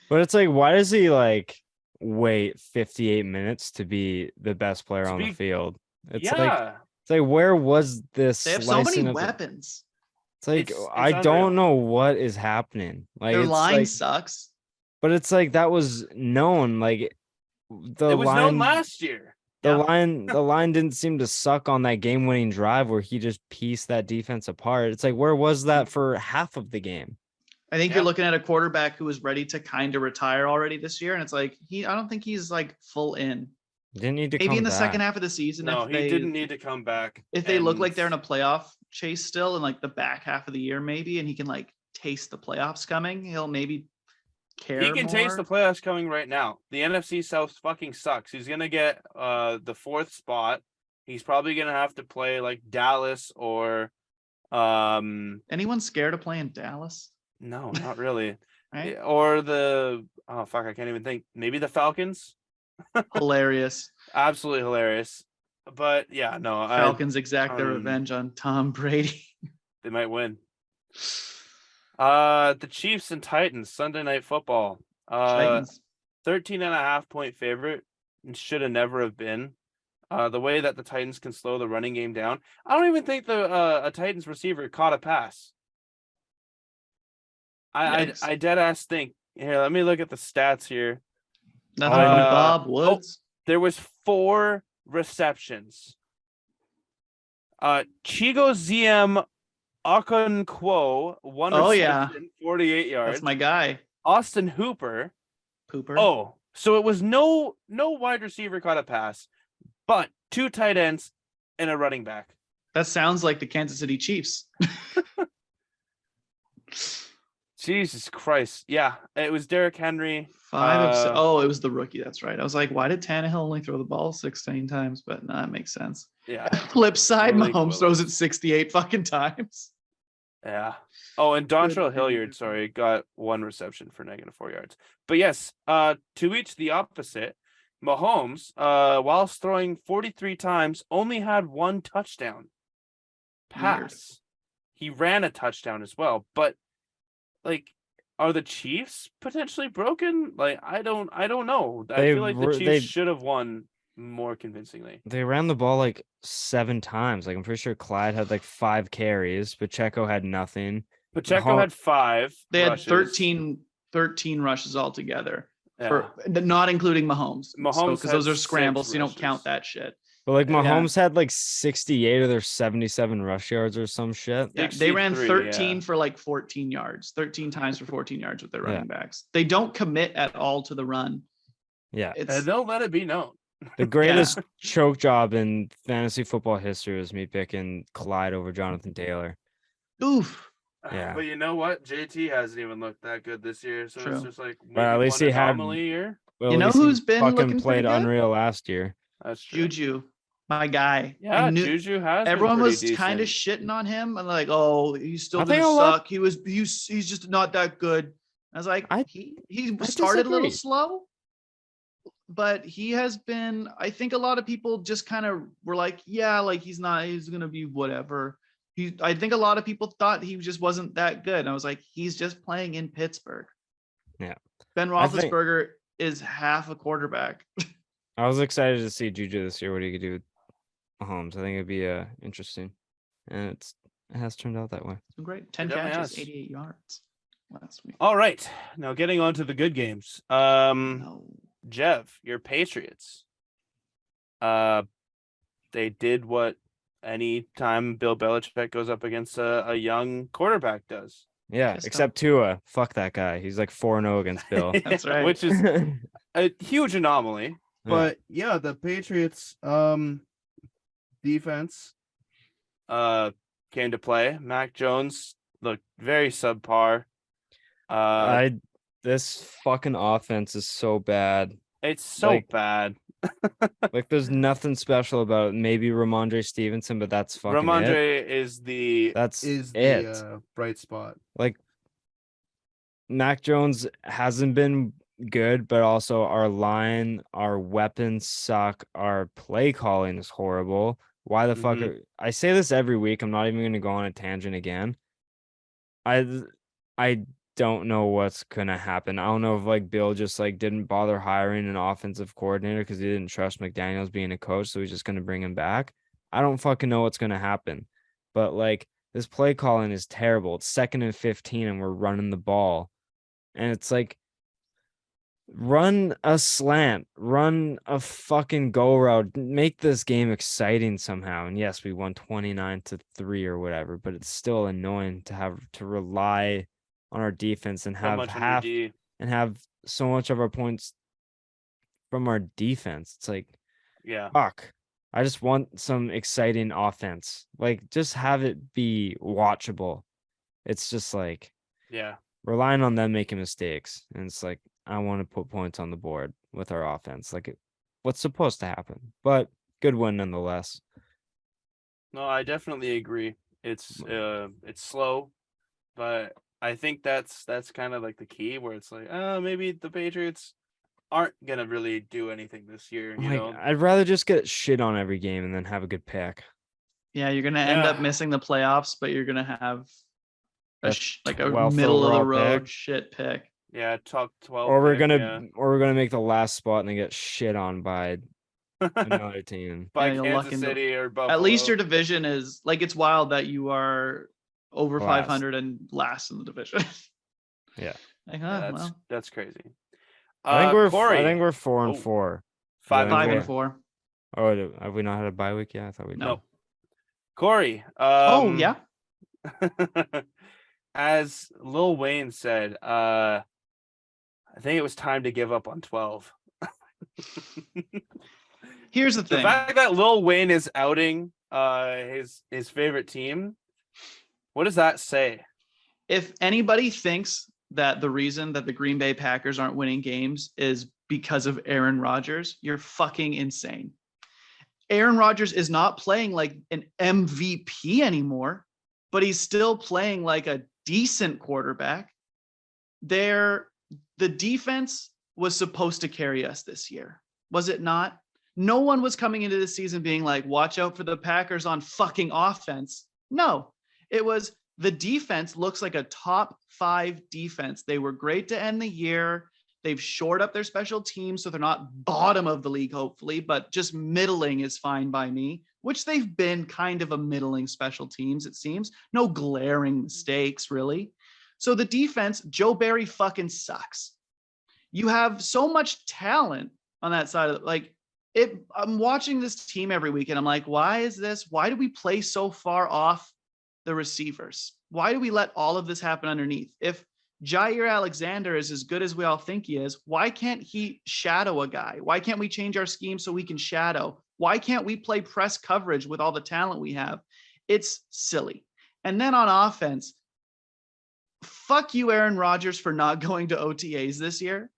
But it's like, why does he like wait 58 minutes to be the best player on the field? It's like where was this? They have so many slicing of weapons. It's like It's I unreal. don't know what is happening. Like Their it's line like, sucks. but it's like that was known. Like the It was line known last year. The Yeah. line didn't seem to suck on that game-winning drive where he just pieced that defense apart. It's like, where was that for half of the game? I think Yeah. you're looking at a quarterback who was ready to kind of retire already this year, and it's like I don't think he's like full in. Didn't need to Maybe come in the back. second half of the season, No, if he they didn't need to come back. if they look like and- they're in a playoff chase still in like the back half of the year, maybe, and he can like taste the playoffs coming, he'll maybe care. He can taste the more. playoffs coming right now. The NFC South fucking sucks. He's gonna get the 4th spot. He's probably gonna have to play like Dallas or Anyone scared of playing Dallas? no, not really. Right? Or the I can't even think. Maybe the Falcons. Hilarious. Absolutely hilarious. But yeah, no, Falcons exact their um, revenge on Tom Brady. they might win. The Chiefs and Titans, Sunday Night Football. Titans. 13.5 point favorite, and should have never have been. The way that the Titans can slow the running game down. I don't even think a Titans receiver caught a pass. Yikes. I dead ass think. Here, let me look at the stats here. Nothing from Bob Woods. There was 4 receptions. Chigo ZM Okonkwo, 1 reception, 48 yards. That's my guy. Austin Hooper. Pooper. Oh, so it was no wide receiver caught a pass, but 2 tight ends and a running back. That sounds like the Kansas City Chiefs. Jesus Christ. Yeah, it was Derrick Henry. 5 of 6. Oh, it was the rookie. That's right. I was like, why did Tannehill only throw the ball 16 times? But no, that makes sense. Yeah. Flip side, Malik Mahomes throws it 68 fucking times. Yeah. Oh, and Dontrell Good. Hilliard, sorry, got 1 reception for -4 yards. But yes, to each the opposite. Mahomes, whilst throwing 43 times, only had 1 touchdown pass. Weird. He ran a touchdown as well. But like, are the Chiefs potentially broken? Like, I don't know. I feel like the Chiefs should have won more convincingly. They ran the ball like 7 times. Like I'm pretty sure Clyde had like 5 carries. Pacheco had nothing. Pacheco had 5. They rushes. had 13 rushes altogether, Yeah. not including Mahomes. Mahomes because those had are scrambles, 6 so you don't rushes. count that shit. But like Yeah. Mahomes had like 68 of their 77 rush yards or some shit. Yeah, they ran 63, 13 for like 14 yards, 13 times for 14 yards with their running backs. They don't commit at all to the run. Yeah. It's Don't let it be known. The greatest choke job in fantasy football history was me picking Clyde over Jonathan Taylor. oof. Yeah. But you know what? JT hasn't even looked that good this year. So True. it's just like maybe But at least one he had- anomaly year. Well, You at know least he who's been fucking looking played pretty good? unreal last year. That's true. Juju, my guy. Yeah, I knew- Juju has. been Everyone pretty was kind of decent. shitting on him and like, oh, he's still I think gonna a lot- suck. He's just not that good. I was like, he started a little disagree. slow, but he has been. I think a lot of people just kind of were like, yeah, like he's gonna be whatever. I think a lot of people thought he just wasn't that good. And I was like, he's just playing in Pittsburgh. Yeah. Ben I think- Roethlisberger is half a quarterback. I was excited to see Juju this year, what he could do with Mahomes. I think it'd be interesting. And it has turned out that way. It's been great. 10 definitely catches, has. 88 yards last week. All right, now getting on to the good games. No. Jev, your Patriots. They did what any time Bill Belichick goes up against a young quarterback does. Yeah, Just except Tua. Fuck that guy. He's like 4-0 against Bill. That's right. Which is a huge anomaly. Yeah. But yeah, the Patriots defense came to play. Mac Jones looked very subpar. This fucking offense is so bad. It's so like- bad. Like there's nothing special about it. Maybe Ramondre Stevenson, but that's fucking it. Ramondre is the That's is it. the bright spot. Like Mac Jones hasn't been good, but also our line, our weapons suck. Our play calling is horrible. Why the fuck? Mhm. I say this every week. I'm not even going to go on a tangent again. I don't know what's gonna happen. I don't know if like Bill just like didn't bother hiring an offensive coordinator because he didn't trust McDaniels being a coach, so he's just gonna bring him back. I don't fucking know what's gonna happen. But like this play calling is terrible. It's 2nd and 15 and we're running the ball. And it's like run a slant, run a fucking go route, make this game exciting somehow. And yes, we won 29-3 or whatever, but it's still annoying to have to rely on our defense and So have much on your half D. and have so much of our points from our defense. It's like, Yeah. fuck. I just want some exciting offense. Like, just have it be watchable. It's just like Yeah. relying on them making mistakes. And it's like, I want to put points on the board with our offense. Like, what's supposed to happen? But good win nonetheless. No, I definitely agree. It's slow, but I think that's kind of like the key where it's like, maybe the Patriots aren't gonna really do anything this year. You Like, know, I'd rather just get shit on every game and then have a good pick. Yeah, you're gonna end up Yeah. missing the playoffs, but you're gonna have A like a 12th middle of the overall road pick. shit pick. yeah, top 12. Or pick, yeah. we're gonna make the last spot and then get shit on by another team. By Yeah, you'll luck Kansas into. City or At least Buffalo. your division is like, it's wild that you are over Last. 500 and last in the division. Yeah. Like, Yeah, well, that's crazy. I think we're Corey, 4 and Oh, 4. 5 5 and and 4. 4. Oh, have we not had a bye week yet? I thought we did. No. Corey. Oh yeah. As Lil Wayne said, I think it was time to give up on 12. Here's the The thing. fact that Lil Wayne is outing his favorite team, what does that say? If anybody thinks that the reason that the Green Bay Packers aren't winning games is because of Aaron Rodgers, you're fucking insane. Aaron Rodgers is not playing like an MVP anymore, but he's still playing like a decent quarterback. The defense was supposed to carry us this year, was it not? No one was coming into the season being like, watch out for the Packers on fucking offense. No, it was the defense looks like a top 5 defense. They were great to end the year. They've shored up their special teams, so they're not bottom of the league, hopefully, but just middling is fine by me, which they've been kind of a middling special teams, it seems. No glaring mistakes, really. So the defense, Joe Barry fucking sucks. You have so much talent on that side of it. I'm watching this team every week and I'm like, why is this? Why do we play so far off the receivers? Why do we let all of this happen underneath? If Jair Alexander is as good as we all think he is, why can't he shadow a guy? Why can't we change our scheme so we can shadow? Why can't we play press coverage with all the talent we have? It's silly. And then on offense, fuck you, Aaron Rodgers, for not going to OTAs this year.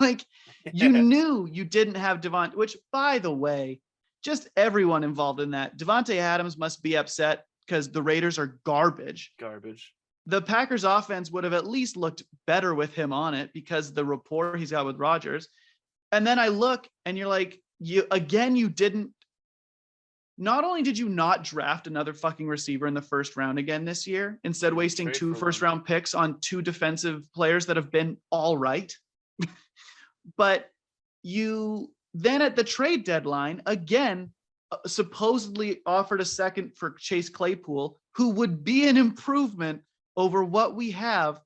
Like, you knew you didn't have Devontae, which, by the way, just everyone involved in that. Devontae Adams must be upset because the Raiders are garbage. The Packers offense would have at least looked better with him on it because the rapport he's got with Rodgers. And then I look and you're like, you didn't. Not only did you not draft another fucking receiver in the first round again this year, instead wasting 2 first-round picks on 2 defensive players that have been all right, but you then at the trade deadline, again, supposedly offered a second for Chase Claypool, who would be an improvement over what we have.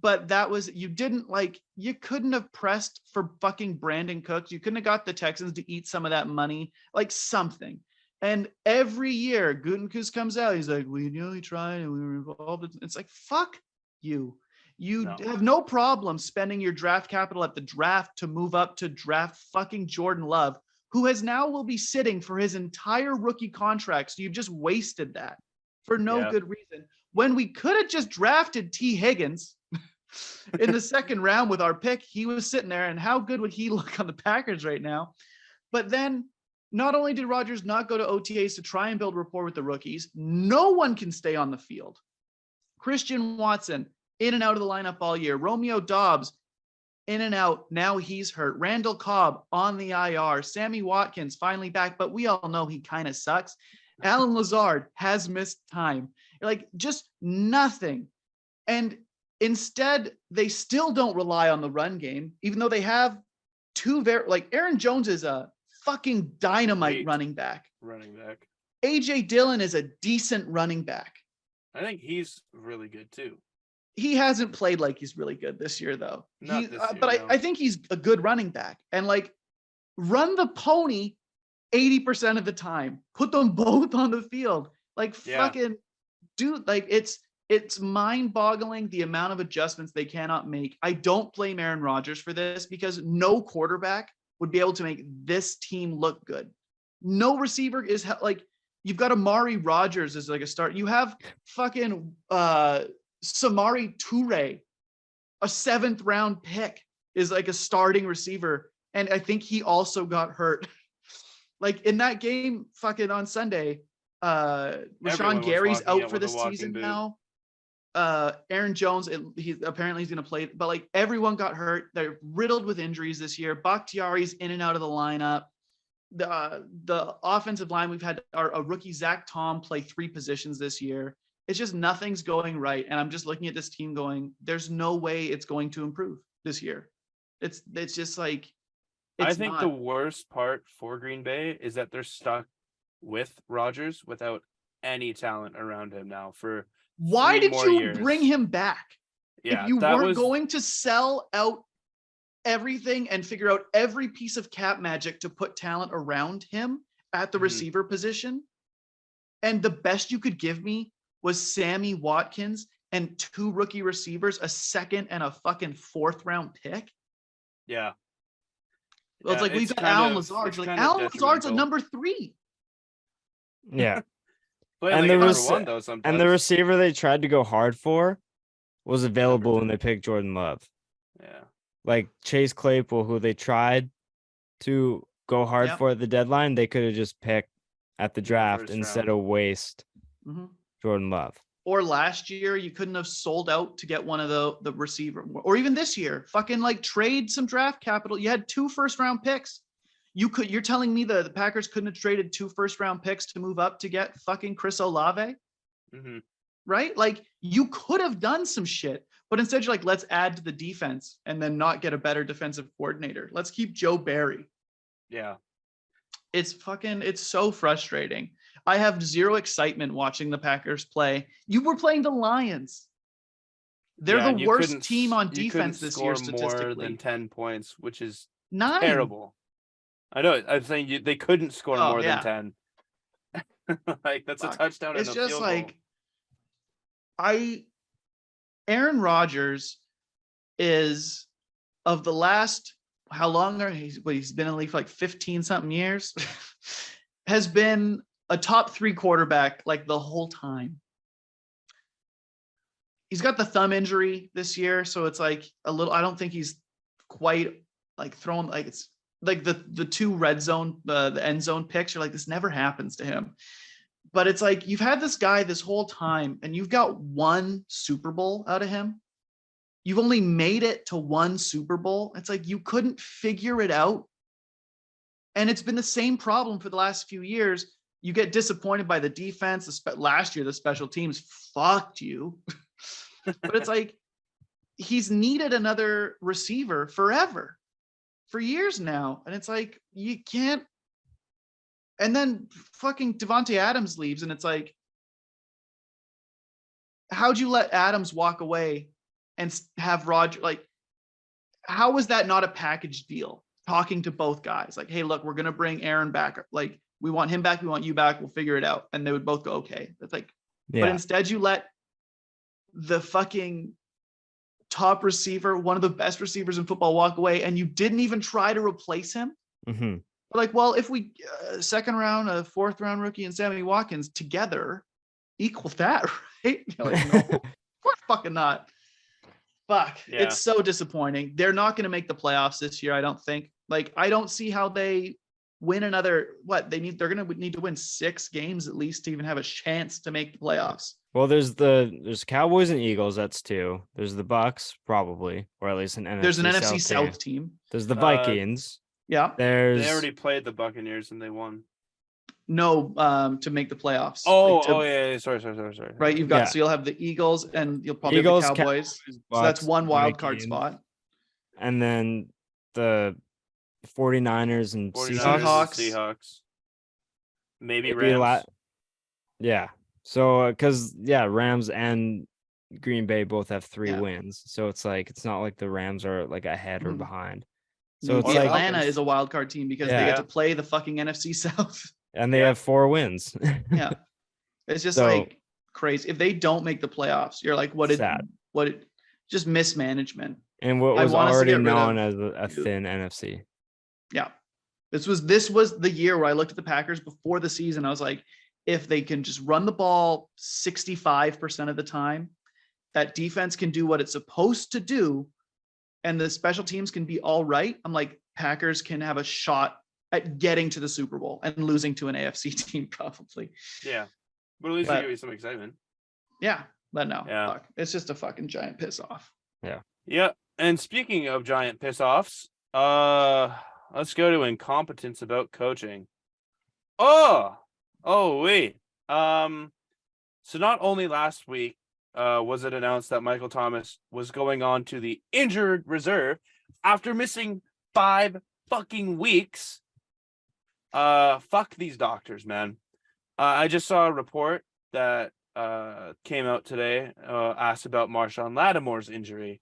But that was, you couldn't have pressed for fucking Brandon Cooks. You couldn't have got the Texans to eat some of that money, like something. And every year, Gutekunst comes out. He's like, we nearly tried and we were involved. It's like, fuck you. You have no problem spending your draft capital at the draft to move up to draft fucking Jordan Love, who will be sitting for his entire rookie contract. So you've just wasted that for no good reason. When we could have just drafted T. Higgins in the second round with our pick, he was sitting there. And how good would he look on the Packers right now? But then, not only did Rodgers not go to OTAs to try and build rapport with the rookies, no one can stay on the field. Christian Watson, in and out of the lineup all year. Romeo Doubs, in and out. Now he's hurt. Randall Cobb on the IR. Sammy Watkins finally back, but we all know he kind of sucks. Alan Lazard has missed time. Like, just nothing. And instead, they still don't rely on the run game, even though they have 2 Aaron Jones is a fucking dynamite running back. AJ Dillon is a decent running back. I think he's really good too. He hasn't played like he's really good this year, though. But I think he's a good running back. And run the pony 80% of the time. Put them both on the field. Fucking dude. It's mind-boggling the amount of adjustments they cannot make. I don't blame Aaron Rodgers for this because no quarterback would be able to make this team look good. No receiver is you've got Amari Rodgers as a start. You have fucking Samari Toure, a 7th round pick, is a starting receiver. And I think he also got hurt. In that game fucking on Sunday, Rashawn Gary's out for the season now. Aaron Jones, he's going to play, but like everyone got hurt. They're riddled with injuries this year. Bakhtiari's in and out of the lineup. The offensive line, we've had a rookie Zach Tom play 3 positions this year. It's just nothing's going right. And I'm just looking at this team going, there's no way it's going to improve this year. It's just like, I think the worst part for Green Bay is that they're stuck with Rodgers without any talent around him now for why 3 did more you years. bring him back? Yeah, if you that weren't was going to sell out everything and figure out every piece of cap magic to put talent around him at the receiver position, and the best you could give me was Sammy Watkins and 2 rookie receivers, a 2nd and a fucking 4th round pick. Yeah. Well, it's like we've got Alan Lazard. Like Alan Lazard's a number 3. Yeah. And the receiver they tried to go hard for was available when they picked Jordan Love. Yeah. Like Chase Claypool, who they tried to go hard for at the deadline, they could have just picked at the draft instead of waste Jordan Love. Or last year, you couldn't have sold out to get one of the receiver, or even this year, fucking like trade some draft capital. You had 2 first-round picks. You're telling me the Packers couldn't have traded 2 first-round picks to move up to get fucking Chris Olave? Right? Like you could have done some shit, but instead you're like, let's add to the defense and then not get a better defensive coordinator. Let's keep Joe Barry. Yeah. It's so frustrating. I have zero excitement watching the Packers play. You were playing the Lions. They're the worst team on defense this year statistically. More than 10 points, which is 9. Terrible. I know. I'm saying they couldn't score more than 10. Like that's a touchdown. It's and a just field like goal. Aaron Rodgers is of the last, how long are he's been in the league for like 15 something years, has been a top 3 quarterback like the whole time. He's got the thumb injury this year, so it's like a little, I don't think he's quite like throwing, like it's like the 2 red zone, the end zone picks. You're like, this never happens to him. But it's like, you've had this guy this whole time and you've got 1 Super Bowl out of him. You've only made it to 1 Super Bowl. It's like, you couldn't figure it out. And it's been the same problem for the last few years. You get disappointed by the defense. Last year, the special teams fucked you. But it's like, he's needed another receiver forever, for years now. And it's like, you can't. And then fucking Devontae Adams leaves. And it's like, how'd you let Adams walk away and have Roger? Like, how was that not a package deal? Talking to both guys, like, hey, look, we're going to bring Aaron back. Like, we want him back. We want you back. We'll figure it out. And they would both go, okay. It's like, but instead you let the fucking top receiver, one of the best receivers in football, walk away, and you didn't even try to replace him. Like, well, if we 2nd round, a 4th round rookie and Sammy Watkins together equal that, right? You're like, no, of course fucking not. Fuck. Yeah. It's so disappointing. They're not going to make the playoffs this year, I don't think. Like, I don't see how they win another, they're going to need to win 6 games at least to even have a chance to make the playoffs. Well, there's Cowboys and Eagles. That's 2. There's the Bucks, probably, or at least an NFC. There's an NFC South team. There's the Vikings. Yeah. They already played the Buccaneers and they won. No, to make the playoffs. Yeah. Sorry. Right, you've got so you'll have the Eagles and you'll probably have the Cowboys. Bucks, so that's 1 wild card Vikings, spot. And then the 49ers and Seahawks. Maybe Rams. Yeah. So, because Rams and Green Bay both have 3 wins, so it's like it's not like the Rams are like ahead or behind. So it's like Atlanta is a wild card team because they get to play the fucking NFC South, and they have 4 wins. Yeah, it's just like crazy. If they don't make the playoffs, you're like, just mismanagement. And what was already known as a thin NFC. Yeah, this was the year where I looked at the Packers before the season. I was like, if they can just run the ball 65% of the time, that defense can do what it's supposed to do, and the special teams can be all right, I'm like, Packers can have a shot at getting to the Super Bowl and losing to an AFC team probably. Yeah. But at least they give you some excitement. Yeah. But no, Yeah. fuck. It's just a fucking giant piss off. Yeah. And speaking of giant piss offs, let's go to incompetence about coaching. Oh wait. So not only last week was it announced that Michael Thomas was going on to the injured reserve after missing 5 fucking weeks. Fuck these doctors, man. I just saw a report that came out today, asked about Marshawn Lattimore's injury,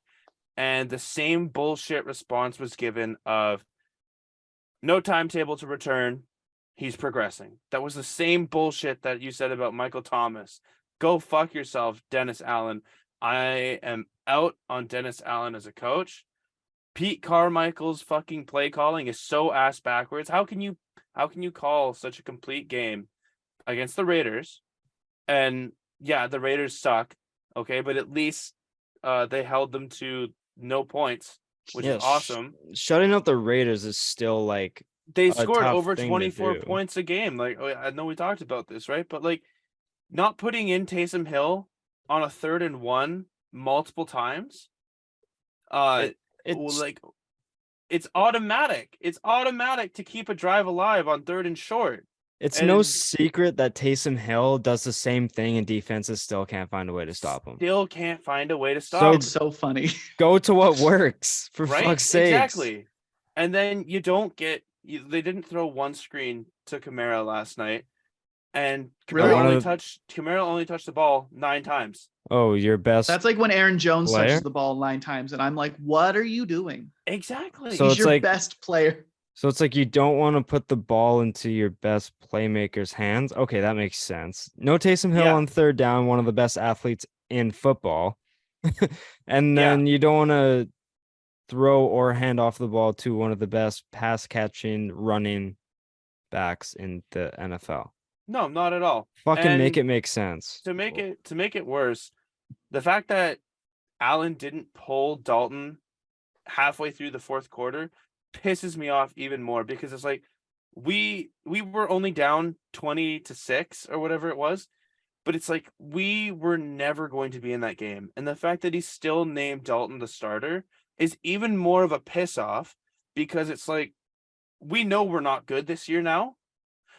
and the same bullshit response was given of no timetable to return. He's progressing. That was the same bullshit that you said about Michael Thomas. Go fuck yourself, Dennis Allen. I am out on Dennis Allen as a coach. Pete Carmichael's fucking play calling is so ass backwards. How can you call such a complete game against the Raiders? And yeah, the Raiders suck. Okay, but at least they held them to no points, which is awesome. Shutting out the Raiders is still like They a scored tough over thing to 24 do. points a game. Like, I know we talked about this, right? But like, not putting in Taysom Hill on a 3rd and 1 multiple times, It's like, it's automatic. It's automatic to keep a drive alive on 3rd and short. It's no And- secret that Taysom Hill does the same thing and defenses still can't find a way to stop him. Still can't find a way to stop. So him. It's so funny. Go to what works, for Right? fuck's sake. Exactly. And then you don't get. They didn't throw one screen to Kamara last night, and Really? Kamara only touched the ball 9 times. Oh, your best. That's like when Aaron Jones Player? touches the ball 9 times, and I'm like, what are you doing? Exactly. So He's it's your like- best player. So it's like you don't want to put the ball into your best playmaker's hands. Okay, that makes sense. No Taysom Hill Yeah. on 3rd down, one of the best athletes in football. And Yeah. then you don't want to throw or hand off the ball to one of the best pass catching running backs in the NFL. No, not at all. Fucking make And it make sense. To make it worse, the fact that Allen didn't pull Dalton halfway through the 4th quarter pisses me off even more, because it's like we were only down 20-6 or whatever it was, but it's like we were never going to be in that game. And the fact that he still named Dalton the starter is even more of a piss off, because it's like, we know we're not good this year now.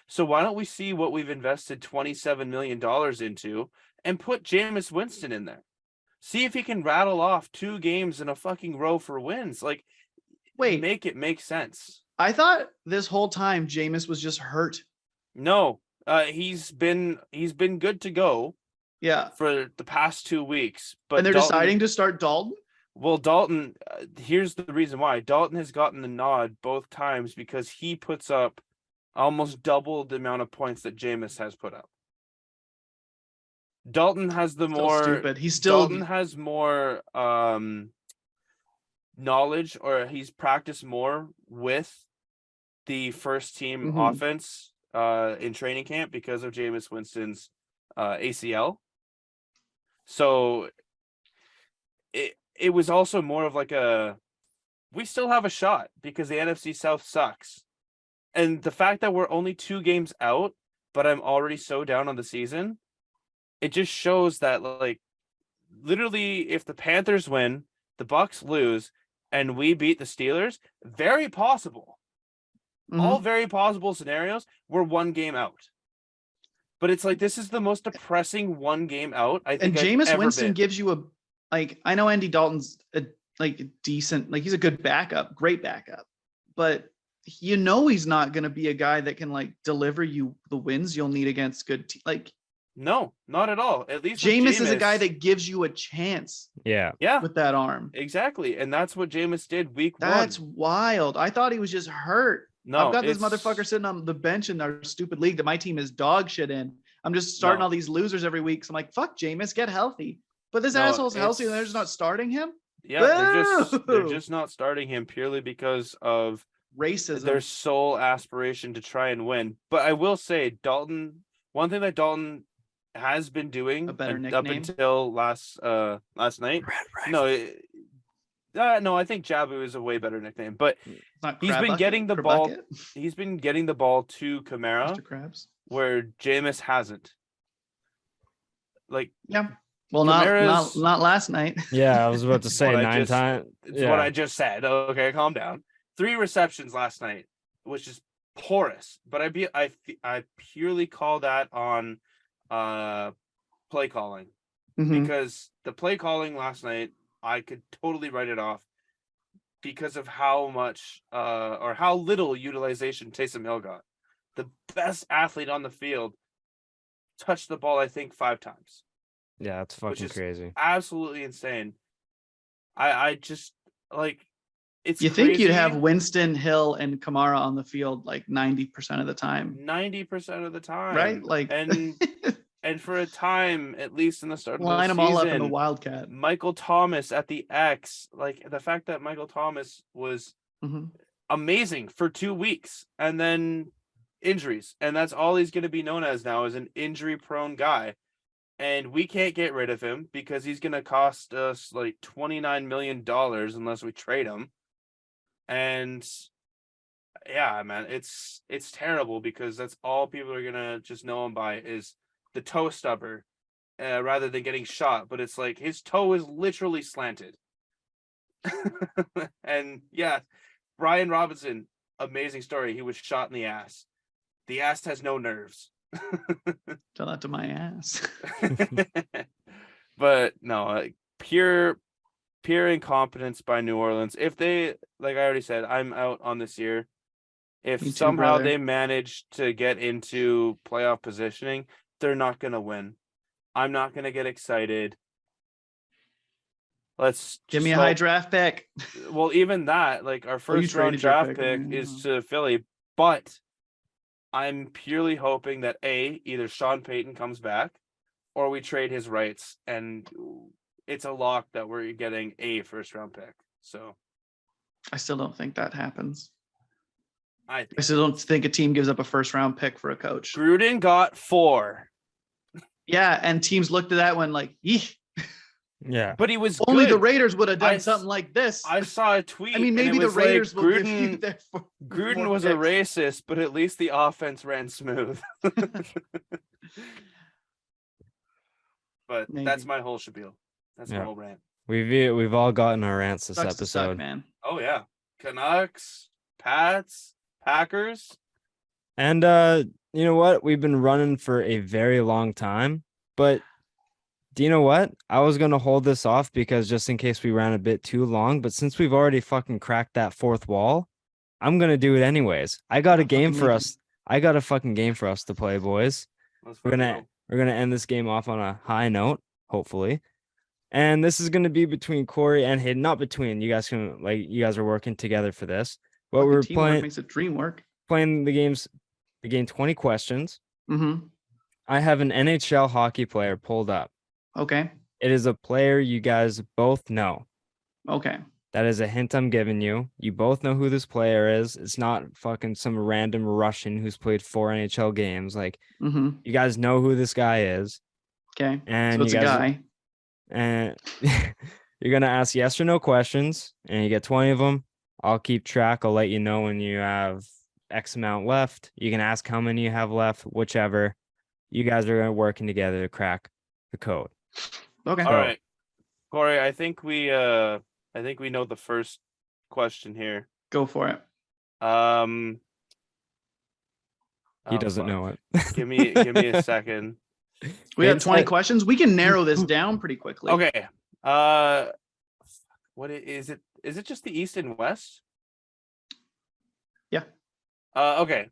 So why don't we see what we've invested $27 million into and put Jameis Winston in there? See if he can rattle off 2 games in a fucking row for wins. Like, Wait, make it make sense. I thought this whole time Jameis was just hurt. No, he's been good to go Yeah. for the past 2 weeks. But And they're Dalton- deciding to start Dalton? Well, Dalton, here's the reason why. Dalton has gotten the nod both times because he puts up almost double the amount of points that Jameis has put up. Dalton has the Still more stupid. He's still Dalton has more knowledge, or he's practiced more with the first team Mhm. offense in training camp because of Jameis Winston's ACL. So it was also more of like we still have a shot because the NFC South sucks. And the fact that we're only 2 games out, but I'm already so down on the season, it just shows that, like, literally, if the Panthers win, the Bucks lose, and we beat the Steelers, very possible. Mhm. All very possible scenarios, we're 1 game out. But it's like, this is the most depressing 1 game out I And think I've Jameis ever Winston been. gives you I know Andy Dalton's a decent, like, he's a good backup, great backup, but he's not going to be a guy that can like deliver you the wins you'll need against good No, not at all. At least with Jameis is a guy Jameis- that gives you a chance Yeah. yeah, with that arm. exactly. And that's what Jameis did week That's 1. wild. I thought he was just hurt. No, I've got this it's- motherfucker sitting on the bench in our stupid league that my team is dog shit in. I'm just starting No. all these losers every week. So I'm like, fuck Jameis, get healthy. But this No, asshole's healthy and they're just it's- not starting him. Yeah, they're Boo! just not starting him purely because of Racism. their sole aspiration to try and win. But I will say, Dalton, one thing that Dalton has been doing A better up nickname? until last night. No, no, I think Jabu is a way better nickname. But It's not he's Crab been Bucket, getting the Crab ball- Bucket, he's been getting the ball to Kamara Mr. Krabs. where Jameis hasn't. Like, Yeah. Well, not Kamara's- last night. Yeah, I was about to say what I 9 just- times. It's what I just said. Okay, calm down. 3 receptions last night, which is porous. But I purely call that on play calling. Mhm. Because the play calling last night, I could totally write it off because of how much or how little utilization Taysom Hill got. The best athlete on the field touched the ball, I think, 5 times. Yeah, it's Which fucking is crazy. Absolutely insane. I just like it's You think you'd crazy. have Winston, Hill, and Kamara on the field like 90% of the time, 90% of the time, right? Like, and for a time, at least in the start of line the them all up in the season, Wildcat. Michael Thomas at the X, like the fact that Michael Thomas was Mhm. amazing for 2 weeks and then injuries, and that's all he's going to be known as now, is an injury prone guy. And we can't get rid of him because he's going to cost us like $29 million unless we trade him. And yeah, man, it's terrible because that's all people are going to just know him by is the toe stubber rather than getting shot. But it's like his toe is literally slanted. And yeah, Brian Robinson, amazing story. He was shot in the ass. The ass has no nerves. Tell that to my ass. But no, pure incompetence by New Orleans. If they, like I already said, I'm out on this year. If Me too, somehow brother. they manage to get into playoff positioning, they're not going to win. I'm not going to get excited. Let's Give just me a high hope- draft pick. Well, even that, like our you first round traded your draft pick, pick yeah. is to Philly, but I'm purely hoping that either Sean Payton comes back or we trade his rights, and it's a lock that we're getting a first round pick. So I still don't think that happens. I I think still don't think a team gives up a first round pick for a coach. Gruden got 4, Yeah, and teams looked at that one like, eesh, Yeah. but he was only the good. Raiders would have done I something like this. I saw a tweet. I mean, and maybe it the was like, Raiders will give you Gruden. their Gruden more was a picks. racist, but at least the offense ran smooth. But that's Maybe. my whole spiel. That's my Yeah. whole rant. We've all gotten our rants this Sucks to suck, episode. man. Oh yeah, Canucks, Pats, Packers. And you know what? We've been running for a very long time, but do you know what? I was gonna hold this off because just in case we ran a bit too long, but since we've already fucking cracked that 4th wall, I'm gonna do it anyways. I got a Oh, game fucking for make it. us. I got a fucking game for us to play, boys. Let's We're fucking gonna go. we're gonna end this game off on a high note, hopefully. And this is gonna be between Corey and Hayden. Not between. You guys are working together for this. But Fucking we're teamwork makes a dream work. playing the game 20 questions. Mm-hmm. I have an NHL hockey player pulled up. Okay. It is a player you guys both know. Okay. That is a hint I'm giving you. You both know who this player is. It's not fucking some random Russian who's played 4 NHL games. Like, Mm-hmm. you guys know who this guy is. Okay. And So it's you a guys, guy. and you're gonna ask yes or no questions, and you get 20 of them. I'll keep track. I'll let you know when you have X amount left. You can ask how many you have left, whichever. You guys are working together to crack the code. Okay. All right, Corey. I think we know the first question here. Go for it. He Oh, doesn't fuck. know it. Give me a second. We have It's 20 like- questions. We can narrow this down pretty quickly. Okay. What is it? Is it just the East and West? Yeah. Okay.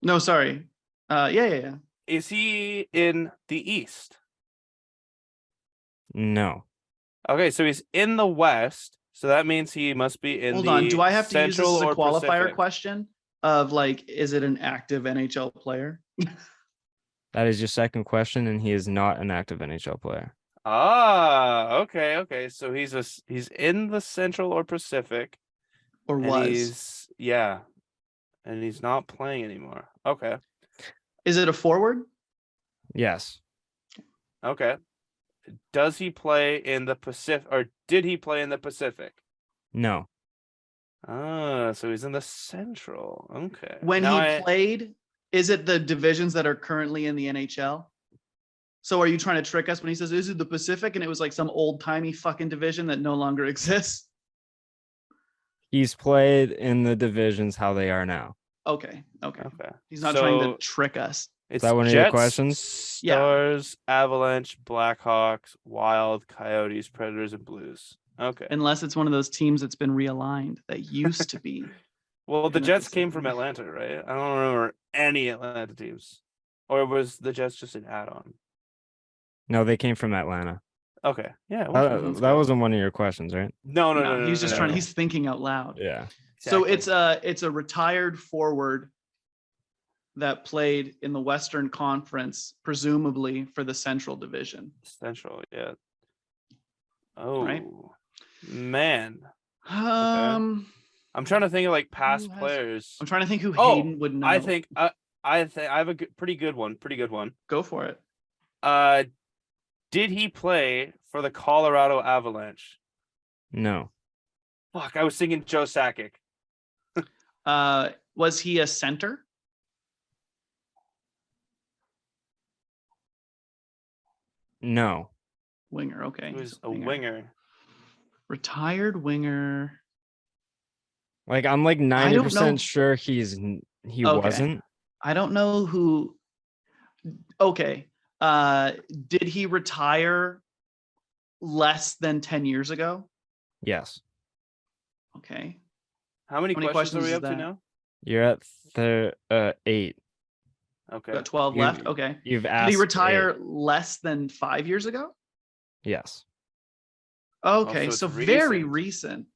No, sorry. Yeah. Is he in the East? No. Okay, so he's in the West, so that means he must be in Hold the on. Do I have to use this Central as a or qualifier Pacific. question of like, is it an active NHL player? That is your second question, and he is not an active NHL player. Ah, okay. So he's in the Central or Pacific, Or and was? and he's not playing anymore. Okay. Is it a forward? Yes. Okay. Does he play in the Pacific, or did he play in the Pacific? No. Ah, so he's in the Central. Okay. When Now he played, is it the divisions that are currently in the NHL? So are you trying to trick us when he says, is it the Pacific? And it was like some old timey fucking division that no longer exists. He's played in the divisions how they are now. Okay. Okay. He's not trying to So trick us. it's that one of your Jets, questions? Yeah. Stars, Avalanche, Blackhawks, Wild, Coyotes, Predators, and Blues. Okay. Unless it's one of those teams that's been realigned that used to be. Well, the in the Jets came from Pacific. Atlanta, right? I don't remember any Atlanta teams. Or was the Jets just an add-on? No, they came from Atlanta. Okay. Yeah. which one? Let's That go. wasn't one of your questions, right? No. He's just trying. no. He's thinking out loud. Yeah. So Exactly. it's a retired forward that played in the Western Conference, presumably for the Central Division. Central, yeah. Oh Right. man. Um, I'm trying to think of like past Who has- players. I'm trying to think who Oh, Hayden would know. I think I have a pretty good one. Go for it. Did he play for the Colorado Avalanche? No. Fuck, I was thinking Joe Sakic. Was he a center? No. Winger. Okay. He he's was a winger. Retired winger. Like I'm like I don't know. 90% sure he Okay. wasn't. I don't know who. Okay. Did he retire less than 10 years ago? Yes. Okay. How many How many questions are we questions up is to that? now? You're at 8. Okay. Got 12 You- left. Okay. You've Did asked. he 8. retire less than 5 years ago? Yes. Okay. so it's So very recent. recent.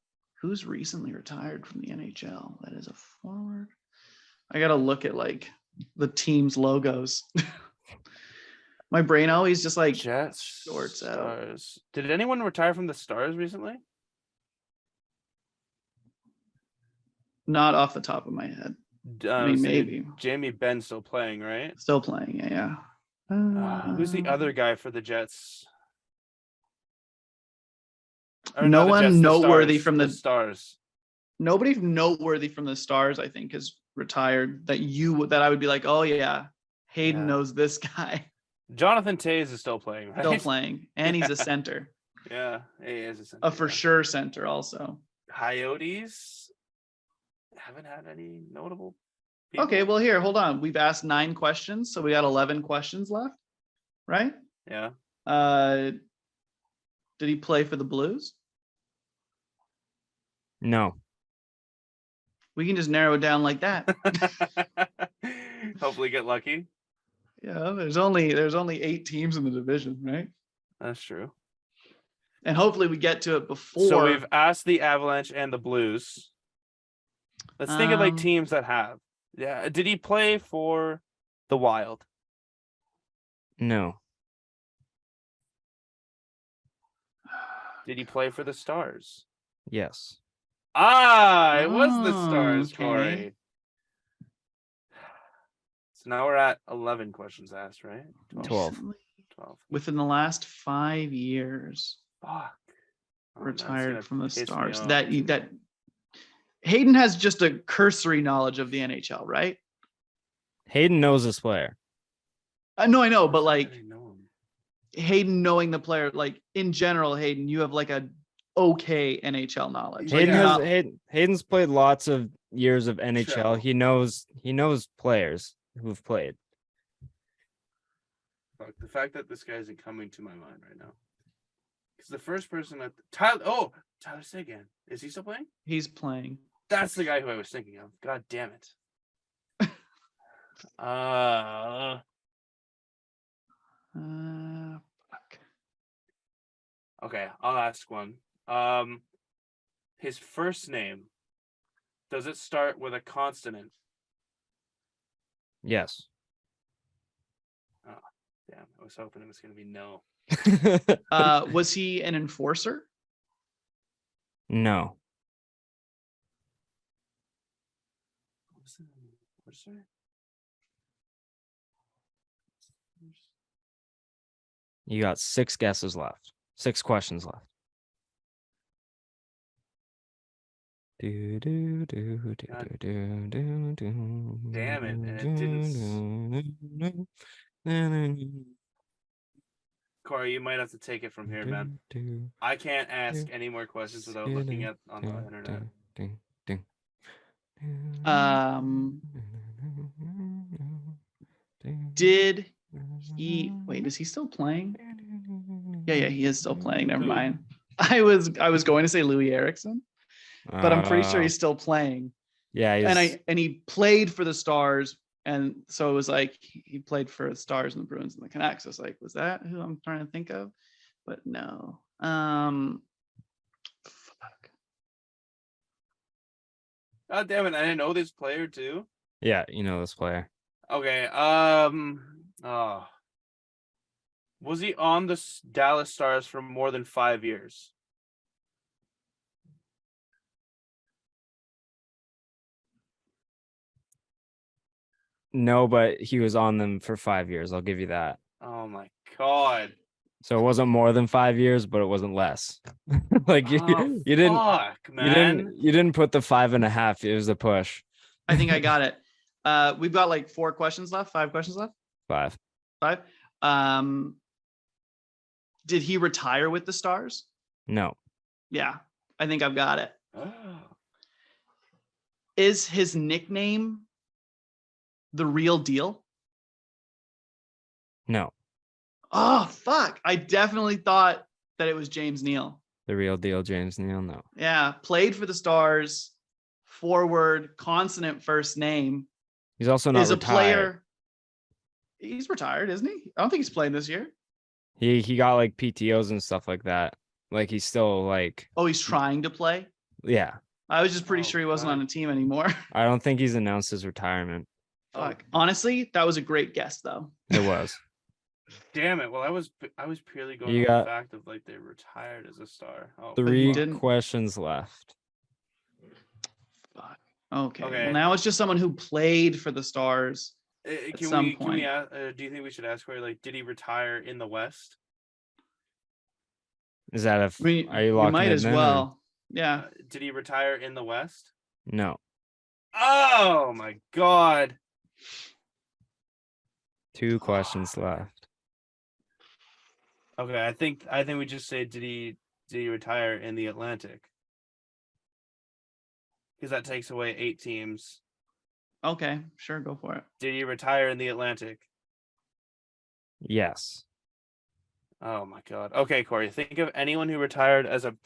Who's recently retired from the NHL? That is a forward. I got to look at like the team's logos. My brain always just like Jets, sorts out. Stars. Did anyone retire from the Stars recently? Not off the top of my head. I was mean, thinking maybe. Jamie Benn still playing, right? Still playing. Yeah. Who's the other guy for the Jets? Or No the one Jets, the noteworthy Stars, from the- Stars. Nobody noteworthy from the Stars, I think, is retired that I would be like, oh yeah, Hayden Yeah. knows this guy. Jonathan Toews is still playing, right? Still playing, and he's Yeah. a center, Yeah, he is a center, a for yeah. sure center also. Coyotes haven't had any notable people. Okay, well here, hold on. We've asked 9 questions, so we got 11 questions left, right? Yeah. Did he play for the Blues? No. We can just narrow it down like that. Hopefully get lucky. Yeah, there's only 8 teams in the division, right? That's true. And hopefully we get to it before. So we've asked the Avalanche and the Blues. Let's think of like Um, teams that have. Yeah. Did he play for the Wild? No. Did he play for the Stars? Yes. It was the Oh, Stars, okay. Corey. So now we're at 11 questions asked, right? 12. Recently, 12. within the last 5 years, Fuck. Oh, no, it's retired gonna from the piss me Stars. off. That Hayden has just a cursory knowledge of the NHL, right? Hayden knows this player. No, I know, but I like didn't know him. Hayden knowing the player, like in general, Hayden, you have like a okay NHL knowledge. Like, Hayden you're has not- Hayden's played lots of years of NHL. Sure. He knows players who've played. Fuck, the fact that this guy isn't coming to my mind right now. Because the first person at Tyler Seguin. Is he still playing? he's playing. That's the guy who I was thinking of. God damn it. Fuck. Okay, I'll ask one. His first name, does it start with a consonant? Yes. Damn, I was hoping it was gonna be no. Was he an enforcer? No. What's that? You got 6 guesses left. 6 questions left. Damn it, and it didn't. Corey, you might have to take it from here, man. I can't ask any more questions without looking at on the internet. Did he wait? Is he still playing? Yeah, he is still playing. Never mind. I was going to say Louis Erickson, but I'm pretty sure he's still playing. Yeah, and he played for the Stars, and so it was like he played for the Stars and the Bruins and the Canucks. I was like, was that who I'm trying to think of? But no. Fuck. God damn it! I didn't know this player too. Yeah, you know this player. Okay. Was he on the Dallas Stars for more than 5 years? No, but he was on them for 5 years. I'll give you that. Oh my god. So it wasn't more than 5 years, but it wasn't less. Like you didn't Fuck, man. you didn't put the 5.5. It was the push. I think I got it. We've got like 4 questions left, 5 questions left. 5. 5. Did he retire with the Stars? No. Yeah, I think I've got it. Is his nickname the Real Deal? No. Oh, fuck. I definitely thought that it was James Neal. The Real Deal, James Neal. No. Yeah, played for the Stars, forward, consonant first name. He's also not is retired. A player. He's retired, isn't he? I don't think he's playing this year. He got like PTOs and stuff like that. Like he's still like. Oh, he's trying to play? Yeah. I was just pretty sure he wasn't on a team anymore. I don't think he's announced his retirement. Fuck. Honestly, that was a great guess though. It was. Damn it. Well, I was purely going You on got- the fact of like they retired as a Star. Oh, 3 didn't- questions left. Fuck. Okay. Okay. Well, now it's just someone who played for the Stars. Can some we point. do you think we should ask Corey, like, did he retire in the West? Is that a? I mean, Are you we locking might it as in, or- well. Yeah. Did he retire in the West? No. Oh my god. 2 questions left. Okay, I think we just say did he retire in the Atlantic? Because that takes away 8 teams. Okay. Sure. Go for it. Did he retire in the Atlantic? Yes. Oh my god. Okay, Corey, think of anyone who retired as a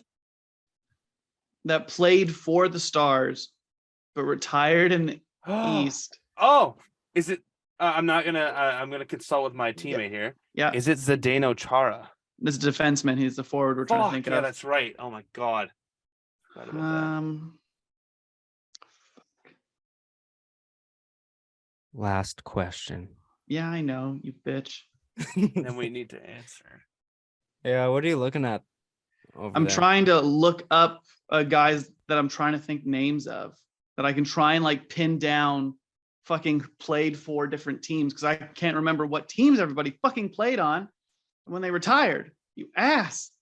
That played for the Stars, but retired in the East. Oh, is it? I'm gonna consult with my teammate here. Yeah. Is it Zdeno Chara? This is a defenseman. He's the forward we're trying to think yeah, of. that's right. Oh my god. Forgot about that. Last question. Yeah, I know, you bitch. Then we need to answer. Yeah, what are you looking at? I'm trying to look up guys that I'm trying to think names of that I can try and like pin down fucking played for different teams because I can't remember what teams everybody fucking played on when they retired. You ass.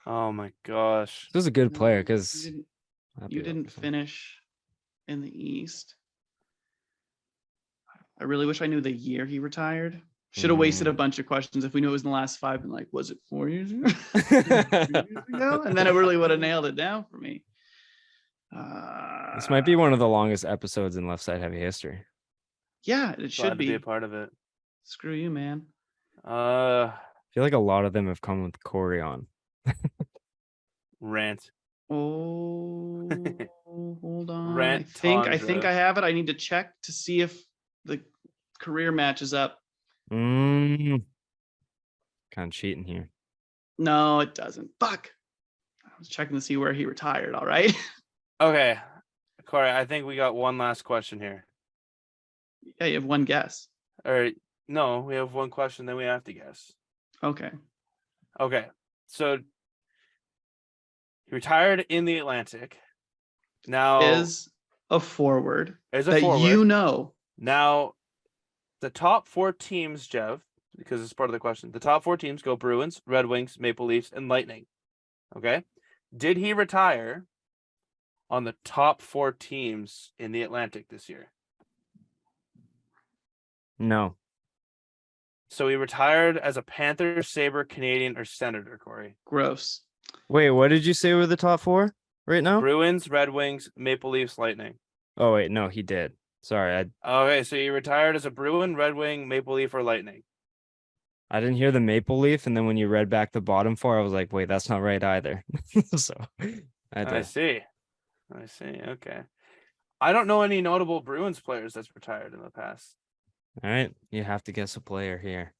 Oh my gosh. This is a good No, player because you didn't finish in the East. I really wish I knew the year he retired. Should have wasted a bunch of questions if we knew it was in the last 5 and like, was it 4 years ago? 3 years ago? And then it really would have nailed it down for me. This might be one of the longest episodes in Left Side Heavy history. Yeah, it Glad should to be. a part of it. Screw you, man. I feel like a lot of them have come with Corey on. Rant. Oh, hold on. Rant I think Tundra. I have it. I need to check to see if the career matches up. Kind of cheating here. No, it doesn't. Fuck. I was checking to see where he retired. All right. Okay. Corey, I think we got one last question here. Yeah, you have one guess. Or no, we have one question, then we have to guess. Okay. Okay. So he retired in the Atlantic. Now Is a forward is a that forward. you know. Now, the top 4 teams, Jeff, because it's part of the question. The top 4 teams go Bruins, Red Wings, Maple Leafs, and Lightning. Okay. Did he retire on the top 4 teams in the Atlantic this year? No. So he retired as a Panther, Saber, Canadian, or Senator, Corey. Gross. Wait, what did you say were the top four right now? Bruins, Red Wings, Maple Leafs, Lightning. Oh wait, no, he did. Sorry, Okay, so he retired as a Bruin, Red Wing, Maple Leaf, or Lightning. I didn't hear the Maple Leaf, and then when you read back the bottom four, I was like, wait, that's not right either. So I I did. see. Okay. I don't know any notable Bruins players that's retired in the past. All right, you have to guess a player here.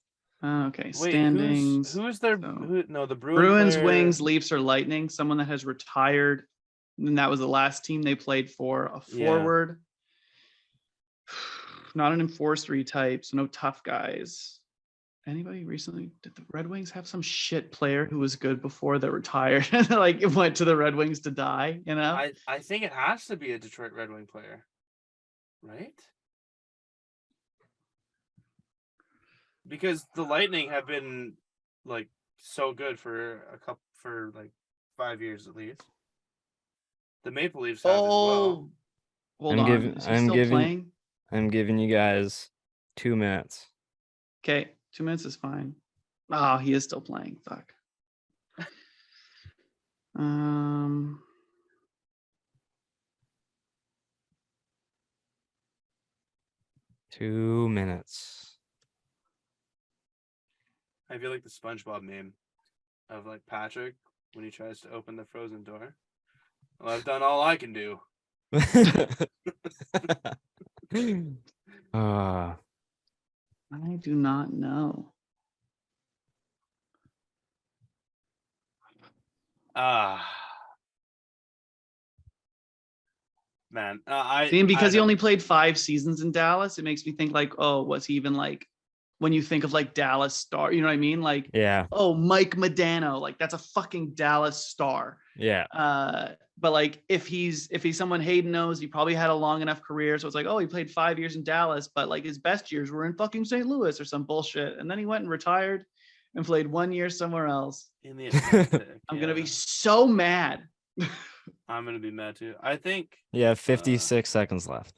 Okay, Wait, standings. who's their So- the Bruins, player- Wings, Leafs, or Lightning. Someone that has retired, and that was the last team they played for. A Yeah. forward, not an enforcery type, so no tough guys. Anybody recently? Did the Red Wings have some shit player who was good before that retired and like it went to the Red Wings to die? You know, I think it has to be a Detroit Red Wing player, right? Because the Lightning have been like so good for like 5 years at least. The Maple Leafs have as well. Hold I'm on. giving- Is he I'm still giving- playing? I'm giving you guys 2 minutes. Okay, 2 minutes is fine. Oh, he is still playing. Fuck. Um, 2 minutes. I feel like the SpongeBob meme of like Patrick when he tries to open the frozen door. Well, I've done all I can do. Ah, I do not know. Man, See, and because he don't- only played 5 seasons in Dallas, it makes me think like, oh, was he even like when you think of like Dallas star, you know what I mean? Like, yeah, oh, Mike Modano, like that's a fucking Dallas star. yeah. But like if he's someone Hayden knows, he probably had a long enough career. So it's like, oh, he played 5 years in Dallas, but like his best years were in fucking St. Louis or some bullshit. And then he went and retired and played 1 year somewhere else. in the Atlantic, I'm gonna yeah. be so mad. I'm gonna be mad too. I think Yeah, 56 seconds left.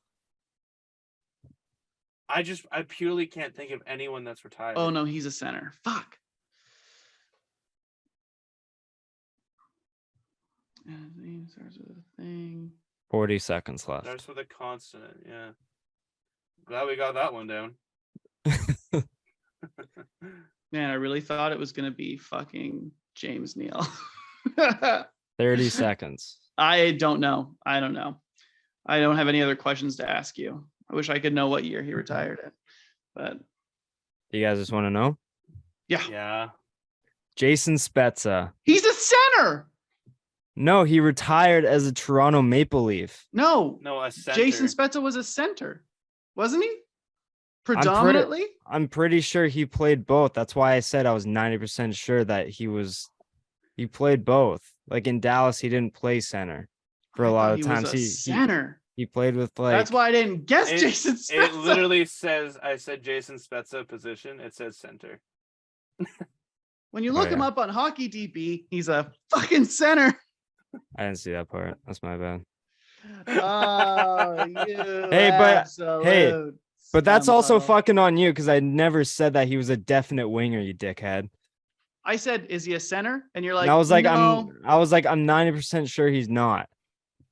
I purely can't think of anyone that's retired. Oh no, he's a center. Fuck. Starts with a thing. 40 seconds left. Starts with a consonant. Yeah. Glad we got that one down. Man, I really thought it was gonna be fucking James Neal. 30 seconds. I don't know. I don't know. I don't have any other questions to ask you. I wish I could know what year he retired in. But You guys just want to know? yeah, Yeah. Jason Spezza. he's a center. No, he retired as a Toronto Maple Leaf. No, No, a center. Jason Spezza was a center, wasn't he? Predominantly. I'm pretty sure he played both. That's why I said I was 90% sure that he played both. Like in Dallas, he didn't play center for a I lot thought of he times. was a center. He played with like That's why I didn't guess It- Jason Spezza. It literally says I said Jason Spezza position. It says center. When you look Oh, him yeah. up on Hockey DB, he's a fucking center. I didn't see that part. That's my bad. Oh, you Hey, absolute But that's also scumbag. fucking on you because I never said that he was a definite winger, you dickhead. I said, "Is he a center?" And you're like, And I was like, no. I'm 90% sure he's not.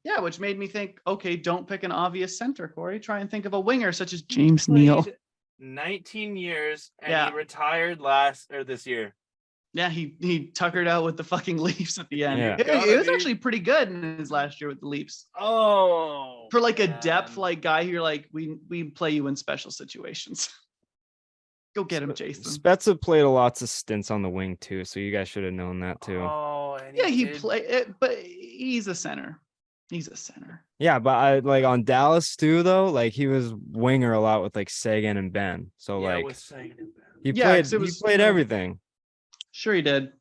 Yeah, which made me think, okay, don't pick an obvious center, Corey. Try and think of a winger such as James Neal. Played 19 years and Yeah. he retired this year. Yeah, he tuckered out with the fucking Leafs at the end. Yeah. He was actually pretty good in his last year with the Leafs. Oh, For like a depth man. like guy, you're like, we play you in special situations. Go get him, Jason. Spezza played lots of stints on the wing too, so you guys should have known that too. Oh, and Yeah, he did- played it, but he's a center. He's a center. Yeah, but I like on Dallas too, though. Like he was winger a lot with like Sagan and Ben. So Yeah, like with Sagan. he Yeah, played 'cause it was, he played you know, everything. Sure, he did.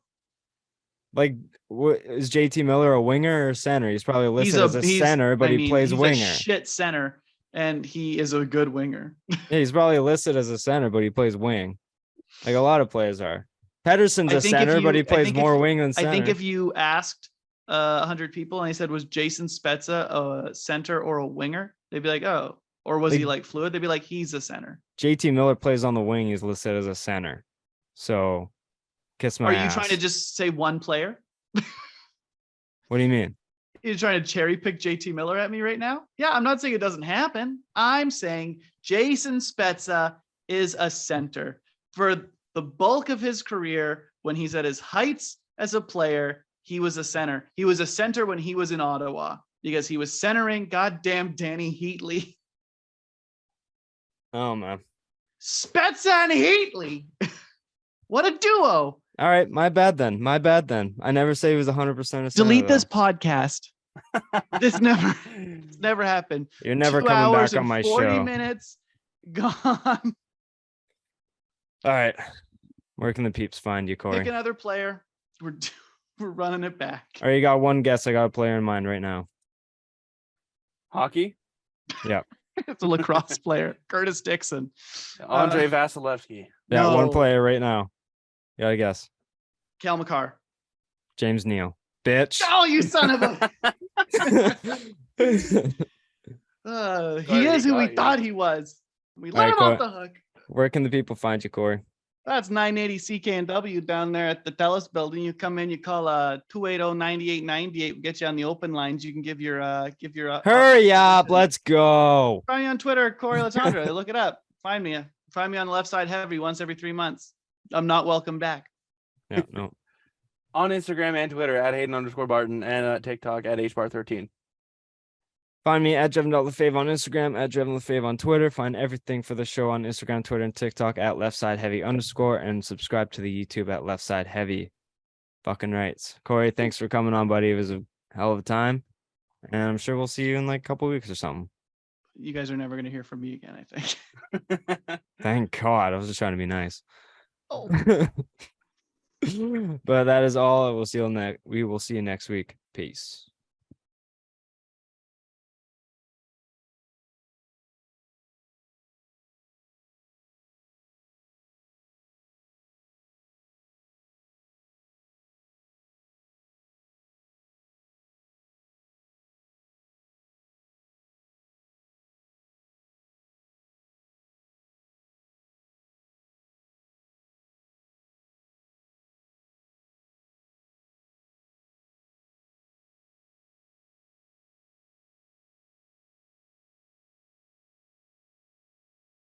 Like, is JT Miller a winger or center? He's probably listed as a he's- center, but I he mean, plays he's winger. A shit center, and he is a good winger. Yeah, he's probably listed as a center, but he plays wing. Like a lot of players are. Pedersen's I a think if center, but you- he I plays think if- more wing than center. I think if you asked 100 people and they said, was Jason Spezza a center or a winger? They'd be like, oh, Or was he Like- like fluid? They'd be like, he's a center. JT Miller plays on the wing. He's listed as a center. So kiss my Are you ass. trying to just say one player? What do you mean? You're trying to cherry pick JT Miller at me right now? Yeah, I'm not saying it doesn't happen. I'm saying Jason Spezza is a center. For the bulk of his career, when he's at his heights as a player, he was a center. He was a center when he was in Ottawa because he was centering goddamn Danny Heatley. Oh man. Spezza and Heatley. What a duo. All right, my bad then. My bad then. I never say he was 100% a center. Delete this though. podcast. This never happened. You're never 2 coming hours back on and my 40 show. minutes gone. All right. Where can the peeps find you, Corey? Pick another player. We're running it back. All right, you got one guess. I got a player in mind right now. Hockey. It's a lacrosse player, Curtis Dixon. Andre Vasilevsky. Yeah, one No. player right now. You gotta guess. Cal McCarr. James Neal. Bitch. Oh, you son of a! Glad He is he who we got you. thought he was. We All right, let him go off the hook. Where can the people find you, Corey? That's 980 CK&W down there at the Telus building. You come in, you call 280-9898. We get you on the open lines. You can give your Hurry up. Let's go. Find me on Twitter, Corey Latondra. Look it up. Find me. Find me on the left side heavy once every 3 months. I'm not welcome back. Yeah, no. On Instagram and Twitter at Hayden_Barton and TikTok at HBAR13. Find me at Jevin.Lefave on Instagram, at Jevin.Lefave on Twitter. Find everything for the show on Instagram, Twitter, and TikTok at LeftsideHeavy_, and subscribe to the YouTube at Left Side Heavy. Fucking rights. Corey, thanks for coming on, buddy. It was a hell of a time. And I'm sure we'll see you in like a couple weeks or something. You guys are never going to hear from me again, I think. Thank God. I was just trying to be nice. Oh. But that is all. We will see you next week. Peace.